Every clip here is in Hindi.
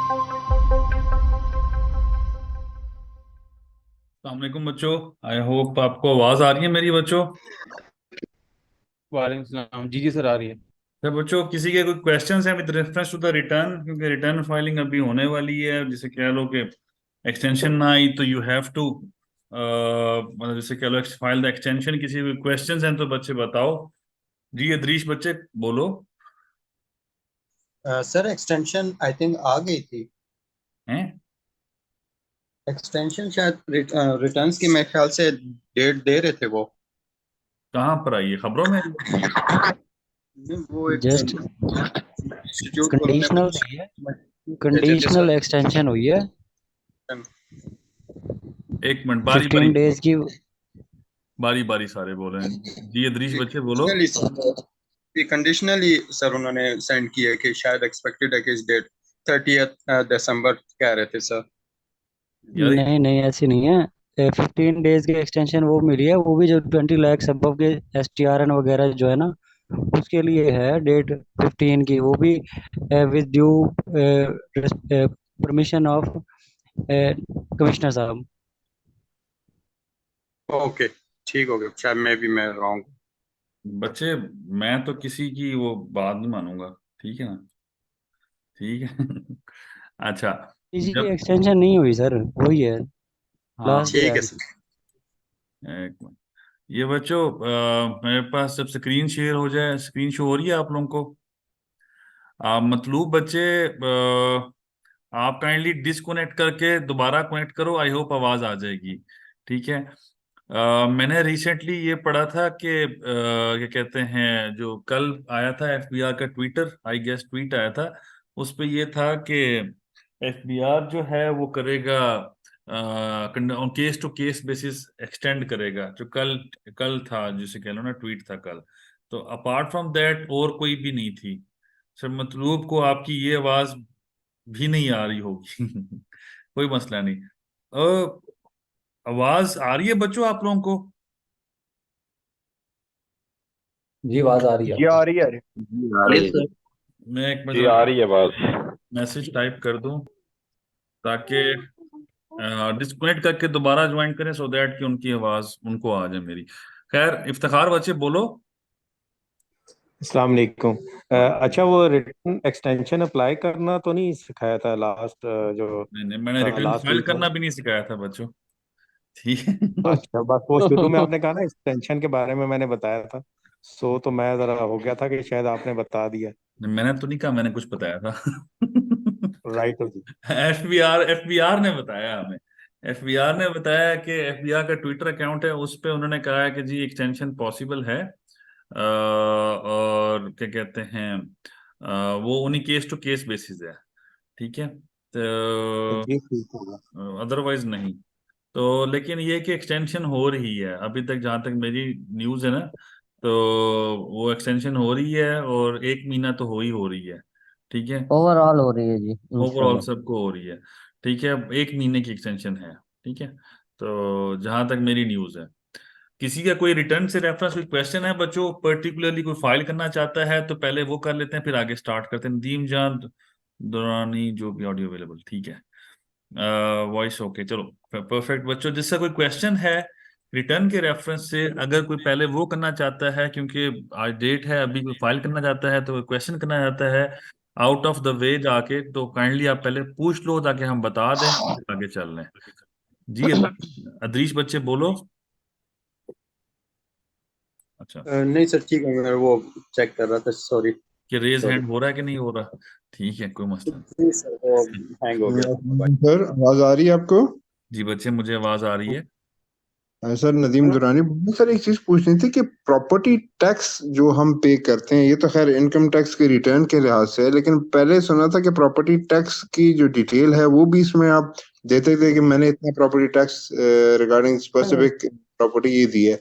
अस्सलामुअलैकुम बच्चों। आई होप आपको आवाज़ आ रही है मेरी बच्चों। वालेकुम सलाम। जी जी सर, आ रही है। तो बच्चों किसी के कोई क्वेश्चंस हैं with reference to the return, क्योंकि रिटर्न फाइलिंग अभी होने वाली है। जैसे कह लो कि एक्सटेंशन ना आई तो यू हैव टू, मतलब जैसे कह लो फाइल द एक्सटेंशन। किसी कोई क्वेश्चंस हैं तो बच्चे बताओ। जी अदरीश बच्चे बोलो। सर एक्सटेंशन आई थिंक आ गई थी। हैं? एक्सटेंशन शायद रिटर्न्स की मेरे ख्याल से डेट दे रहे थे वो। कहाँ पर आई है, खबरों में? वो एक जस्ट इंस्टीट्यूट उन्होंने कंडीशनल कुछ दी है। भेजे थे कंडीशनल सर। एक्सटेंशन हुई है। एक मिनट, बारी बारी। 15 डेज की। बारी बारी सारे बोल रहे हैं। जी अदरीश बच्चे बोलो। कंडीशनली कंडीशनली सर उन्होंने सेंड किया कि शायद एक्सपेक्टेड है कि इस डेट 30 दिसंबर कह रहे थे सर। यार नहीं नहीं, ऐसी नहीं है। 15 डेज की एक्सटेंशन वो मिली है, वो भी जो 20 लाख अबव के STRN वगैरह जो है ना, उसके लिए है डेट 15 की। वो भी with due permission of commissioner साहब। ओके, ठीक हो गया। शायद मैं रॉन्ग। बच्चे, मैं तो किसी की वो बात नहीं मानूंगा। ठीक है ना? ठीक है। अच्छा। किसी की जब एक्सटेंशन नहीं हुई सर, वही है। हाँ, लास्ट डे ठीक है आज। सर। एक मिनट। ये बच्चों, मेरे पास जब स्क्रीन शेयर हो जाए, स्क्रीन शो हो रही है आप लोगों को? मतलूब बच्चे, आप काइंडली डिस्कनेक्ट करके दोबारा कनेक्ट करो। आई होप आवाज आ जाएगी। ठीक है। मैंने रिसेंटली ये पढ़ा था कि क्या कहते हैं, जो कल आया था एफबीआर का ट्विटर, आई गेस ट्वीट आया था। उस पे ये था कि एफबीआर जो है वो करेगा, case to case basis extend करेगा। जो कल कल था, जिसे कह लो ना, ट्वीट था कल। तो अपार्ट फ्रॉम दैट और कोई भी नहीं थी। सर मतलूब को आपकी ये आवाज भी नहीं आ रही होगी। कोई मसला नहीं। आवाज आ रही है बच्चों आप लोगों को? जी, आवाज आ रही है जी आ आपको। रही है। जी आ यस रही है। सर। मैं एक जी आ रही है बात। मैसेज टाइप कर दूं ताकि डिस्कनेक्ट करके दोबारा ज्वाइन करें, सो दैट कि उनकी आवाज उनको आ जाए मेरी। खैर, इफ्तिखार बच्चे बोलो। अस्सलाम वालेकुम। अच्छा, वो रिटर्न एक्सटेंशन अप्लाई करना तो नहीं सिखाया था लास्ट जो नहीं नहीं, मैंने रिटर्न लास्ट फाइल वीक करना में? भी नहीं सिखाया था बच्चों। ठीक है। अच्छा, बस वो शुरू में आपने कहा ना एक्सटेंशन के बारे में मैंने बताया था। सो तो मैं जरा हो गया था कि शायद आपने बता दिया। मैंने तो नहीं कहा मैंने कुछ बताया था। राइट हो जी। एफबीआर ने बताया हमें। एफबीआर ने बताया कि एफबीआर का ट्विटर अकाउंट है, उस पे उन्होंने कहा है कि जी एक्सटेंशन पॉसिबल है। और क्या कहते हैं, वो उन्हीं केस टू केस बेसिस है। ठीक है। तो जी ठीक होगा। अदरवाइज नहीं। तो लेकिन ये कि एक्सटेंशन हो रही है अभी तक, जहां तक मेरी न्यूज़ है ना। तो वो एक्सटेंशन हो रही है, और 1 महीना तो हो रही है। ठीक है। ओवरऑल हो रही है जी, ओवरऑल इंशाल्लाह। सबको हो रही है। ठीक है, अब 1 महीने की एक्सटेंशन है। ठीक है। तो जहां तक मेरी न्यूज़ है, किसी का कोई रिटर्न से रेफरेंस कोई क्वेश्चन है बच्चों, पर्टिकुलरली कोई फाइल करना चाहता है तो पहले वो कर लेते हैं, फिर आगे स्टार्ट करते हैं। नदीम जान दौरानी जो भी ऑडियो अवेलेबल। ठीक है। वॉइस ओके, चलो परफेक्ट बच्चों। जिसका कोई क्वेश्चन है रिटर्न के रेफरेंस से, अगर कोई पहले वो करना चाहता है, क्योंकि आज डेट है, अभी कोई फाइल करना चाहता है, तो कोई क्वेश्चन करना चाहता है आउट ऑफ द वे जाके, तो काइंडली आप पहले पूछ लो ताकि हम बता दें, आगे चल रहे हैं। जी अदरीश बच्चे बोलो। अच्छा, नहीं सर, ठीक है। मैं वो चेक कर रहा था, सॉरी। कि रेज सॉरी। हैंड हो रहा है कि नहीं हो रहा? ठीक है, कोई मसला जी सर, वो नहीं। हैंग हो गया था मोबाइल। सर आवाज आ रही है आपको? जी बच्चे, मुझे आवाज आ रही है। सर नदीम दुरानी। सर एक चीज पूछनी थी कि प्रॉपर्टी टैक्स जो हम पे करते हैं, ये तो खैर इनकम टैक्स के रिटर्न के लिहाज से है, लेकिन पहले सुना था कि प्रॉपर्टी टैक्स की जो डिटेल है वो भी इसमें आप देते थे कि मैंने इतना property tax regarding specific property ये दी है।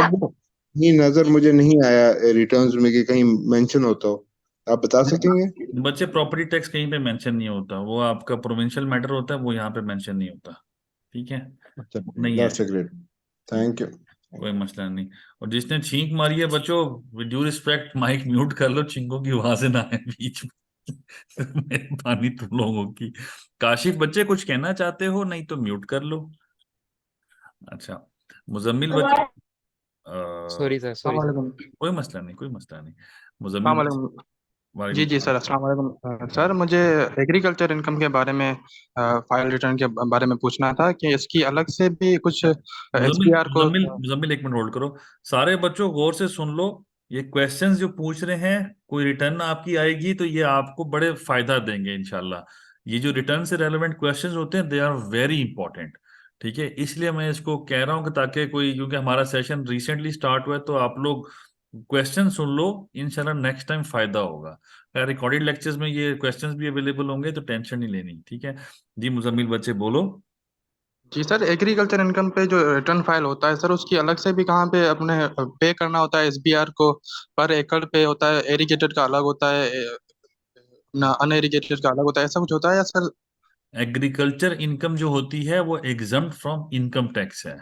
अब ये नजर मुझे नहीं आया रिटर्न्स में कि कहीं मेंशन होता हो। आप बता सकेंगे? बच्चे, प्रॉपर्टी टैक्स कहीं पे मेंशन नहीं होता, वो आपका प्रोविंशियल मैटर होता है, वो यहाँ पे मेंशन नहीं होता। ठीक है। अच्छा, नहीं है। That's great. ठीक। Thank you. कोई मसला नहीं। और जिसने छींक मारी है बच्चों, with due respect mic mute कर लो, छींकों की आवाजें ना आए बीच में। मेहरबानी तुम लोगों की। काशिफ बच्चे कुछ कहना चाहते हो, नहीं तो म्यूट कर लो। अच्छा, मुजम्मिल बच्चे सॉरी सर, सॉरी सर। अस्सलाम कोई मसला नहीं, कोई मसला नहीं। मुजम्मिल बच्चे, वालेकुम। वालेकुम जी जी सलाम। सर, अस्सलाम वालेकुम। सर, मुझे एग्रीकल्चर इनकम के बारे में, फाइल रिटर्न के बारे में पूछना था कि इसकी अलग से भी कुछ मुजम्मिल एसपीआर को। मुजम्मिल मुजम्मिल एक मिनट होल्ड करो। सारे बच्चों गौर से सुन लो। ये क्वेश्चंस जो पूछ रहे हैं, कोई रिटर्न आपकी आएगी तो ये आपको बड़े फायदा देंगे इंशाल्लाह। ये जो रिटर्न से रेलेवेंट क्वेश्चंस होते हैं, दे आर वेरी इंपॉर्टेंट। ठीक है, इसलिए मैं इसको कह रहा हूँ कि ताकि कोई, क्योंकि हमारा सेशन रिसेंटली स्टार्ट हुआ है, तो आप लोग क्वेश्चन सुन लो, इंशाल्लाह नेक्स्ट टाइम फायदा होगा। रिकॉर्डेड लेक्चर्स में ये क्वेश्चंस भी अवेलेबल होंगे, तो टेंशन नहीं लेनी। ठीक है जी, मुजम्मिल बच्चे बोलो। जी सर, एग्रीकल्चर इनकम पे जो रिटर्न फाइल होता है सर, उसकी अलग से भी कहाँ पे अपने पे करना होता है एसबीआर को? पर एकड़ पे होता है, एरीगेटेड का अलग होता है, ना अनएरीगेटेड का अलग होता है, ऐसा कुछ होता है या सर? एग्रीकल्चर इनकम जो होती है वो एग्जम्प्ट फ्रॉम इनकम टैक्स है।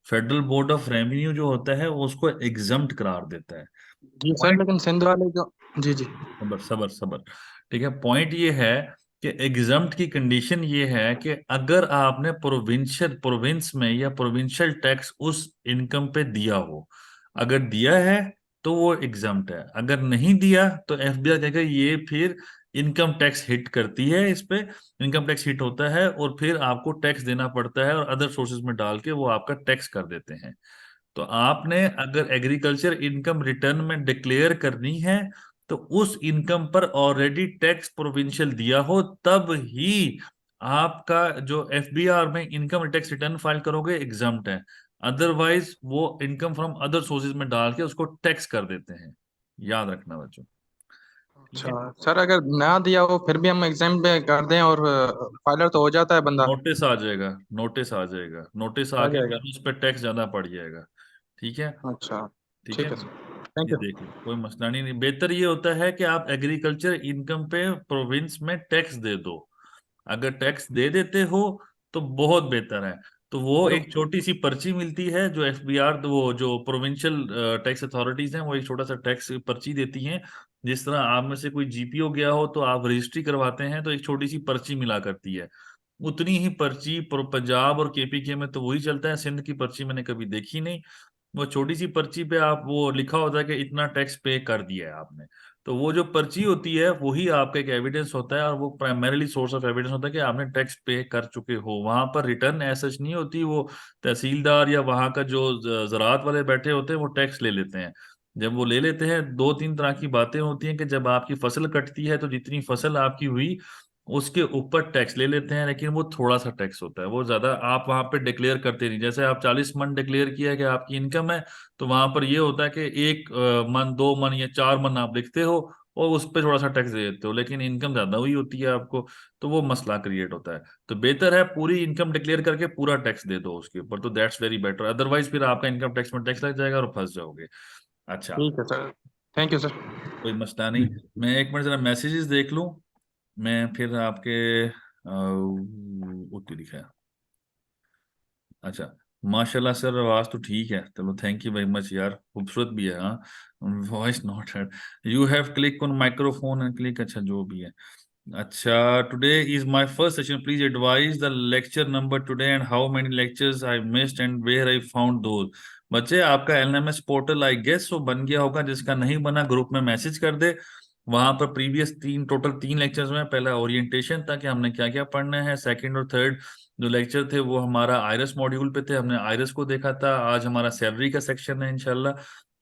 फेडरल बोर्ड ऑफ रेवेन्यू जो होता है वो उसको एग्जम्प्ट करार देता है। जी सर, पॉइंट, लेकिन सिंध वाले जो। जी जी। सबर सबर सबर। ठीक है, पॉइंट ये है कि एग्जम्प्ट की कंडीशन ये है कि अगर आपने प्रोविंस में या प्रोविंशियल टैक्स उस इनकम पे दिया हो, अगर दिया है तो वो एग्जम्प्ट है। अगर नहीं दिया तो एफबीआई कहेगा ये फिर इनकम टैक्स हिट करती है, इस पे इनकम टैक्स हिट होता है, और फिर आपको टैक्स देना पड़ता है, और अदर सोर्सेज में डाल के वो आपका टैक्स कर देते हैं। तो आपने अगर एग्रीकल्चर इनकम रिटर्न में डिक्लेयर करनी है, तो उस इनकम पर ऑलरेडी टैक्स प्रोविंशियल दिया हो, तब ही आपका जो एफबीआर में इनकम टैक्स रिटर्न फाइल करोगे एग्जम्प्ट है। अदरवाइज वो इनकम फ्रॉम अदर सोर्सेज में डाल के उसको टैक्स कर देते हैं। याद रखना बच्चों। ठीक है, अच्छा सर, अगर ना दिया हो फिर भी हम एग्जाम पे कर दें और फाइलर तो हो जाता है बंदा? नोटिस आ जाएगा, नोटिस आ जाएगा, नोटिस आ आके जाएगा। फिर उस पर टैक्स ज्यादा पड़ जाएगा। ठीक है। अच्छा। ठीक है, ठीक है सर, थैंक ये यू। देख लो, कोई मसला नहीं। बेहतर ये होता है कि आप एग्रीकल्चर इनकम पे प्रोविंस में टैक्स दे दो। अगर टैक्स दे देते हो तो बहुत बेहतर है। तो वो एक छोटी सी पर्ची मिलती है जो एफबीआर, वो जो प्रोविंशियल टैक्स अथॉरिटीज हैं, वो एक छोटा सा टैक्स पर्ची देती हैं। जिस तरह आप में से कोई जीपीओ गया हो तो आप रजिस्ट्री करवाते हैं, तो एक छोटी सी पर्ची मिला करती है। उतनी ही पर्ची पंजाब और केपीके में तो वही चलता है, सिंध की पर्ची मैंने कभी देखी नहीं। वो छोटी सी पर्ची पे आप, वो लिखा होता है कि इतना टैक्स पे कर दिया है आपने। तो वो जो पर्ची होती है वही आपका एक एविडेंस होता है, और वो प्राइमरीली सोर्स ऑफ एविडेंस होता है कि आपने टैक्स पे कर चुके हो। वहां पर रिटर्न ऐसा नहीं होती। वो तहसीलदार या वहां का जो ज़रात वाले बैठे होते हैं वो टैक्स ले लेते हैं। जब वो ले लेते हैं, दो तीन तरह की बातें होती हैं कि जब आपकी फसल कटती है तो जितनी फसल आपकी हुई उसके ऊपर टैक्स ले लेते हैं, लेकिन वो थोड़ा सा टैक्स होता है, वो ज्यादा आप वहां पे डिक्लेयर करते नहीं। जैसे आप 40 मन डिक्लेयर किया है कि आपकी इनकम है, तो वहां पर ये होता है कि 1 मन 2 मन या 4 मन आप लिखते हो, और उस पर थोड़ा सा टैक्स दे देते हो, लेकिन इनकम ज्यादा हुई होती है आपको। तो वो मसला क्रिएट होता है। तो बेहतर है पूरी इनकम डिक्लेयर करके पूरा टैक्स दे दो उसके ऊपर, तो दैट्स वेरी बेटर। अदरवाइज फिर आपका इनकम टैक्स में टैक्स लग जाएगा और फंस जाओगे। अच्छा, ठीक है सर, थैंक यू सर। कोई मसला नहीं। मैं एक मिनट जरा मैसेजेस देख लूं, मैं फिर आपके उतनी लिखा है। अच्छा, माशाल्लाह सर, आवाज तो ठीक है, चलो थैंक यू वेरी मच यार, खूबसूरत भी है। हाँ, voice not heard, you have click on microphone and click, अच्छा जो भी है। अच्छा, today is my first session, please advise the lecture number today and how many lectures I missed and where I found those. बच्चे, आपका एलएमएस पोर्टल आई गेस वो बन गया होगा, जिसका नहीं बना ग्रुप में मैसेज कर दे। वहां पर प्रीवियस टोटल 3 लेक्चर्स में, पहला ओरिएंटेशन था कि हमने क्या क्या पढ़ना है, सेकंड और थर्ड जो लेक्चर थे वो हमारा आयरस मॉड्यूल पे थे, हमने आयरस को देखा था। आज हमारा सैलरी का सेक्शन है इंशाल्लाह,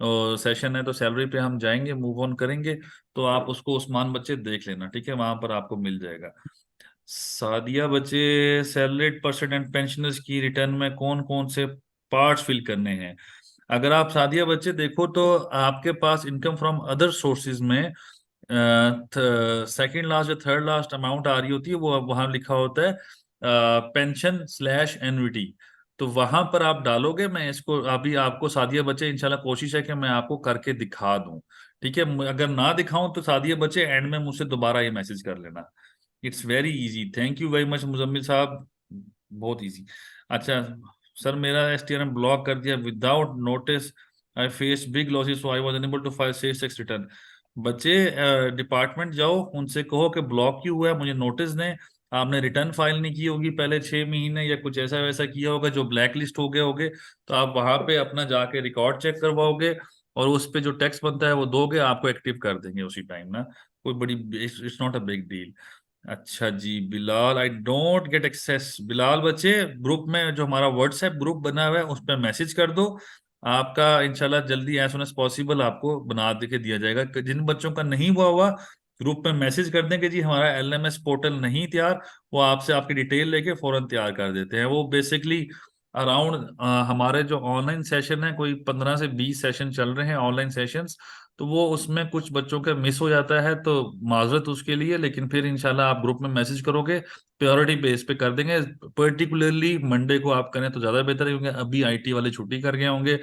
और सेशन है, तो सैलरी पे हम जाएंगे, मूव ऑन करेंगे। तो आप उसको उस्मान बच्चे देख लेना, ठीक है, वहां पर आपको मिल जाएगा। सादिया बच्चे, सैलरीड पर्सन एंड पेंशनर्स की रिटर्न में कौन कौन से पार्ट्स फिल करने हैं? अगर आप सादिया बच्चे देखो तो आपके पास इनकम फ्रॉम अदर सोर्सेज में सेकंड लास्ट या थर्ड लास्ट अमाउंट आ रही होती है, वो वहां लिखा होता है पेंशन स्लैश एन्युटी। तो वहां पर आप डालोगे, मैं इसको अभी आपको सादिया बच्चे इंशाल्लाह कोशिश है कि मैं आपको करके दिखा दूं। ठीक है, अगर ना दिखाऊं तो सादिया बच्चे एंड में मुझसे दोबारा ये मैसेज कर लेना। It's very easy, thank you very much Muzammil साहब, बहुत इजी। अच्छा सर, मेरा एसटीआरएम ब्लॉक कर दिया without notice, I face big losses, so I was unable to file sales tax return. बच्चे डिपार्टमेंट जाओ, उनसे कहो कि ब्लॉक क्यों हुआ है, मुझे नोटिस दें। आपने रिटर्न फाइल नहीं की होगी पहले 6 महीने, या कुछ ऐसा वैसा किया होगा जो ब्लैक लिस्ट हो गए होगे, तो आप वहां पे अपना जाके रिकॉर्ड चेक करवाओगे और उस पे जो टैक्स बनता है वो दोगे, आपको एक्टिव कर देंगे उसी टाइम ना। कोई बड़ी, it's not a big deal. अच्छा जी Bilal, I don't get access. Bilal बच्चे, ग्रुप में जो हमारा व्हाट्सएप ग्रुप बना हुआ है उस पर मैसेज कर दो, आपका इंशाल्लाह जल्दी एज सुन एज पॉसिबल आपको बना दे के दिया जाएगा। जिन बच्चों का नहीं हुआ हुआ, ग्रुप में मैसेज कर दें कि जी हमारा एलएमएस पोर्टल नहीं तैयार, वो आपसे आपकी डिटेल लेके फौरन तैयार कर देते हैं। वो बेसिकली अराउंड हमारे जो ऑनलाइन सेशन है, कोई 15 से 20 सेशन चल रहे हैं ऑनलाइन सेशंस, तो वो उसमें कुछ बच्चों का मिस हो जाता है, तो माजरत उसके लिए। लेकिन फिर इंशाल्लाह आप ग्रुप में मैसेज करोगे, प्रायोरिटी बेस पे कर देंगे। पर्टिकुलरली मंडे को आप करें तो ज्यादा बेहतर है, क्योंकि अभी आईटी वाले छुट्टी कर गए होंगे,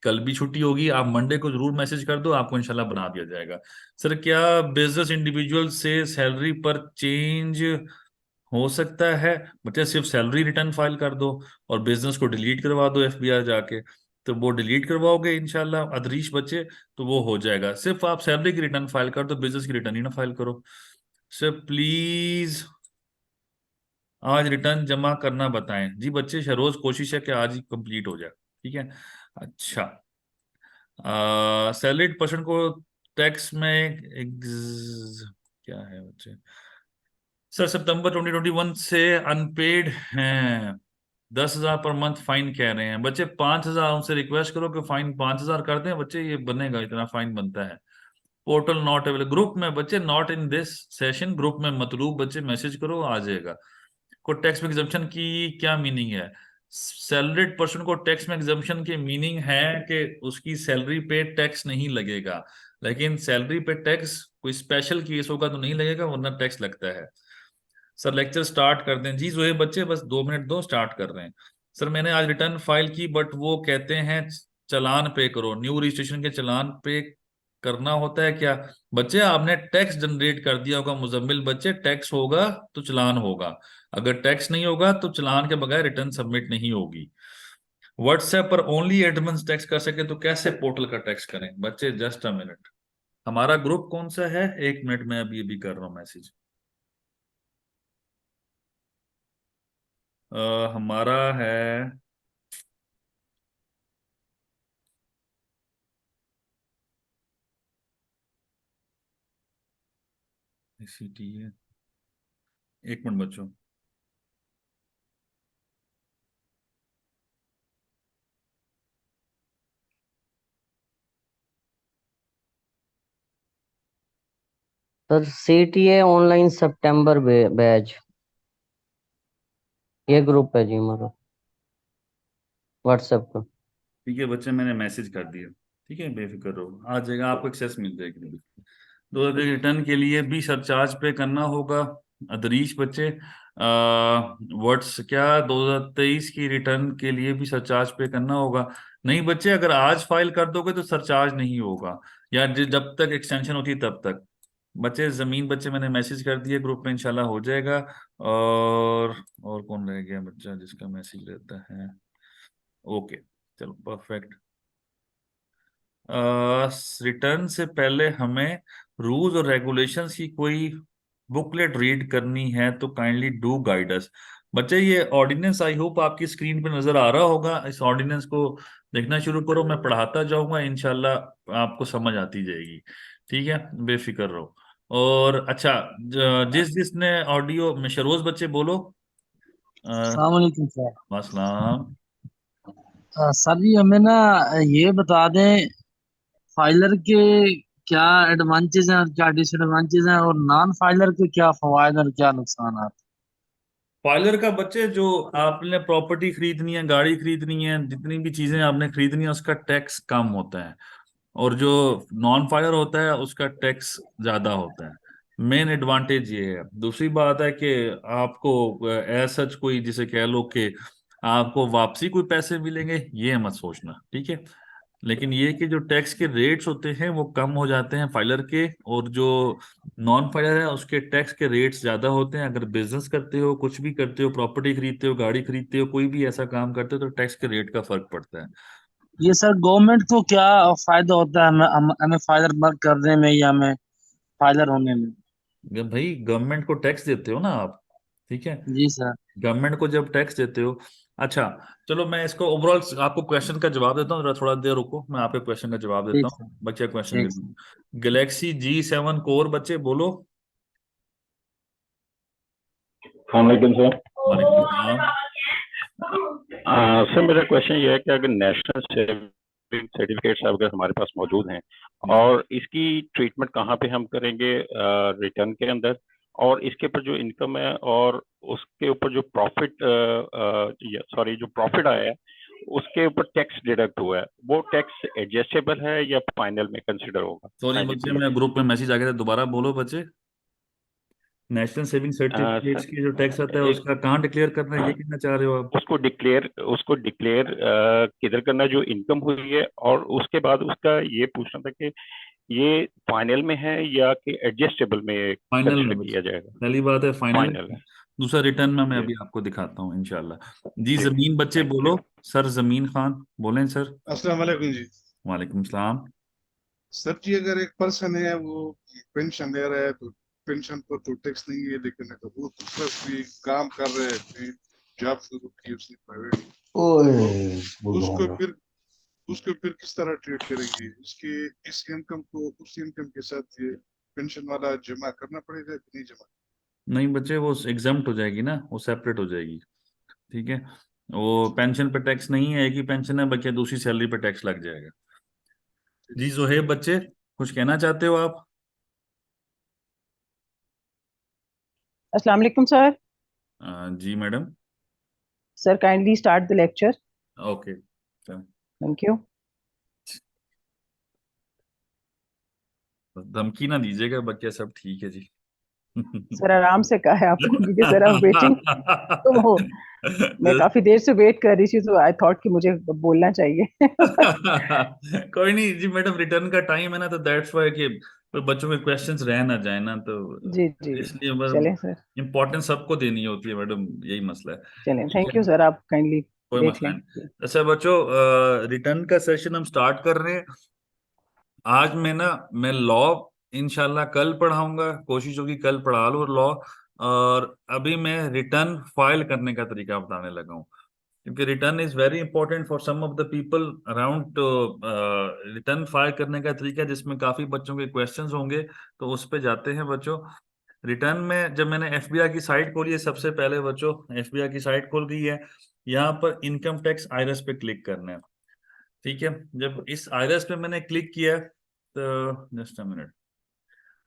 कल भी छुट्टी होगी। आप मंडे को जरूर मैसेज कर दो, आपको इंशाल्लाह बना दिया जाएगा। सर क्या बिजनेस इंडिविजुअल से सैलरी पर चेंज हो सकता है? बच्चे सिर्फ सैलरी रिटर्न फाइल कर दो और बिजनेस को डिलीट करवा दो एफबीआर जाके, तो वो डिलीट करवाओगे इंशाल्लाह अदरीश बच्चे, तो वो हो जाएगा। सिर्फ आप सैलरी की रिटर्न फाइल कर दो, बिजनेस की रिटर्न ही ना फाइल करो। सर प्लीज आज रिटर्न जमा करना बताएं। जी बच्चे, रोज कोशिश है कि आज ही कंप्लीट हो जाए, ठीक है। अच्छा, सैलरीड पर्सन को टैक्स में क्या है बच्चे? सर सितंबर 2021 से अनपेड हैं, 10,000 पर मंथ फाइन कह रहे हैं बच्चे। 5,000, उनसे रिक्वेस्ट करो कि फाइन 5,000 कर दें बच्चे, ये बनेगा, इतना फाइन बनता है। पोर्टल नॉट अवेलेबल, ग्रुप में बच्चे not in this session, group में मतलूब बच्चे मैसेज करो, आ जाएगा। को टैक्स में एग्जम्पशन की क्या मीनिंग है? सैलरीड पर्सन को टैक्स में एग्जम्पशन की मीनिंग है कि उसकी सैलरी पे टैक्स नहीं लगेगा, लेकिन सैलरी पे टैक्स कोई स्पेशल केस होगा तो नहीं लगेगा, वरना टैक्स लगता है। सर लेक्चर स्टार्ट कर दें? जी जोए बच्चे, बस 2 मिनट दो, स्टार्ट कर रहे हैं। सर मैंने आज रिटर्न फाइल की, बट वो कहते हैं चालान पे करो, न्यू रजिस्ट्रेशन के चालान पे करना होता है क्या? बच्चे आपने टैक्स जनरेट कर दिया होगा मुजम्मिल बच्चे, टैक्स होगा तो चालान होगा, अगर टैक्स नहीं होगा तो चालान के बगैर रिटर्न सबमिट नहीं होगी। व्हाट्सएप पर ओनली एडमिन्स टैक्स कर सके तो कैसे पोर्टल का टैक्स करें? बच्चे जस्ट अ मिनट, हमारा ग्रुप कौन सा है? 1 मिनट में अभी अभी कर रहा हूँ मैसेज। हमारा है ICT है। 1 मिनट बच्चों। सर CTA ऑनलाइन सितंबर बैच, ये ग्रुप है जी हमारा व्हाट्सएप का। ठीक है बच्चे, मैंने मैसेज कर दिया, ठीक है, बेफिक्र रहो, आ जाएगा, आपको एक्सेस मिल जाएगी। 2023 रिटर्न के लिए भी सरचार्ज पे करना होगा अदरीश बच्चे। व्हाट्स क्या 2023 की रिटर्न के लिए भी सरचार्ज पे करना होगा? नहीं बच्चे, अगर आज फाइल कर दोगे तो सरचार्ज नहीं होगा, या जब तक एक्सटेंशन होती है तब तक। बच्चे जमीन बच्चे, मैंने मैसेज कर दिया ग्रुप में, इंशाल्लाह हो जाएगा। और कौन रह गया बच्चा जिसका मैसेज रहता है? ओके, चलो परफेक्ट। रिटर्न से पहले हमें रूल्स और रेगुलेशंस की कोई बुकलेट रीड करनी है तो काइंडली डू गाइड अस। बच्चे ये ऑर्डिनेंस आई होप आपकी स्क्रीन पे नजर आ रहा होगा, इस ऑर्डिनेंस को देखना शुरू करो, मैं पढ़ाता जाऊंगा, इंशाल्लाह आपको समझ आती जाएगी, ठीक है, बेफिक्र रहो। और अच्छा, जिस जिसने ऑडियो में, शरोज बच्चे बोलो। अस्सलाम वालेकुम सर। वासलाम। सर जी हमें ना ये बता दें, फाइलर के क्या एडवांटेज हैं और क्या डिसएडवांटेज हैं, और नॉन फाइलर के क्या फवायद और क्या नुकसान हैं? फाइलर का बच्चे, जो आपने प्रॉपर्टी खरीदनी है, गाड़ी खरीदनी है, जितनी भी चीजें आपने खरीदनी है, उसका टैक्स कम होता है, और जो नॉन फाइलर होता है उसका टैक्स ज्यादा होता है। मेन एडवांटेज ये है। दूसरी बात है कि आपको ऐसा कोई जिसे कह लो कि आपको वापसी कोई पैसे मिलेंगे, ये मत सोचना, ठीक है। लेकिन ये कि जो टैक्स के रेट्स होते हैं वो कम हो जाते हैं फाइलर के, और जो नॉन फाइलर है उसके टैक्स के रेट्स ज्यादा होते हैं। अगर बिजनेस करते हो, कुछ भी करते हो, प्रॉपर्टी खरीदते हो, गाड़ी खरीदते हो, कोई भी ऐसा काम करते हो, तो टैक्स के रेट का फर्क पड़ता है। ये सर गवर्नमेंट को क्या फायदा होता है हमें हमें फाइलर वर्क करने में, या हमें फाइलर होने में। भाई गवर्नमेंट को टैक्स देते हो ना आप, ठीक है, जी सर। गवर्नमेंट को जब टैक्स देते हो। अच्छा, चलो मैं इसको ओवरऑल आपको क्वेश्चन का जवाब देता हूँ, जरा थोड़ा देर रुको, मैं आपके क्वेश्चन का जवाब देता ठीक हूँ। सर। बच्चे क्वेश्चन ठीक के सर। गैलेक्सी G7 कोर, बच्चे बोलो। वालेकुम सर। वालेकुम सलाम। सर मेरा क्वेश्चन ये है कि अगर नेशनल सेविंग सर्टिफिकेट्स अगर हमारे पास मौजूद हैं और इसकी ट्रीटमेंट कहाँ पे हम करेंगे, रिटर्न के अंदर, और इसके ऊपर जो इनकम है और उसके ऊपर जो प्रॉफिट जो प्रॉफिट आया है उसके ऊपर टैक्स डिडक्ट हुआ है, वो टैक्स एडजस्टेबल है या फाइनल में कंसिडर होगा? सॉरी हाँ जी बच्चे, प्लीज। मैं ग्रुप में मैसेज आ गया था, दोबारा बोलो बच्चे। नेशनल सेविंग सर्टिफिकेट्स सर की जो टैक्स आता है एक उसका कहाँ डिक्लेयर करना है, ये कहना चाह रहे हो आप? उसको डिक्लेयर किधर करना जो इनकम हुई है, और उसके बाद उसका ये पूछना था कि ये फाइनल में है या कि एडजस्टेबल में फाइनल कंसिडर में बच्चे, किया जाएगा? पहली बात है फाइनल फाइनल है। है दूसरा रिटर्न में मैं जी। अभी आपको दिखाता हूँ इंशाल्लाह। जी जी जमीन बच्चे थैंक बोलो। यू। सर जमीन खान बोलें सर। अस्सलाम वालेकुम जी। वालेकुम सलाम। सर जी, अगर एक पर्सन है वो पेंशन ले रहा है तो पेंशन पर तो टैक्स नहीं है, लेकिन अगर वो दूसरा कोई काम कर रहे हैं, जॉब शुरू की उसने प्राइवेट, ओए तो उसको फिर किस तरह ट्रीट करेंगे? उसके इस इनकम को उस इनकम के साथ ये पेंशन वाला जमा करना पड़ेगा कि नहीं जमा? नहीं बच्चे, वो एग्जाम्प्ट हो जाएगी ना, वो सेपरेट हो जाएगी, ठीक है। वो पेंशन पे टैक्स नहीं है, एक ही पेंशन है, बच्चे दूसरी सैलरी पे टैक्स लग जाएगा। जी जोहेब बच्चे, कुछ कहना चाहते हो आप? अस्सलाम वालेकुम सर। जी madam. Sir kindly start the lecture. Okay, thank you. धमकी ना दीजिएगा बच्चे, सब ठीक है जी। सर आराम से कहा है आपने, क्योंकि सर आई वेटिंग, तो मैं काफी देर से वेट कर रही थी, तो आई थॉट कि मुझे बोलना चाहिए। कोई नहीं जी मैडम, रिटर्न का टाइम है ना, तो दैट्स वाई कि कोई बच्चों के क्वेश्चंस रह ना जाए ना, तो जी जी। इसलिए चलें सर। इम्पोर्टेंस सबको देनी होती है मैडम, यही मसला है। चलें, ठीक थैंक यू है, सर, आप काइंडली कोई देख मसला लें। नहीं। अच्छा बच्चों, रिटर्न का सेशन हम स्टार्ट कर रहे हैं। आज मैं लॉ इंशाल्लाह कल पढ़ाऊंगा, कोशिश होगी कल पढ़ा लो लॉ। और अभी मैं रिटर्न फाइल करने का तरीका बताने लगा हूँ, क्योंकि return is very important for some of the people around. Return file करने का तरीका जिसमें काफी बच्चों के क्वेश्चंस होंगे, तो उस पे जाते हैं बच्चों। रिटर्न में जब मैंने एफबीआई की साइट खोली है, सबसे पहले बच्चों एफबीआई की साइट खोल गई है, यहाँ पर इनकम टैक्स आईआरएस पे क्लिक करना है, ठीक है। जब इस आईआरएस पे मैंने क्लिक किया, तो जस्ट अ मिनट,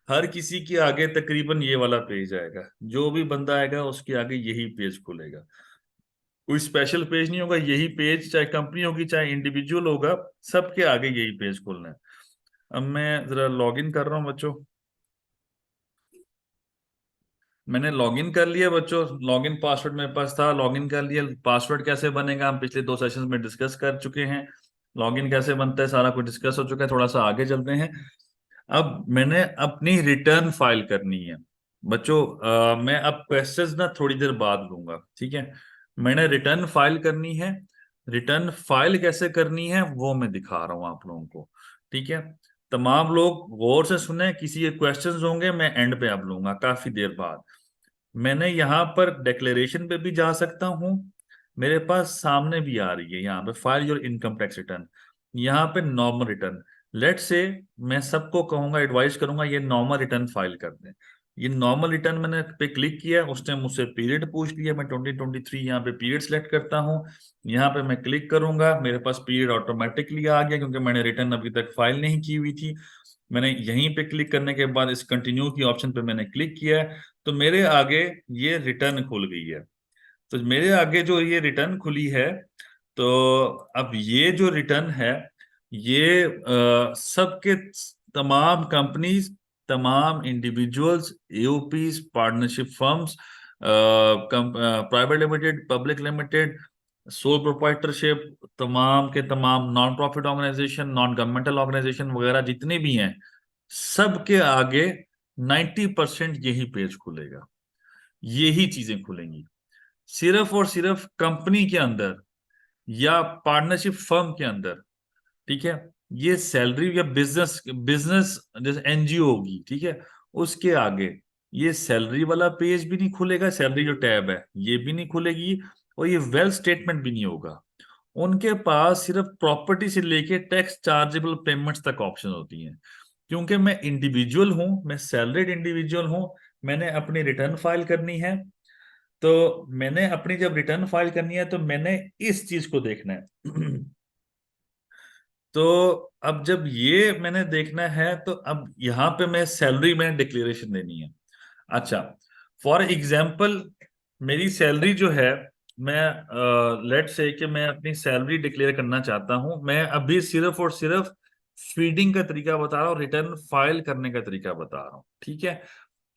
हर किसी के आगे तकरीबन ये वाला पेज आएगा, जो भी बंदा आएगा उसके आगे यही पेज खुलेगा, कोई स्पेशल पेज नहीं होगा, यही पेज, चाहे कंपनी होगी चाहे इंडिविजुअल होगा, सबके आगे यही पेज खोलना है। अब मैं जरा लॉगिन कर रहा हूँ बच्चों। मैंने लॉगिन कर लिया बच्चों, लॉगिन पासवर्ड मेरे पास था, लॉगिन कर लिया। पासवर्ड कैसे बनेगा हम पिछले 2 सेशंस में डिस्कस कर चुके हैं, लॉगिन कैसे बनता है सारा कुछ डिस्कस हो चुका है। थोड़ा सा आगे चलते हैं। अब मैंने अपनी रिटर्न फाइल करनी है बच्चों। मैं अब क्वेश्चंस ना थोड़ी देर बाद लूंगा, ठीक है। मैंने रिटर्न फाइल करनी है, रिटर्न फाइल कैसे करनी है वो मैं दिखा रहा हूं आप लोगों को, ठीक है। तमाम लोग गौर से सुने, किसी के क्वेश्चंस होंगे मैं एंड पे अब लूंगा काफी देर बाद। मैंने यहाँ पर डिक्लेरेशन पे भी जा सकता हूँ, मेरे पास सामने भी आ रही है यहाँ पे file your income tax return, यहाँ पे नॉर्मल रिटर्न। लेट से मैं सबको कहूंगा, एडवाइस करूंगा ये नॉर्मल रिटर्न फाइल कर दें। ये नॉर्मल रिटर्न मैंने पे क्लिक किया, उसने मुझसे पीरियड पूछ लिया, मैं 2023 यहाँ पे पीरियड सेलेक्ट करता हूँ। यहाँ पे मैं क्लिक करूंगा, मेरे पास पीरियड ऑटोमेटिकली आ गया, क्योंकि मैंने रिटर्न अभी तक फाइल नहीं की हुई थी। मैंने यहीं पे क्लिक करने के बाद इस कंटिन्यू की ऑप्शन पे मैंने क्लिक किया है, तो मेरे आगे ये रिटर्न खुल गई है। तो मेरे आगे जो ये रिटर्न खुली है, तो अब ये जो रिटर्न है, ये सबके तमाम कंपनीज, तमाम individuals, AOPs, partnership firms, private limited, public limited, sole proprietorship, तमाम के तमाम non profit organization, non governmental organization वगैरह जितने भी हैं, सबके आगे 90% यही पेज खुलेगा, यही चीजें खुलेंगी। सिर्फ और सिर्फ कंपनी के अंदर या पार्टनरशिप फर्म के अंदर, ठीक है, ये सैलरी या बिजनेस बिजनेस जैसे एनजीओ होगी, ठीक है, उसके आगे ये सैलरी वाला पेज भी नहीं खुलेगा, सैलरी जो टैब है ये भी नहीं खुलेगी, और ये वेल्थ स्टेटमेंट भी नहीं होगा। उनके पास सिर्फ प्रॉपर्टी से लेके टैक्स चार्जेबल पेमेंट्स तक ऑप्शन होती हैं। क्योंकि मैं इंडिविजुअल हूं, मैं सैलरीड इंडिविजुअल हूं, मैंने अपनी रिटर्न फाइल करनी है, तो मैंने अपनी जब रिटर्न फाइल करनी है तो मैंने इस चीज को देखना है। तो अब जब ये मैंने देखना है तो अब यहाँ पे मैं सैलरी में डिक्लेरेशन देनी है। अच्छा, फॉर एग्जाम्पल मेरी सैलरी जो है, मैं लेट से कि मैं अपनी सैलरी डिक्लेयर करना चाहता हूं, मैं अभी सिर्फ और सिर्फ फीडिंग का तरीका बता रहा हूँ, रिटर्न फाइल करने का तरीका बता रहा हूँ, ठीक है।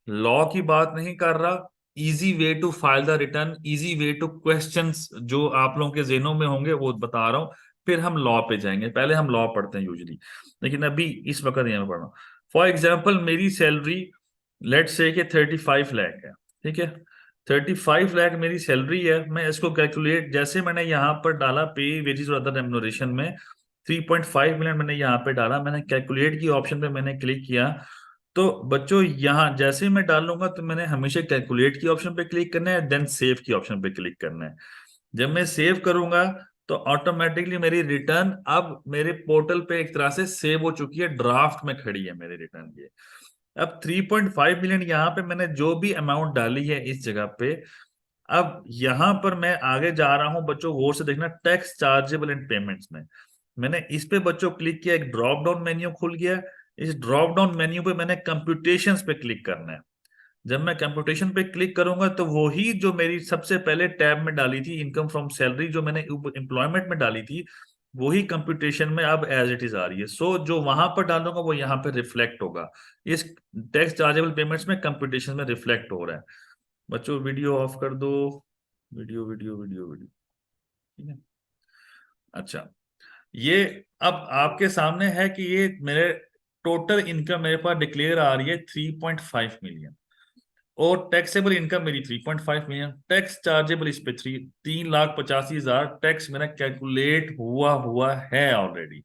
लॉ की बात नहीं कर रहा, easy way to file the return, easy way to questions जो आप लोगों के जेहनों में होंगे वो बता रहा हूँ, फिर हम लॉ पे जाएंगे। पहले हम लॉ पढ़ते हैं यूजली, लेकिन अभी इस वक्त यहाँ पढ़ रहा हूँ। फॉर एग्जाम्पल मेरी सैलरी लेट से कि 35 लाख है, ठीक है। 35 लाख मेरी सैलरी है। मैं इसको कैलकुलेट, जैसे मैंने यहाँ पर डाला पे वेजेस और अदर रेम्युनरेशन में 3.5 मिलियन मैंने यहाँ पे डाला, मैंने कैलकुलेट की ऑप्शन पे मैंने क्लिक किया। तो बच्चों यहाँ जैसे ही मैं डालूंगा तो मैंने हमेशा कैलकुलेट की ऑप्शन पे क्लिक करना है, देन सेव की ऑप्शन पे क्लिक करना है। जब मैं सेव करूंगा तो ऑटोमेटिकली मेरी रिटर्न अब मेरे पोर्टल पे एक तरह से सेव हो चुकी है, ड्राफ्ट में खड़ी है मेरी रिटर्न। ये अब 3.5 मिलियन यहाँ पे मैंने जो भी अमाउंट डाली है इस जगह पे, अब यहाँ पर मैं आगे जा रहा हूं बच्चों, गौर से देखना, टैक्स चार्जेबल एंड पेमेंट्स में मैंने इस पे बच्चों क्लिक किया, एक ड्रॉप डाउन मेन्यू खुल गया। इस ड्रॉप डाउन मेन्यू पे मैंने कंप्यूटेशंस पे क्लिक करना है। जब मैं कंप्यूटेशन पे क्लिक करूंगा तो वही जो मेरी सबसे पहले टैब में डाली थी इनकम फ्रॉम सैलरी, जो मैंने एम्प्लॉयमेंट में डाली थी, वही कंप्यूटेशन में अब एज इट इज आ रही है। सो जो वहां पर डालूंगा वो यहाँ पे रिफ्लेक्ट होगा, इस टैक्स चार्जेबल पेमेंट्स में कंप्यूटेशन में रिफ्लेक्ट हो रहा है। बच्चों वीडियो ऑफ कर दो, वीडियो वीडियो वीडियो वीडियो, ठीक है। अच्छा, ये अब आपके सामने है कि ये मेरे टोटल इनकम मेरे पास डिक्लेयर आ रही है 3.5 मिलियन, और टैक्सेबल इनकम मेरी 3.5 मिलियन, टैक्स चार्जेबल इस पे 3,85,000 टैक्स मेरा कैलकुलेट हुआ है ऑलरेडी।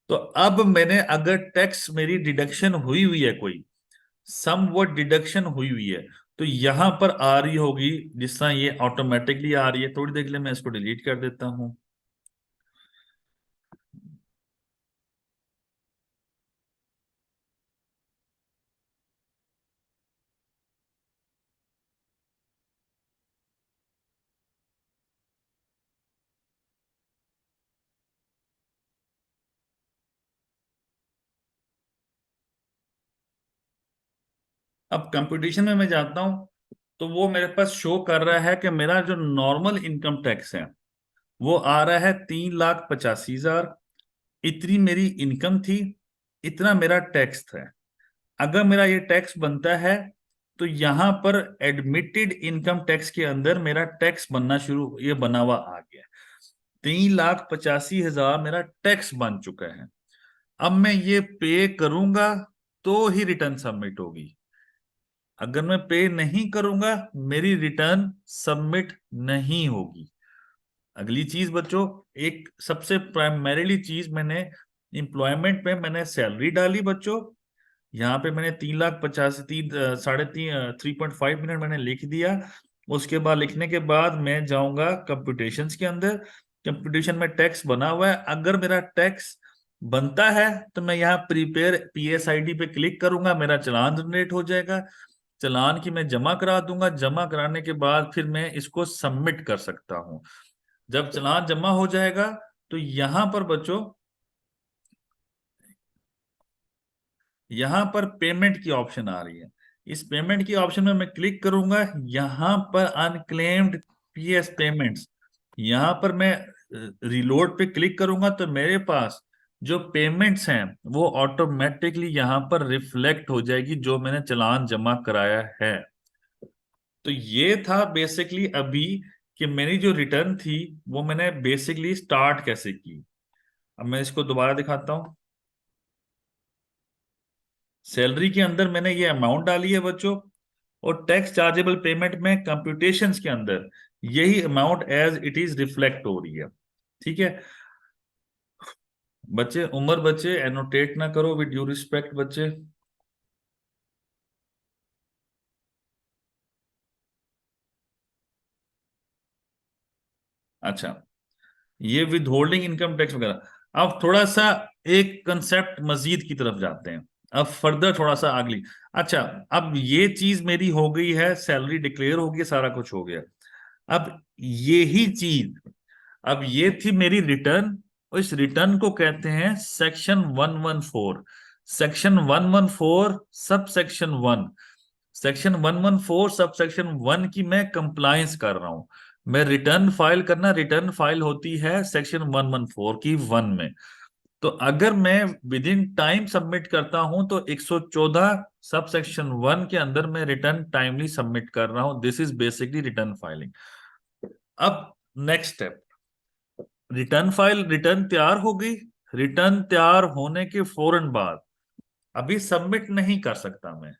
तो अब मैंने अगर टैक्स मेरी डिडक्शन हुई है, कोई समवट डिडक्शन हुई है, तो यहां पर आ रही होगी जिस तरह ये ऑटोमेटिकली आ रही है। थोड़ी देर के लिए मैं इसको डिलीट कर देता हूं। अब कंप्यूटेशन में मैं जाता हूं तो वो मेरे पास शो कर रहा है कि मेरा जो नॉर्मल इनकम टैक्स है वो आ रहा है 3,85,000। इतनी मेरी इनकम थी, इतना मेरा टैक्स था। अगर मेरा ये टैक्स बनता है तो यहां पर एडमिटेड इनकम टैक्स के अंदर मेरा टैक्स बनना शुरू, ये बना हुआ आ गया। 3,85,000 मेरा टैक्स बन चुका है। अब मैं ये पे करूंगा तो ही रिटर्न सबमिट होगी। अगर मैं पे नहीं करूंगा मेरी रिटर्न सबमिट नहीं होगी। अगली चीज बच्चों, एक सबसे प्राइमरीली चीज, मैंने एम्प्लॉयमेंट में मैंने सैलरी डाली बच्चों, यहाँ पे मैंने 3,85,000 3.5 मिनट मैंने लिख दिया। उसके बाद लिखने के बाद मैं जाऊंगा कंप्यूटेशंस के अंदर, कंप्यूटेशन में टैक्स बना हुआ है। अगर मेरा टैक्स बनता है तो मैं यहाँ प्रिपेयर PSID पे क्लिक करूंगा, मेरा चालान जनरेट हो जाएगा, चालान की मैं जमा करा दूंगा। जमा कराने के बाद फिर मैं इसको सबमिट कर सकता हूं। जब चालान जमा हो जाएगा तो यहां पर बच्चों, यहां पर पेमेंट की ऑप्शन आ रही है। इस पेमेंट की ऑप्शन में मैं क्लिक करूंगा, यहां पर अनक्लेम्ड PS पेमेंट्स, यहां पर मैं रिलोड पे क्लिक करूंगा तो मेरे पास जो पेमेंट्स हैं वो ऑटोमेटिकली यहां पर रिफ्लेक्ट हो जाएगी जो मैंने चालान जमा कराया है। तो ये था बेसिकली अभी कि मेरी जो रिटर्न थी वो मैंने बेसिकली स्टार्ट कैसे की। अब मैं इसको दोबारा दिखाता हूं। सैलरी के अंदर मैंने ये अमाउंट डाली है बच्चों, और टैक्स चार्जेबल पेमेंट में कंप्यूटेशंस के अंदर यही amount as it is reflect हो रही है, ठीक है। बच्चे, उम्र बच्चे एनोटेट ना करो, विद ड्यू रिस्पेक्ट बच्चे। अच्छा, ये विद होल्डिंग इनकम टैक्स वगैरह। अब थोड़ा सा एक कंसेप्ट मजीद की तरफ जाते हैं, अब फर्दर थोड़ा सा अगली। अच्छा, अब ये चीज मेरी हो गई है, सैलरी डिक्लेयर हो गई, सारा कुछ हो गया। अब यही चीज, अब ये थी मेरी रिटर्न, और इस रिटर्न को कहते हैं section 114। Section 114 sub section 1, section 114 sub section 1 की मैं कंप्लायंस कर रहा हूं। मैं रिटर्न फाइल करना, रिटर्न फाइल होती है सेक्शन 114 की 1 में। तो अगर मैं विद इन टाइम सबमिट करता हूं तो 114 सब सेक्शन 1 के अंदर मैं रिटर्न टाइमली सबमिट कर रहा हूं। This is basically return filing. अब next step, return file, return तैयार हो गई। रिटर्न तैयार होने के फौरन बाद अभी सबमिट नहीं कर सकता मैं।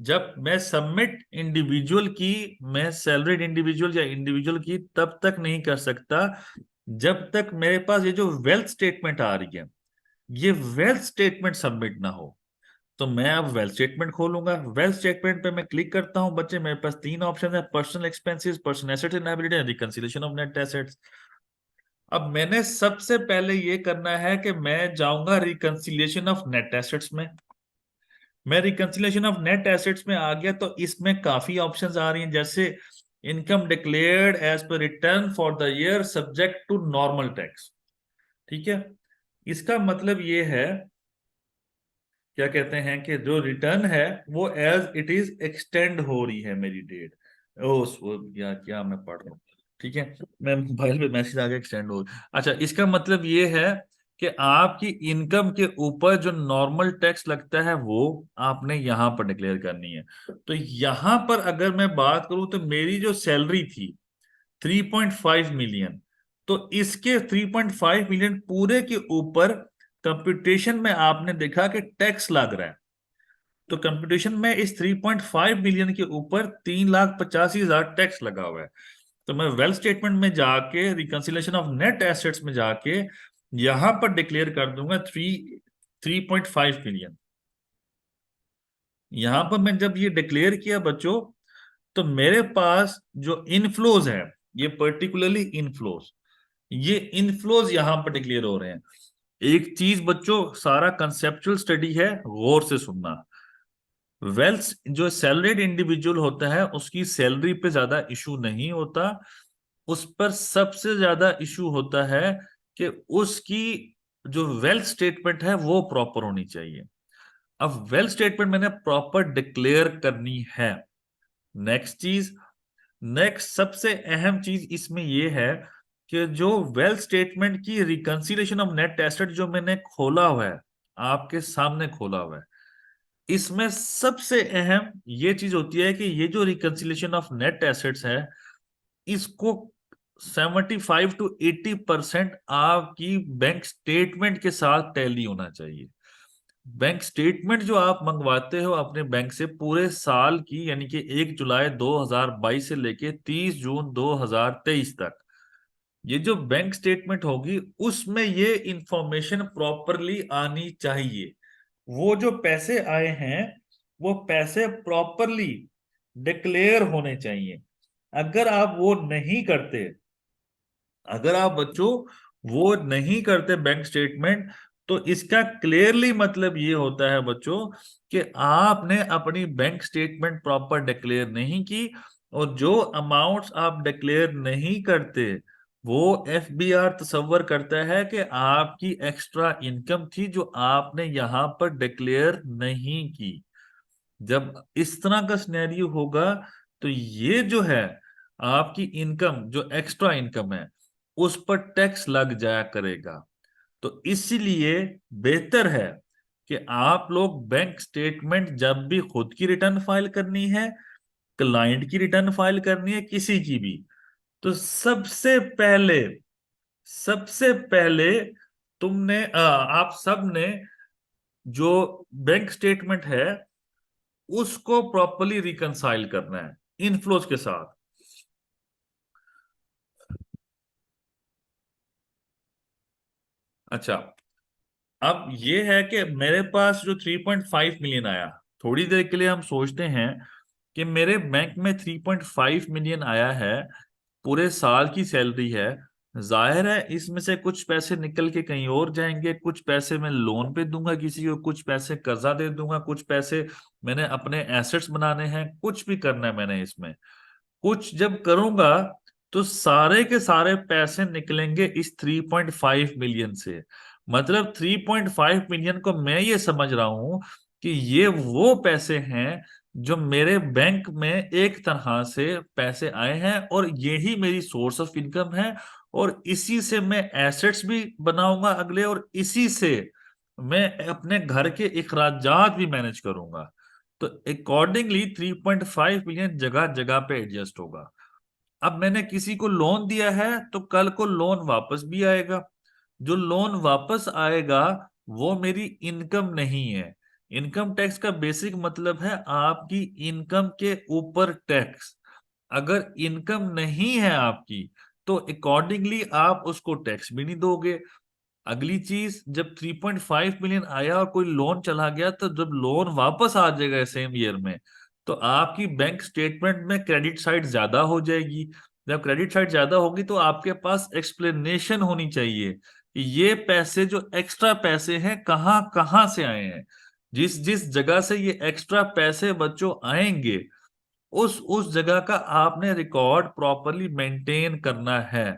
जब मैं सबमिट इंडिविजुअल की, मैं सैलरीड इंडिविजुअल या इंडिविजुअल की तब तक नहीं कर सकता जब तक मेरे पास ये जो वेल्थ स्टेटमेंट आ रही है, ये वेल्थ स्टेटमेंट सबमिट ना हो। तो मैं अब वेल्थ स्टेटमेंट खोलूंगा। वेल्थ स्टेटमेंट पे मैं क्लिक करता हूं बच्चे, मेरे पास 3 ऑप्शन है, personal expenses, personal assets and liability and reconciliation of net assets. अब मैंने सबसे पहले ये करना है कि मैं जाऊंगा रिकंसिलिएशन ऑफ नेट एसेट्स में। मैं रिकंसिलिएशन ऑफ नेट एसेट्स में आ गया, तो इसमें काफी ऑप्शंस आ रही हैं, जैसे income declared as per return for the year subject to normal tax. ठीक है, इसका मतलब ये है, क्या कहते हैं कि जो रिटर्न है वो एज इट इज एक्सटेंड हो रही है मेरी डेट। या क्या मैं पढ़ रहा हूँ, ठीक है, मैं मोबाइल पे मैसेज आ गया एक्सटेंड हो। अच्छा, इसका मतलब ये है कि आपकी इनकम के ऊपर जो नॉर्मल टैक्स लगता है वो आपने यहां पर डिक्लेयर करनी है। तो यहां पर अगर मैं बात करूं तो मेरी जो सैलरी थी 3.5 मिलियन, तो इसके 3.5 मिलियन पूरे के ऊपर कंप्यूटेशन में आपने देखा कि टैक्स लग रहा है। तो कंप्यूटेशन में इस 3.5 मिलियन के ऊपर 3,85,000 टैक्स लगा हुआ है। तो मैं वेल्थ स्टेटमेंट में जाके रिकंसिलिएशन ऑफ नेट एसेट्स में जाके यहां पर डिक्लेयर कर दूंगा 3.5 मिलियन। यहां पर मैं जब ये डिक्लेयर किया बच्चों, तो मेरे पास जो इनफ्लोज है, ये पर्टिकुलरली इनफ्लोज, ये इनफ्लोज यहां पर डिक्लेयर हो रहे हैं। एक चीज बच्चों, सारा कंसेप्चुअल स्टडी है, गौर से सुनना। वेल्थ जो सैलरीड इंडिविजुअल होता है उसकी सैलरी पे ज्यादा इशू नहीं होता, उस पर सबसे ज्यादा इशू होता है कि उसकी जो वेल्थ स्टेटमेंट है वो प्रॉपर होनी चाहिए। अब वेल्थ स्टेटमेंट मैंने प्रॉपर डिक्लेयर करनी है। नेक्स्ट चीज, नेक्स्ट सबसे अहम चीज इसमें यह है कि जो वेल्थ स्टेटमेंट की रिकंसिलिएशन ऑफ नेट एसेट जो मैंने खोला हुआ है, आपके सामने खोला हुआ है, इसमें सबसे अहम ये चीज होती है कि ये जो रिकंसिलिएशन ऑफ नेट एसेट्स है, इसको 75 to 80% आपकी बैंक स्टेटमेंट के साथ टैली होना चाहिए। बैंक स्टेटमेंट जो आप मंगवाते हो अपने बैंक से पूरे साल की, यानी कि 1 जुलाई 2022 से लेके 30 जून 2023 तक, ये जो बैंक स्टेटमेंट होगी उसमें ये इंफॉर्मेशन प्रॉपरली आनी चाहिए। वो जो पैसे आए हैं वो पैसे प्रॉपरली डिक्लेयर होने चाहिए। अगर आप वो नहीं करते, अगर आप बच्चों वो नहीं करते बैंक स्टेटमेंट, तो इसका क्लियरली मतलब ये होता है बच्चों कि आपने अपनी बैंक स्टेटमेंट प्रॉपर डिक्लेयर नहीं की, और जो अमाउंट्स आप डिक्लेयर नहीं करते वो एफबीआर तसव्वुर करता है कि आपकी एक्स्ट्रा इनकम थी जो आपने यहां पर डिक्लेयर नहीं की। जब इस तरह का सिनेरियो होगा तो ये जो है आपकी इनकम, जो एक्स्ट्रा इनकम है, उस पर टैक्स लग जाया करेगा। तो इसीलिए बेहतर है कि आप लोग बैंक स्टेटमेंट जब भी खुद की रिटर्न फाइल करनी है, क्लाइंट की रिटर्न फाइल करनी है, किसी की भी, तो सबसे पहले तुमने आप सब ने जो बैंक स्टेटमेंट है उसको प्रॉपरली रिकंसाइल करना है इनफ्लोज के साथ। अच्छा, अब ये है कि मेरे पास जो 3.5 मिलियन आया, थोड़ी देर के लिए हम सोचते हैं कि मेरे बैंक में 3.5 मिलियन आया है, पूरे साल की सैलरी है, जाहिर है इसमें से कुछ पैसे निकल के कहीं और जाएंगे, कुछ पैसे मैं लोन पे दूंगा किसी को, कुछ पैसे कर्जा दे दूंगा, कुछ पैसे मैंने अपने एसेट्स बनाने हैं, कुछ भी करना है मैंने इसमें। कुछ जब करूंगा तो सारे के सारे पैसे निकलेंगे इस 3.5 मिलियन से। मतलब 3.5 मिलियन को मैं ये समझ रहा हूं कि ये वो पैसे हैं जो मेरे बैंक में एक तरह से पैसे आए हैं, और यही मेरी सोर्स ऑफ इनकम है, और इसी से मैं एसेट्स भी बनाऊंगा अगले, और इसी से मैं अपने घर के इखराजात भी मैनेज करूंगा। तो अकॉर्डिंगली 3.5 मिलियन जगह जगह पे एडजस्ट होगा। अब मैंने किसी को लोन दिया है तो कल को लोन वापस भी आएगा। जो लोन वापस आएगा वो मेरी इनकम नहीं है। इनकम टैक्स का बेसिक मतलब है आपकी इनकम के ऊपर टैक्स। अगर इनकम नहीं है आपकी तो अकॉर्डिंगली आप उसको टैक्स भी नहीं दोगे। अगली चीज, जब 3.5 मिलियन आया और कोई लोन चला गया, तो जब लोन वापस आ जाएगा सेम ईयर में, तो आपकी बैंक स्टेटमेंट में क्रेडिट साइड ज्यादा हो जाएगी। जब क्रेडिट साइड ज्यादा होगी तो आपके पास एक्सप्लेनेशन होनी चाहिए कि ये पैसे जो एक्स्ट्रा पैसे हैं कहाँ कहाँ से आए हैं। जिस जिस जगह से ये एक्स्ट्रा पैसे बच्चों आएंगे उस जगह का आपने रिकॉर्ड प्रॉपरली मेंटेन करना है।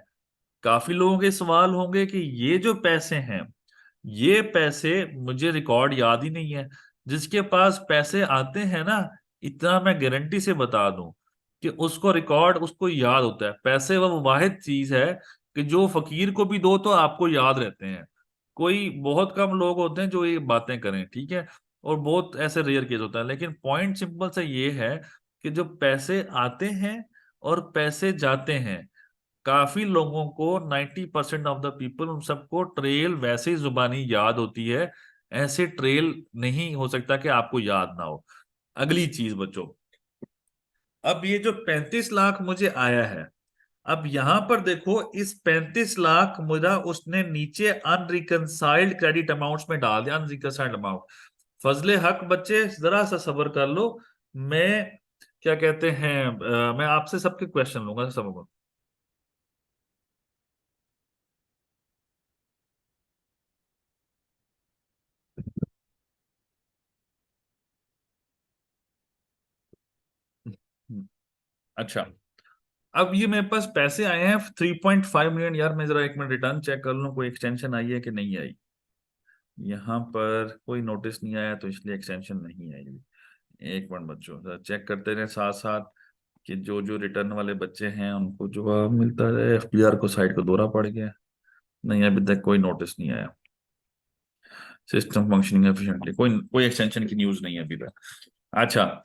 काफी लोगों के सवाल होंगे कि ये जो पैसे हैं, ये पैसे मुझे रिकॉर्ड याद ही नहीं है। जिसके पास पैसे आते हैं ना, इतना मैं गारंटी से बता दूं कि उसको रिकॉर्ड उसको याद होता है। पैसे वो वाहिद चीज है कि जो फकीर को भी दो तो आपको याद रहते हैं। कोई बहुत कम लोग होते हैं जो ये बातें करें, ठीक है, और बहुत ऐसे रेयर केस होता है। लेकिन पॉइंट सिंपल सा ये है कि जो पैसे आते हैं और पैसे जाते हैं, काफी लोगों को 90% ऑफ द पीपल, उन सबको ट्रेल वैसे ही जुबानी याद होती है। ऐसे ट्रेल नहीं हो सकता कि आपको याद ना हो। अगली चीज बच्चों, अब ये जो 35 लाख मुझे आया है, अब यहां पर देखो इस 35 लाख मुझे उसने नीचे अनरिकंसाइल्ड क्रेडिट अमाउंट्स में डाल दिया। अनरिकंसाइल्ड अमाउंट, फजले हक बच्चे जरा सा सब्र कर लो। मैं क्या कहते हैं मैं आपसे सबके क्वेश्चन लूंगा सबको। अच्छा, अब ये मेरे पास पैसे आए हैं 3.5 मिलियन। यार मैं जरा एक मिनट रिटर्न चेक कर लूं कोई एक्सटेंशन आई है कि नहीं आई। यहाँ पर कोई नोटिस नहीं आया तो इसलिए एक्सटेंशन नहीं आई। एक मिनट बच्चों, जरा चेक करते रहे साथ साथ कि जो जो रिटर्न वाले बच्चे हैं उनको जवाब मिलता है। एफबीआर को साइड को दौरा पड़ गया, नहीं अभी तक कोई नोटिस नहीं आया। सिस्टम फंक्शनिंग एफिशिएंटली, कोई कोई एक्सटेंशन की न्यूज नहीं है अभी तक। अच्छा,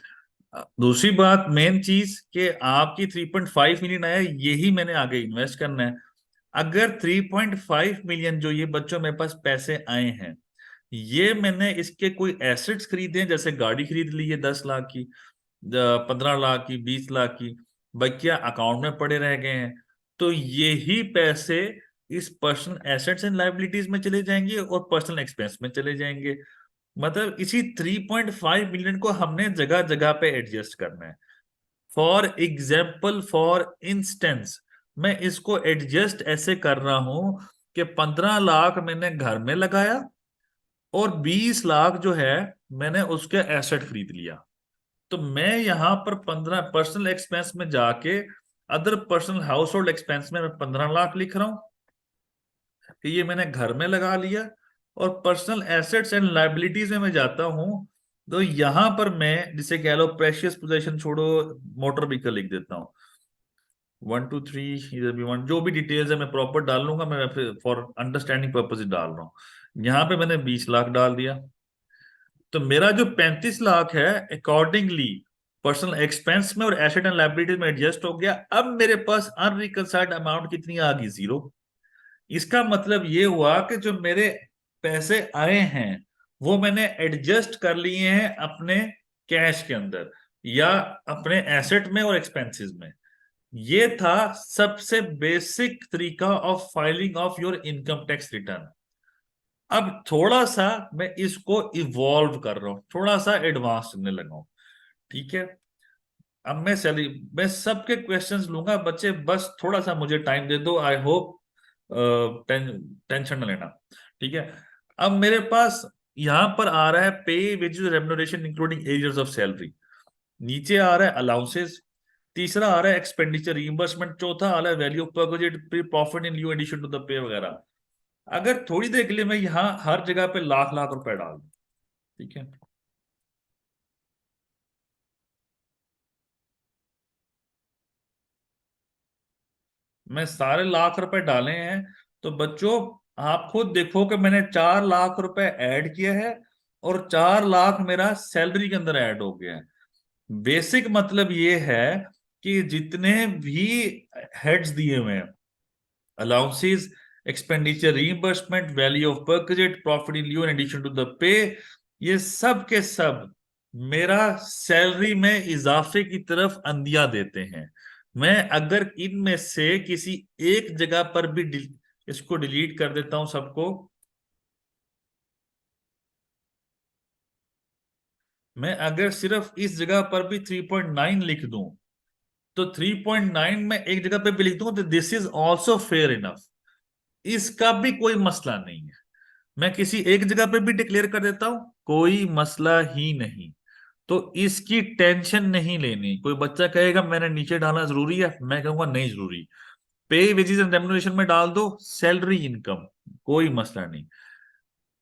दूसरी बात मेन चीज कि आपकी 3.5 मिलियन आया, यही मैंने आगे इन्वेस्ट करना है। अगर 3.5 मिलियन जो ये बच्चों मेरे पास पैसे आए हैं, ये मैंने इसके कोई एसेट्स खरीदे हैं, जैसे गाड़ी खरीद ली है 10 लाख की, 15 लाख की, 20 लाख की, बकिया अकाउंट में पड़े रह गए हैं, तो यही पैसे इस पर्सनल एसेट्स एंड लायबिलिटीज में चले जाएंगे और पर्सनल एक्सपेंस में चले जाएंगे। मतलब इसी 3.5 मिलियन को हमने जगह जगह पे एडजस्ट करना है। फॉर एग्जाम्पल, फॉर इंस्टेंस, मैं इसको एडजस्ट ऐसे कर रहा हूं कि 15 लाख मैंने घर में लगाया और 20 लाख जो है मैंने उसके एसेट खरीद लिया। तो मैं यहां पर 15 पर्सनल एक्सपेंस में जाके other personal house hold expense में मैं 15 लाख लिख रहा हूं कि ये मैंने घर में लगा लिया। और पर्सनल एसेट्स एंड लायबिलिटीज में मैं जाता हूं तो यहां पर मैं, जिसे कह लो प्रेशियस पोजेशन छोड़ो, मोटर व्हीकल लिख देता हूँ। 1 2 3 इधर भी 1, जो भी डिटेल्स है मैं प्रॉपर डाल लूंगा, मैं फॉर अंडरस्टैंडिंग पर्पज डाल रहा हूँ। यहाँ पे मैंने 20 लाख डाल दिया। तो मेरा जो 35 लाख है अकॉर्डिंगली पर्सनल एक्सपेंस में और एसेट एंड लायबिलिटीज में एडजस्ट हो गया। अब मेरे पास अनरिकंसाइल्ड अमाउंट कितनी आ गई? 0। इसका मतलब ये हुआ कि जो मेरे पैसे आए हैं वो मैंने एडजस्ट कर लिए हैं अपने कैश के अंदर या अपने एसेट में और एक्सपेंसेस में। ये था सबसे बेसिक तरीका of filing of your income tax return. अब थोड़ा सा मैं इसको इवॉल्व कर रहा हूं, थोड़ा सा एडवांस करने लगा हूं, ठीक है। अब मैं सबके क्वेश्चंस लूंगा बच्चे, बस थोड़ा सा मुझे टाइम दे दो। आई होप टेंशन न लेना, ठीक है। अब मेरे पास यहां पर आ रहा है पे wages remuneration including arrears of salary, नीचे आ रहा है अलाउंसेस, तीसरा आ रहा है एक्सपेंडिचर रीइंबर्समेंट, चौथा आ रहा है value of perquisite pre profit in lieu addition to the pay वगैरह। अगर थोड़ी देर के लिए मैं यहाँ हर जगह पे लाख लाख रुपए डाल दूं, ठीक है, मैं सारे लाख रुपए डाले हैं, तो बच्चों आप खुद देखो कि मैंने 4 लाख रुपए ऐड किया है और 4 लाख मेरा सैलरी के अंदर ऐड हो गया है। बेसिक मतलब ये है कि जितने भी हेड्स दिए हुए हैं, allowances, expenditure reimbursement, value of perquisite, profit in lieu in addition to the pay, ये सब के सब मेरा सैलरी में इजाफे की तरफ अंदिया देते हैं। मैं अगर इनमें से किसी एक जगह पर भी इसको डिलीट कर देता हूं सबको, मैं अगर सिर्फ इस जगह पर भी 3.9 लिख दूं, तो 3.9 में एक जगह पे भी लिख दूं तो this is also fair enough, इसका भी कोई मसला नहीं है। मैं किसी एक जगह पे भी डिक्लेयर कर देता हूं, कोई मसला ही नहीं, तो इसकी टेंशन नहीं लेनी। कोई बच्चा कहेगा मैंने नीचे डालना जरूरी है, मैं कहूंगा नहीं जरूरी, पे वेजेस एंड रेम्युनरेशन में डाल दो सैलरी इनकम, कोई मसला नहीं।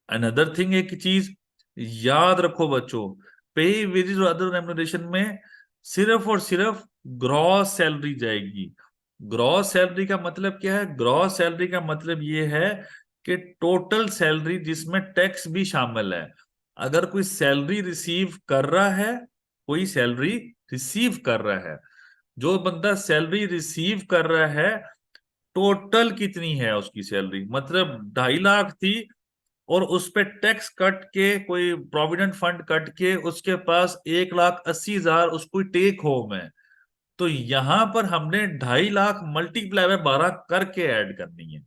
अनदर थिंग, एक चीज याद रखो बच्चों, पे वेजेस और अदर रेम्युनरेशन में सिर्फ और सिर्फ ग्रॉस सैलरी जाएगी। ग्रॉस सैलरी का मतलब क्या है? ग्रॉस सैलरी का मतलब ये है कि टोटल सैलरी जिसमें टैक्स भी शामिल है। अगर कोई सैलरी रिसीव कर रहा है, कोई सैलरी रिसीव कर रहा है, जो बंदा सैलरी रिसीव कर रहा है, टोटल कितनी है उसकी सैलरी, मतलब 2.5 लाख थी और उस पे टैक्स कट के, कोई प्रोविडेंट फंड कट के उसके पास 1,80,000 उसको टेक होम है, तो यहां पर हमने 2.5 लाख मल्टीप्लाई बाय 12 करके ऐड करनी है।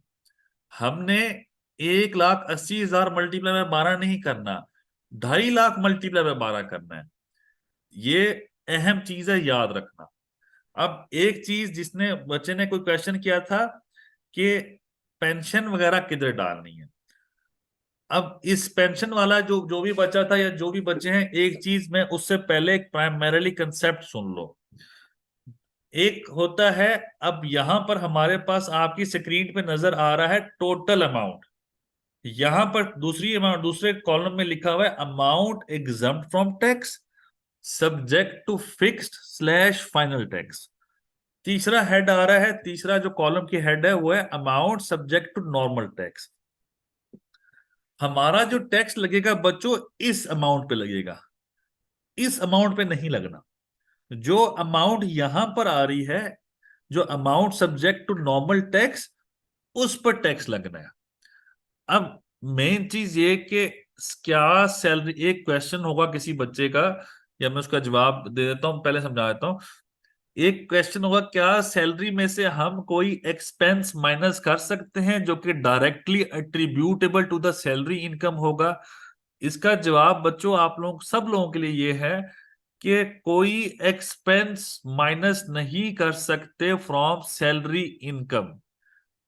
हमने 1,80,000 मल्टीप्लाई बाय 12 नहीं करना, 2.5 लाख मल्टीप्लाई बाय 12 करना है। ये अहम चीज है, याद रखना। अब एक चीज, जिसने बच्चे ने कोई क्वेश्चन किया था कि पेंशन वगैरह किधर डालनी है, अब इस पेंशन वाला जो जो भी बच्चा था या जो भी बच्चे हैं, एक चीज मैं उससे पहले एक प्राइमरीली कंसेप्ट सुन लो। एक होता है, अब यहां पर हमारे पास आपकी स्क्रीन पे नजर आ रहा है टोटल अमाउंट, यहां पर दूसरी अमाउंट दूसरे कॉलम में लिखा हुआ है amount exempt from tax subject to fixed slash final tax. तीसरा हेड आ रहा है, तीसरा जो कॉलम की हेड है वो है amount subject to normal tax. हमारा जो टैक्स लगेगा बच्चों इस अमाउंट पे लगेगा, इस अमाउंट पे नहीं लगना। जो अमाउंट यहां पर आ रही है, जो amount subject to normal tax, उस पर टैक्स लगना है। अब मेन चीज ये कि क्या सैलरी, एक क्वेश्चन होगा किसी बच्चे का, या मैं उसका जवाब दे देता हूं, पहले समझा देता हूं। एक क्वेश्चन होगा, क्या सैलरी में से हम कोई एक्सपेंस माइनस कर सकते हैं जो कि directly attributable to the salary income होगा? इसका जवाब बच्चों आप लोग सब लोगों के लिए ये है कि कोई एक्सपेंस माइनस नहीं कर सकते फ्रॉम सैलरी इनकम।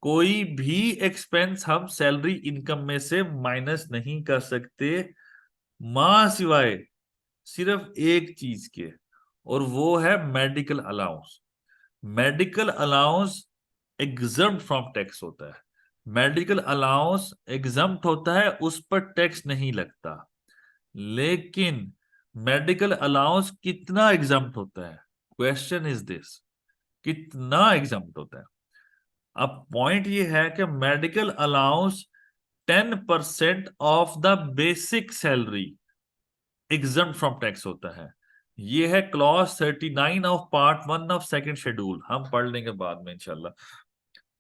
कोई भी एक्सपेंस हम सैलरी इनकम में से माइनस नहीं कर सकते, मां सिवाय सिर्फ एक चीज के, और वो है medical allowance. Medical allowance exempt from tax होता है, मेडिकल अलाउंस एग्जम्प्ट होता है, उस पर टैक्स नहीं लगता। लेकिन मेडिकल अलाउंस कितना एग्जम्प्ट होता है? क्वेश्चन इज दिस, कितना एग्जम्प्ट होता है? अब पॉइंट ये है कि medical allowance 10% of the basic salary exempt from tax होता है। ये है clause 39 of part 1 of second schedule, हम पढ़ लेंगे बाद में इंशाल्लाह।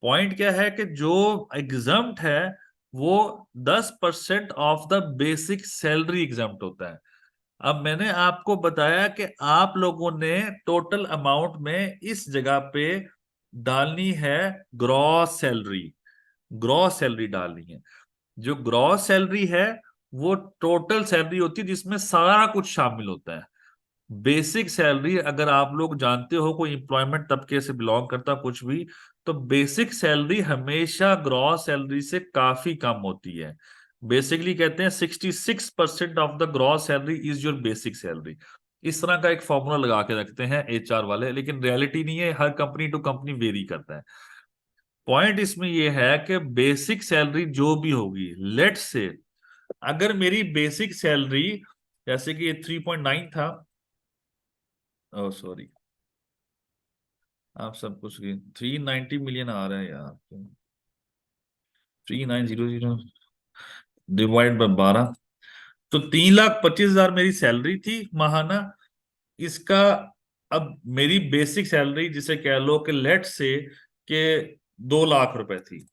पॉइंट क्या है कि जो एग्जम्प्ट है वो 10% of the basic salary exempt होता है। अब मैंने आपको बताया कि आप लोगों ने टोटल अमाउंट में इस जगह पे डालनी है ग्रॉस सैलरी, ग्रॉस सैलरी डालनी है। जो ग्रॉस सैलरी है वो टोटल सैलरी होती है जिसमें सारा कुछ शामिल होता है। बेसिक सैलरी अगर आप लोग जानते हो, कोई एम्प्लॉयमेंट तबके से बिलोंग करता कुछ भी, तो बेसिक सैलरी हमेशा ग्रॉस सैलरी से काफी कम होती है। बेसिकली कहते हैं 66% of the gross salary is your basic salary. इस तरह का एक फॉर्मूला लगा के रखते हैं एचआर वाले, लेकिन रियलिटी नहीं है, हर कंपनी टू कंपनी वेरी करता है। पॉइंट इसमें यह है कि बेसिक सैलरी जो भी होगी, लेट्स से अगर मेरी बेसिक सैलरी जैसे कि 3.9 था, ओह सॉरी, आप सब कुछ 390 मिलियन आ रहा है यार, 3900 डिवाइड बाय 12, तो 3,25,000 मेरी सैलरी थी माहाना। इसका अब मेरी बेसिक सैलरी जिसे कह लो कि लेट से के 2 लाख रुपए थी,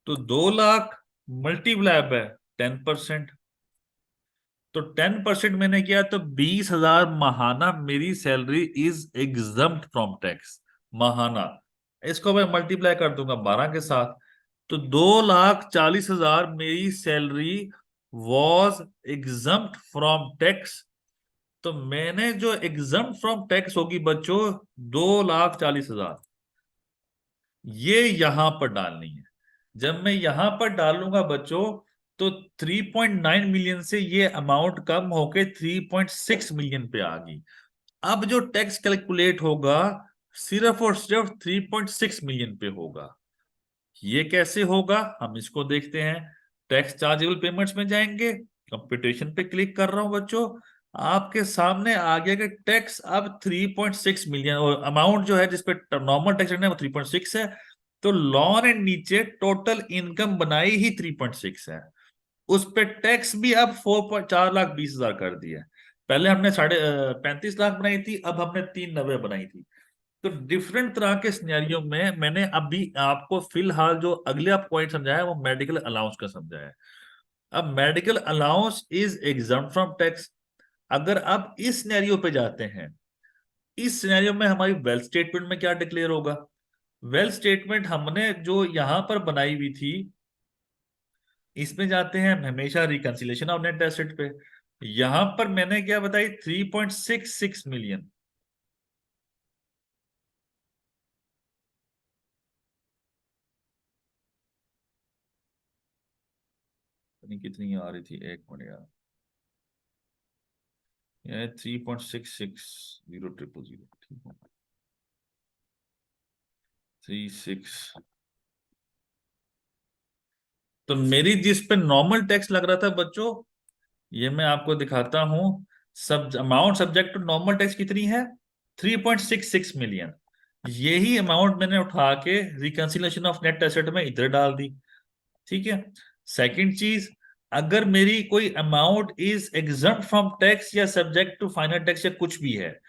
तो 2 लाख मल्टीप्लाई बाय 10%, तो 10% मैंने किया तो 20,000 माहाना मेरी salary is exempt from tax माहाना। इसको मैं मल्टीप्लाई कर दूंगा 12 के साथ, तो 2,40,000 मेरी salary was exempt from tax. तो मैंने जो एग्जम्प्ट फ्रॉम टैक्स होगी बच्चों 2,40,000, ये यहां पर डालनी है। जब मैं यहां पर डालूंगा बच्चों तो 3.9 मिलियन से ये अमाउंट कम होके 3.6 मिलियन पे आ गई। अब जो टैक्स कैलकुलेट होगा सिर्फ और सिर्फ 3.6 मिलियन पे होगा। ये कैसे होगा हम इसको देखते हैं। टैक्स चार्जेबल पेमेंट्स में जाएंगे, कंप्यूटेशन पे क्लिक कर रहा हूं बच्चों, आपके सामने आ गया कि टैक्स अब 3.6 मिलियन, और अमाउंट जो है जिसपे नॉर्मल टैक्स है वो 3.6 है। तो लॉन एंड नीचे टोटल इनकम बनाई ही 3.6 है, उस पे टैक्स भी अब 4,20,000 कर दिया। पहले हमने 35 लाख बनाई थी, अब हमने 390 बनाई थी। तो डिफरेंट तरह के सिनेरियो में मैंने अभी आपको फिलहाल जो अगले पॉइंट समझाया वो मेडिकल अलाउंस का समझाया है। अब medical allowance is exempt from tax. अगर आप इस सिनेरियो पे जाते हैं, इस सिनेरियो में हमारी वेल्थ स्टेटमेंट में क्या डिक्लेयर होगा। वेल्थ स्टेटमेंट हमने जो यहां पर बनाई हुई थी, इसमें जाते हैं हम हमेशा रिकंसिलेशन ऑफ नेट एसेट पे। यहां पर मैंने क्या बताई 3.66 मिलियन, कितनी आ रही थी, एक मिनट यार, ये 3.660000, ठीक है 36। तो मेरी जिस पे नॉर्मल टैक्स लग रहा था बच्चों, ये मैं आपको दिखाता हूं। सब amount subject to normal tax कितनी है 3.66 मिलियन। यही अमाउंट मैंने उठा के रिकंसिलेशन ऑफ नेट एसेट में इधर डाल दी, ठीक है। सेकंड चीज, अगर मेरी कोई amount is exempt from tax या सब्जेक्ट टू फाइनल टैक्स या कुछ भी है,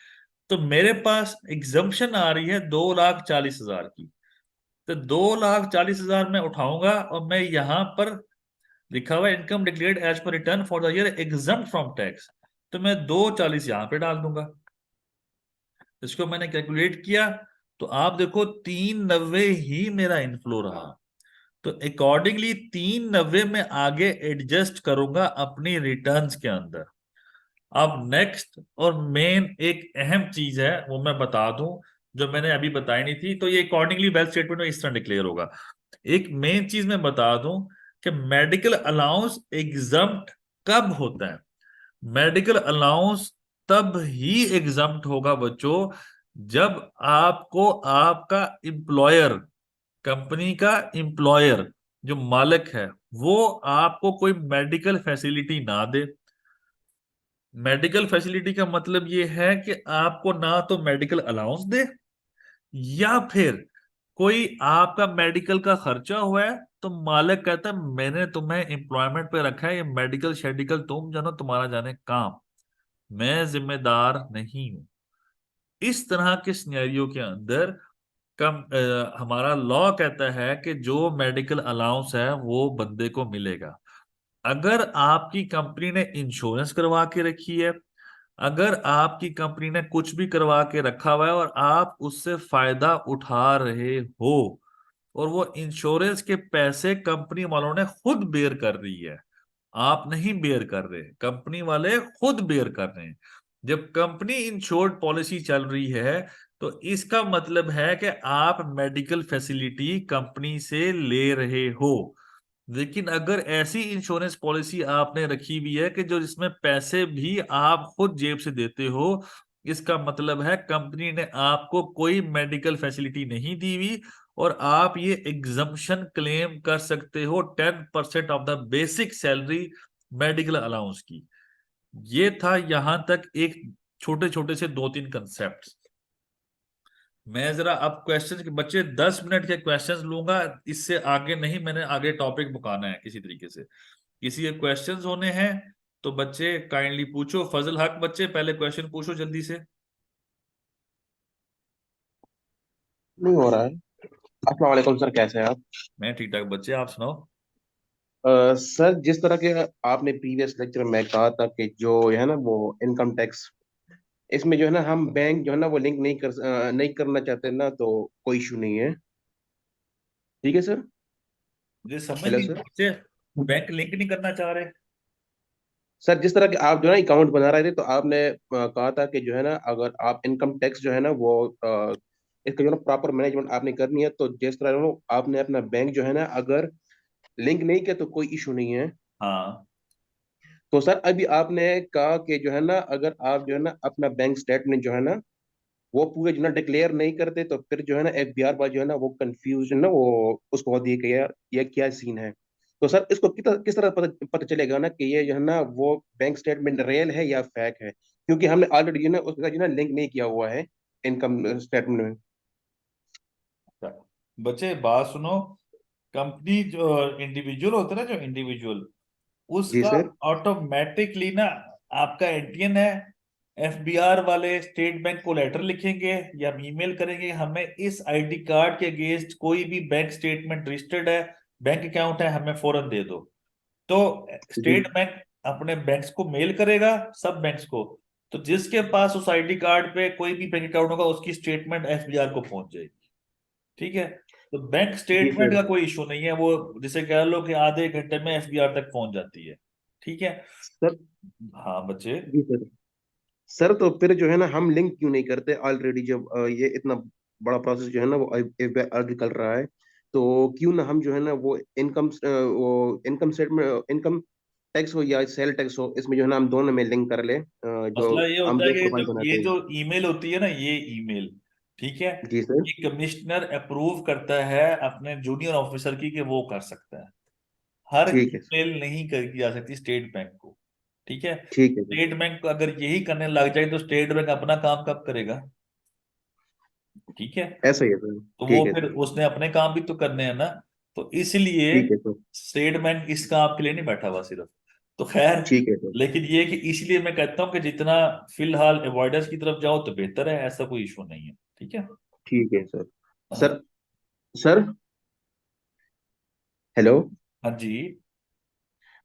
तो मेरे पास एग्जम्पशन आ रही है 2,40,000 की। तो 2,40,000 मैं उठाऊंगा और मैं यहां पर लिखा हुआ income declared as per return for the year exempt from tax, तो मैं 2,40 यहां पे डाल दूंगा। इसको मैंने कैलकुलेट किया तो आप देखो 390 ही मेरा इनफ्लो रहा। तो अकॉर्डिंगली 390 में आगे एडजस्ट करूंगा अपनी रिटर्न्स के अंदर। अब नेक्स्ट और मेन एक अहम चीज है वो मैं बता दूं, जो मैंने अभी बताई नहीं थी, तो ये अकॉर्डिंगली वेल्थ स्टेटमेंट में इस तरह डिक्लेयर होगा। एक मेन चीज मैं बता दूं कि मेडिकल अलाउंस एग्जम्प्ट कब होता है। मेडिकल अलाउंस तब ही एग्जम्प्ट होगा बच्चों जब आपको आपका एम्प्लॉयर, कंपनी का एम्प्लॉयर जो मालिक है, वो आपको कोई मेडिकल फैसिलिटी ना दे। मेडिकल फैसिलिटी का मतलब ये है कि आपको ना तो मेडिकल अलाउंस दे, या फिर कोई आपका मेडिकल का खर्चा हुआ है तो मालिक कहता है मैंने तुम्हें एम्प्लॉयमेंट पे रखा है, ये मेडिकल शेडिकल तुम जानो, तुम्हारा जाने काम, मैं जिम्मेदार नहीं हूं। इस तरह के सिनेरियो के अंदर हमारा लॉ कहता है कि जो मेडिकल अलाउंस है वो बंदे को मिलेगा। अगर आपकी कंपनी ने इंश्योरेंस करवा के रखी है, अगर आपकी कंपनी ने कुछ भी करवा के रखा हुआ है और आप उससे फायदा उठा रहे हो और वो इंश्योरेंस के पैसे कंपनी वालों ने खुद बेयर कर रही है, आप नहीं बेयर कर रहे, कंपनी वाले खुद बेयर कर रहे हैं, जब कंपनी इंश्योर्ड पॉलिसी चल रही है तो इसका मतलब है कि आप मेडिकल फैसिलिटी कंपनी से ले रहे हो। लेकिन अगर ऐसी इंश्योरेंस पॉलिसी आपने रखी हुई है कि जो जिसमें पैसे भी आप खुद जेब से देते हो, इसका मतलब है कंपनी ने आपको कोई मेडिकल फैसिलिटी नहीं दी हुई, और आप ये एग्जम्पशन क्लेम कर सकते हो 10% of the basic salary medical allowance की। ये था यहां तक एक छोटे छोटे से 2-3 कंसेप्ट। मैं जरा अब क्वेश्चन के बच्चे 10 मिनट के क्वेश्चंस लूंगा, इससे आगे नहीं। मैंने आगे टॉपिक मुकाना है किसी तरीके से। किसी के क्वेश्चंस होने हैं तो बच्चे काइंडली पूछो। फजल हक बच्चे पहले क्वेश्चन पूछो जल्दी से। नहीं हो रहा है। अस्सलाम वालेकुम सर, कैसे हैं आप? मैं ठीक ठाक बच्चे, आप सुनाओ। सर, जिस तरह के आपने प्रीवियस लेक्चर में कहा था कि जो है ना वो इनकम टैक्स, इसमें जो है ना हम बैंक जो है ना वो लिंक नहीं करना चाहते ना, तो कोई इशू नहीं है। ठीक है सर। मुझे समझ हेलो नहीं सर। बच्चे, बैंक लिंक नहीं करना चाह रहे। सर, जिस तरह के आप जो है ना अकाउंट बना रहे थे, तो आपने कहा था कि जो है ना अगर आप इनकम टैक्स जो है ना वो इसका जो है ना प्रॉपर मैनेजमेंट आपने करनी है, तो जिस तरह ना आपने अपना बैंक जो है ना अगर लिंक नहीं किया तो कोई इशू नहीं है। हाँ, तो सर, अभी आपने कहा कि जो है ना अगर आप जो है ना अपना बैंक स्टेटमेंट जो है ना वो पूरे जो है ना डिक्लेयर नहीं करते, तो फिर जो है ना एफबीआर वाला जो है ना वो कंफ्यूज ना वो उसको होती है कि यार ये क्या सीन है। तो सर, इसको किस तरह पता चलेगा ना कि ये जो है ना वो बैंक स्टेटमेंट रियल है या फेक है, क्योंकि हमने ऑलरेडी जो है ना उसका जो है ना लिंक नहीं किया हुआ है इनकम स्टेटमेंट में। बच्चे बात सुनो। कंपनी जो इंडिविजुअल होता है ना, जो इंडिविजुअल, जी उसका सर। ऑटोमेटिकली ना, आपका एनटीएन है, एफबीआर वाले स्टेट बैंक को लेटर लिखेंगे या ईमेल करेंगे, हमें इस आईडी कार्ड के अगेंस्ट कोई भी बैंक स्टेटमेंट रजिस्टर्ड है, बैंक अकाउंट है, हमें फौरन दे दो। तो जी स्टेट बैंक अपने बैंक्स को मेल करेगा, सब बैंक्स को। तो जिसके पास उस आईडी कार्ड पे कोई भी बैंक अकाउंट होगा, उसकी स्टेटमेंट एफबीआर को पहुंच जाएगी। ठीक है। तो बैंक जी स्टेटमेंट सर। का कोई इशू नहीं है, वो जिसे कह लो कि आधे घंटे में एफबीआर तक पहुंच जाती है। ठीक है। सर। हाँ बच्चे। जी सर। सर, तो फिर जो है ना हम लिंक क्यों नहीं करते ऑलरेडी, जब ये इतना बड़ा प्रोसेस जो है ना वो आगे चल रहा है, तो क्यों ना हम जो है ना वो इनकम स्टेटमेंट, इनकम टैक्स हो या सेल टैक्स हो, इसमें जो है ना हम दोनों में लिंक कर ले, जो मसला ये हम होता है जो कि प्रोफाइल ये बनाते हैं। जो ईमेल होती है ना, ये ईमेल, ठीक है, जी सर। ये कमिश्नर अप्रूव करता है अपने जूनियर ऑफिसर की कि वो कर सकता है। हर ठीक है सर। ईमेल नहीं की जा सकती स्टेट बैंक को। ठीक है। ठीक है सर। स्टेट बैंक अगर यही करने लग जाए तो स्टेट बैंक अपना काम कब करेगा? ठीक है। ऐसा ही है सर। तो वो ठीक है फिर सर। उसने अपने काम भी तो करने हैं ना। तो इसलिए ठीक है सर। स्टेट बैंक इस काम के लिए नहीं बैठा हुआ सिर्फ। तो खैर, ठीक है सर। लेकिन ये कि इसलिए मैं कहता हूं कि जितना फिलहाल अवॉइडेंस की तरफ जाओ तो बेहतर है, ऐसा कोई इशू नहीं है। ठीक है। ठीक है सर। हाँ। सर। सर। हेलो। हाँ जी।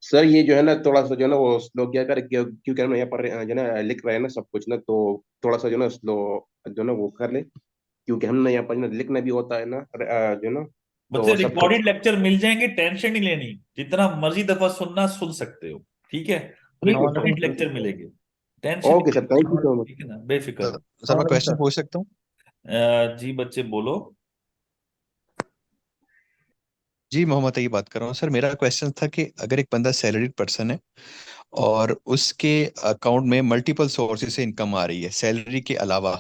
सर, ये जो है ना थोड़ा सा जो है ना वो स्लो किया कर, क्योंकि हम यहाँ पर जो है ना लिख रहे हैं ना सब कुछ ना, तो थोड़ा सा जो है ना स्लो जो है ना वो कर ले, क्योंकि हमने यहाँ पर जो है ना लिखना भी होता है ना, जो है ना बच्चे तो सब कुछ। रिकॉर्डेड लेक्चर मिल जाएंगे, टेंशन नहीं लेनी। जितना मर्जी दफा सुनना सुन सकते हो। ठीक है। ठीक है रिकॉर्डेड सर। लेक्चर मिलेंगे। Tension okay sir, thank you नहीं। So much. ठीक है ना, बेफिक्र। सर मैं क्वेश्चन पूछ सकता हूँ? जी बच्चे बोलो। जी, मोहम्मद तैयब बात कर रहा हूँ। सर मेरा क्वेश्चन था कि अगर एक बंदा सैलरीड पर्सन है और उसके अकाउंट में मल्टीपल सोर्सेज से इनकम आ रही है सैलरी के अलावा,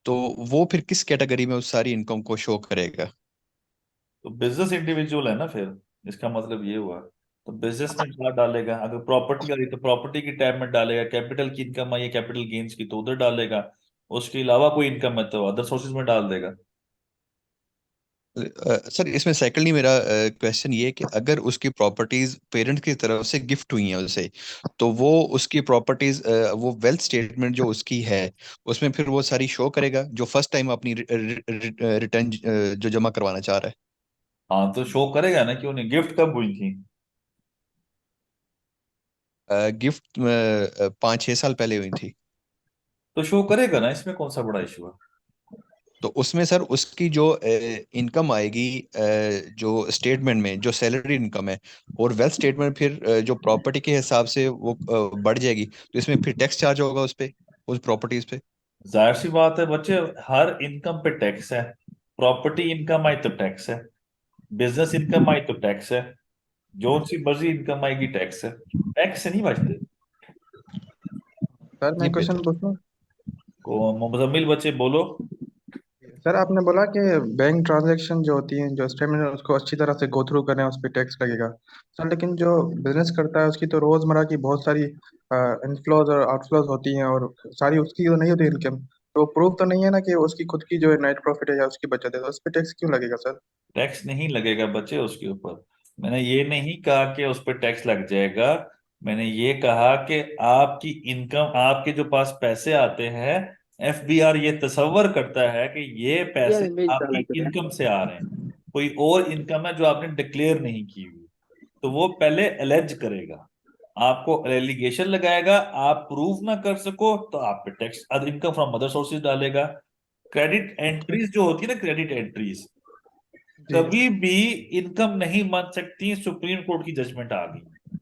तो वो फिर किस कैटेगरी में उस सारी इनकम को शो करेगा? तो बिजनेस इंडिविजुअल है ना फिर, इसका मतलब ये हुआ। तो बिजनेस में क्या डालेगा? अगर प्रॉपर्टी आ रही तो प्रॉपर्टी की टैब में डालेगा, कैपिटल की इनकम आई है कैपिटल गेन्स की तो उधर डालेगा, उसके अलावा कोई इनकम है तो अदर सोर्सेज में डाल देगा। सर इसमें सेकंडली मेरा क्वेश्चन ये है कि अगर उसकी प्रॉपर्टीज पेरेंट की तरफ से गिफ्ट हुई हैं उसे, तो वो उसकी प्रॉपर्टीज वो वेल्थ स्टेटमेंट जो उसकी है उसमें फिर वो सारी शो करेगा जो फर्स्ट टाइम अपनी रिटर्न जो जमा करवाना चाह रहा हाँ तो शो करेगा ना, क्यों नहीं? गिफ्ट कब हुई थी? है? गिफ्ट 5-6 साल पहले हुई थी। तो शो करेगा ना, इसमें कौन सा बड़ा इशू है? तो उसमें सर उसकी जो इनकम आएगी जो स्टेटमेंट में जो सैलरी इनकम है, और वेल्थ स्टेटमेंट फिर जो प्रॉपर्टी के हिसाब से वो बढ़ जाएगी, तो इसमें फिर टैक्स चार्ज होगा उस पे। उस प्रॉपर्टीज पे? जाहिर सी बात है बच्चे, हर इनकम पे टैक्स है। प्रॉपर्टी इनकम आई तो टैक्स है, बिजनेस इनकम आई तो टैक्स है, जो सी मर्जी इनकम आएगी टैक्स है। टैक्स से नहीं बचते। सर मैं क्वेश्चन पूछूं? मुजम्मिल बच्चे बोलो। सर आपने बोला कि बैंक ट्रांजैक्शन जो होती हैं, जो स्टेटमेंट है, उसको अच्छी तरह से गो थ्रू करें, उस पर टैक्स लगेगा। सर लेकिन जो बिजनेस करता है उसकी तो रोजमर्रा की बहुत सारी इनफ्लोज और आउटफ्लोज होती हैं, और सारी उसकी तो नहीं होती इनकम, तो प्रूफ तो नहीं है ना कि उसकी खुद की जो है नेट प्रॉफिट है या उसकी बचत है, तो उस पर टैक्स क्यों लगेगा सर? टैक्स नहीं लगेगा बच्चे उसके ऊपर। मैंने ये नहीं कहा कि उस पर टैक्स लग जाएगा। मैंने ये कहा कि आपकी इनकम, आपके जो पास पैसे आते हैं, एफबीआर ये तसव्वुर करता है कि ये पैसे आपकी इनकम से आ रहे हैं। कोई और इनकम है जो आपने डिक्लेयर नहीं की हुई, तो वो पहले एलेज करेगा, आपको एलिगेशन लगाएगा। आप प्रूव ना कर सको तो आप पे tax income from other sources डालेगा। क्रेडिट एंट्रीज जो होती है ना, क्रेडिट एंट्रीज कभी भी इनकम नहीं मान सकती। सुप्रीम कोर्ट की जजमेंट आ गई,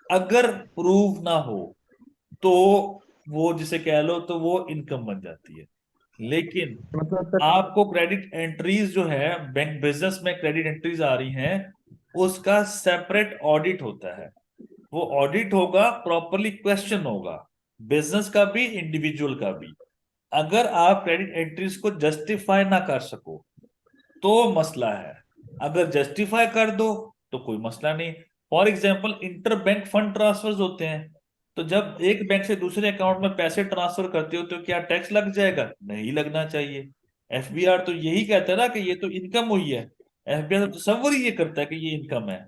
अगर प्रूव ना हो तो वो जिसे कह लो तो वो इनकम बन जाती है। लेकिन मतलब सर आपको क्रेडिट एंट्रीज जो है, बैंक बिजनेस में क्रेडिट एंट्रीज आ रही हैं, उसका सेपरेट ऑडिट होता है। वो ऑडिट होगा, प्रॉपरली क्वेश्चन होगा, बिजनेस का भी इंडिविजुअल का भी। अगर आप क्रेडिट एंट्रीज को जस्टिफाई ना कर सको तो मसला है। अगर जस्टिफाई कर दो तो कोई मसला नहीं। For example inter bank fund transfers होते हैं, तो जब एक बैंक से दूसरे अकाउंट में पैसे ट्रांसफर करते हो तो क्या टैक्स लग जाएगा? नहीं लगना चाहिए। एफबीआर तो यही कहता है ना कि ये तो इनकम हुई है। एफबीआर तो तसव्वुर ही ये करता है कि ये इनकम है।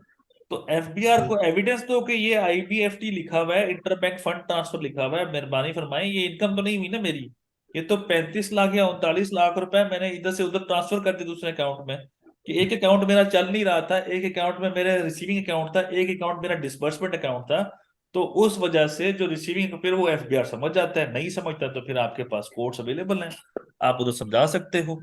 तो एफबीआर को एविडेंस दो कि ये आईबीएफटी लिखा हुआ है, इंटर बैंक फंड ट्रांसफर लिखा हुआ है, मेहरबानी फरमाए, ये इनकम तो नहीं हुई ना मेरी। ये तो 35 लाख या 39 लाख रुपए मैंने इधर से उधर ट्रांसफर कर दिए दूसरे अकाउंट में। कि एक अकाउंट मेरा चल नहीं रहा था, एक अकाउंट में मेरे रिसीविंग अकाउंट था, एक अकाउंट मेरा डिसबर्समेंट अकाउंट था। तो उस वजह से जो रिसीविंग, फिर वो एफबीआर समझ जाता है। नहीं समझता तो फिर आपके पास कोर्ट्स अवेलेबल हैं, आप उधर समझा सकते हो।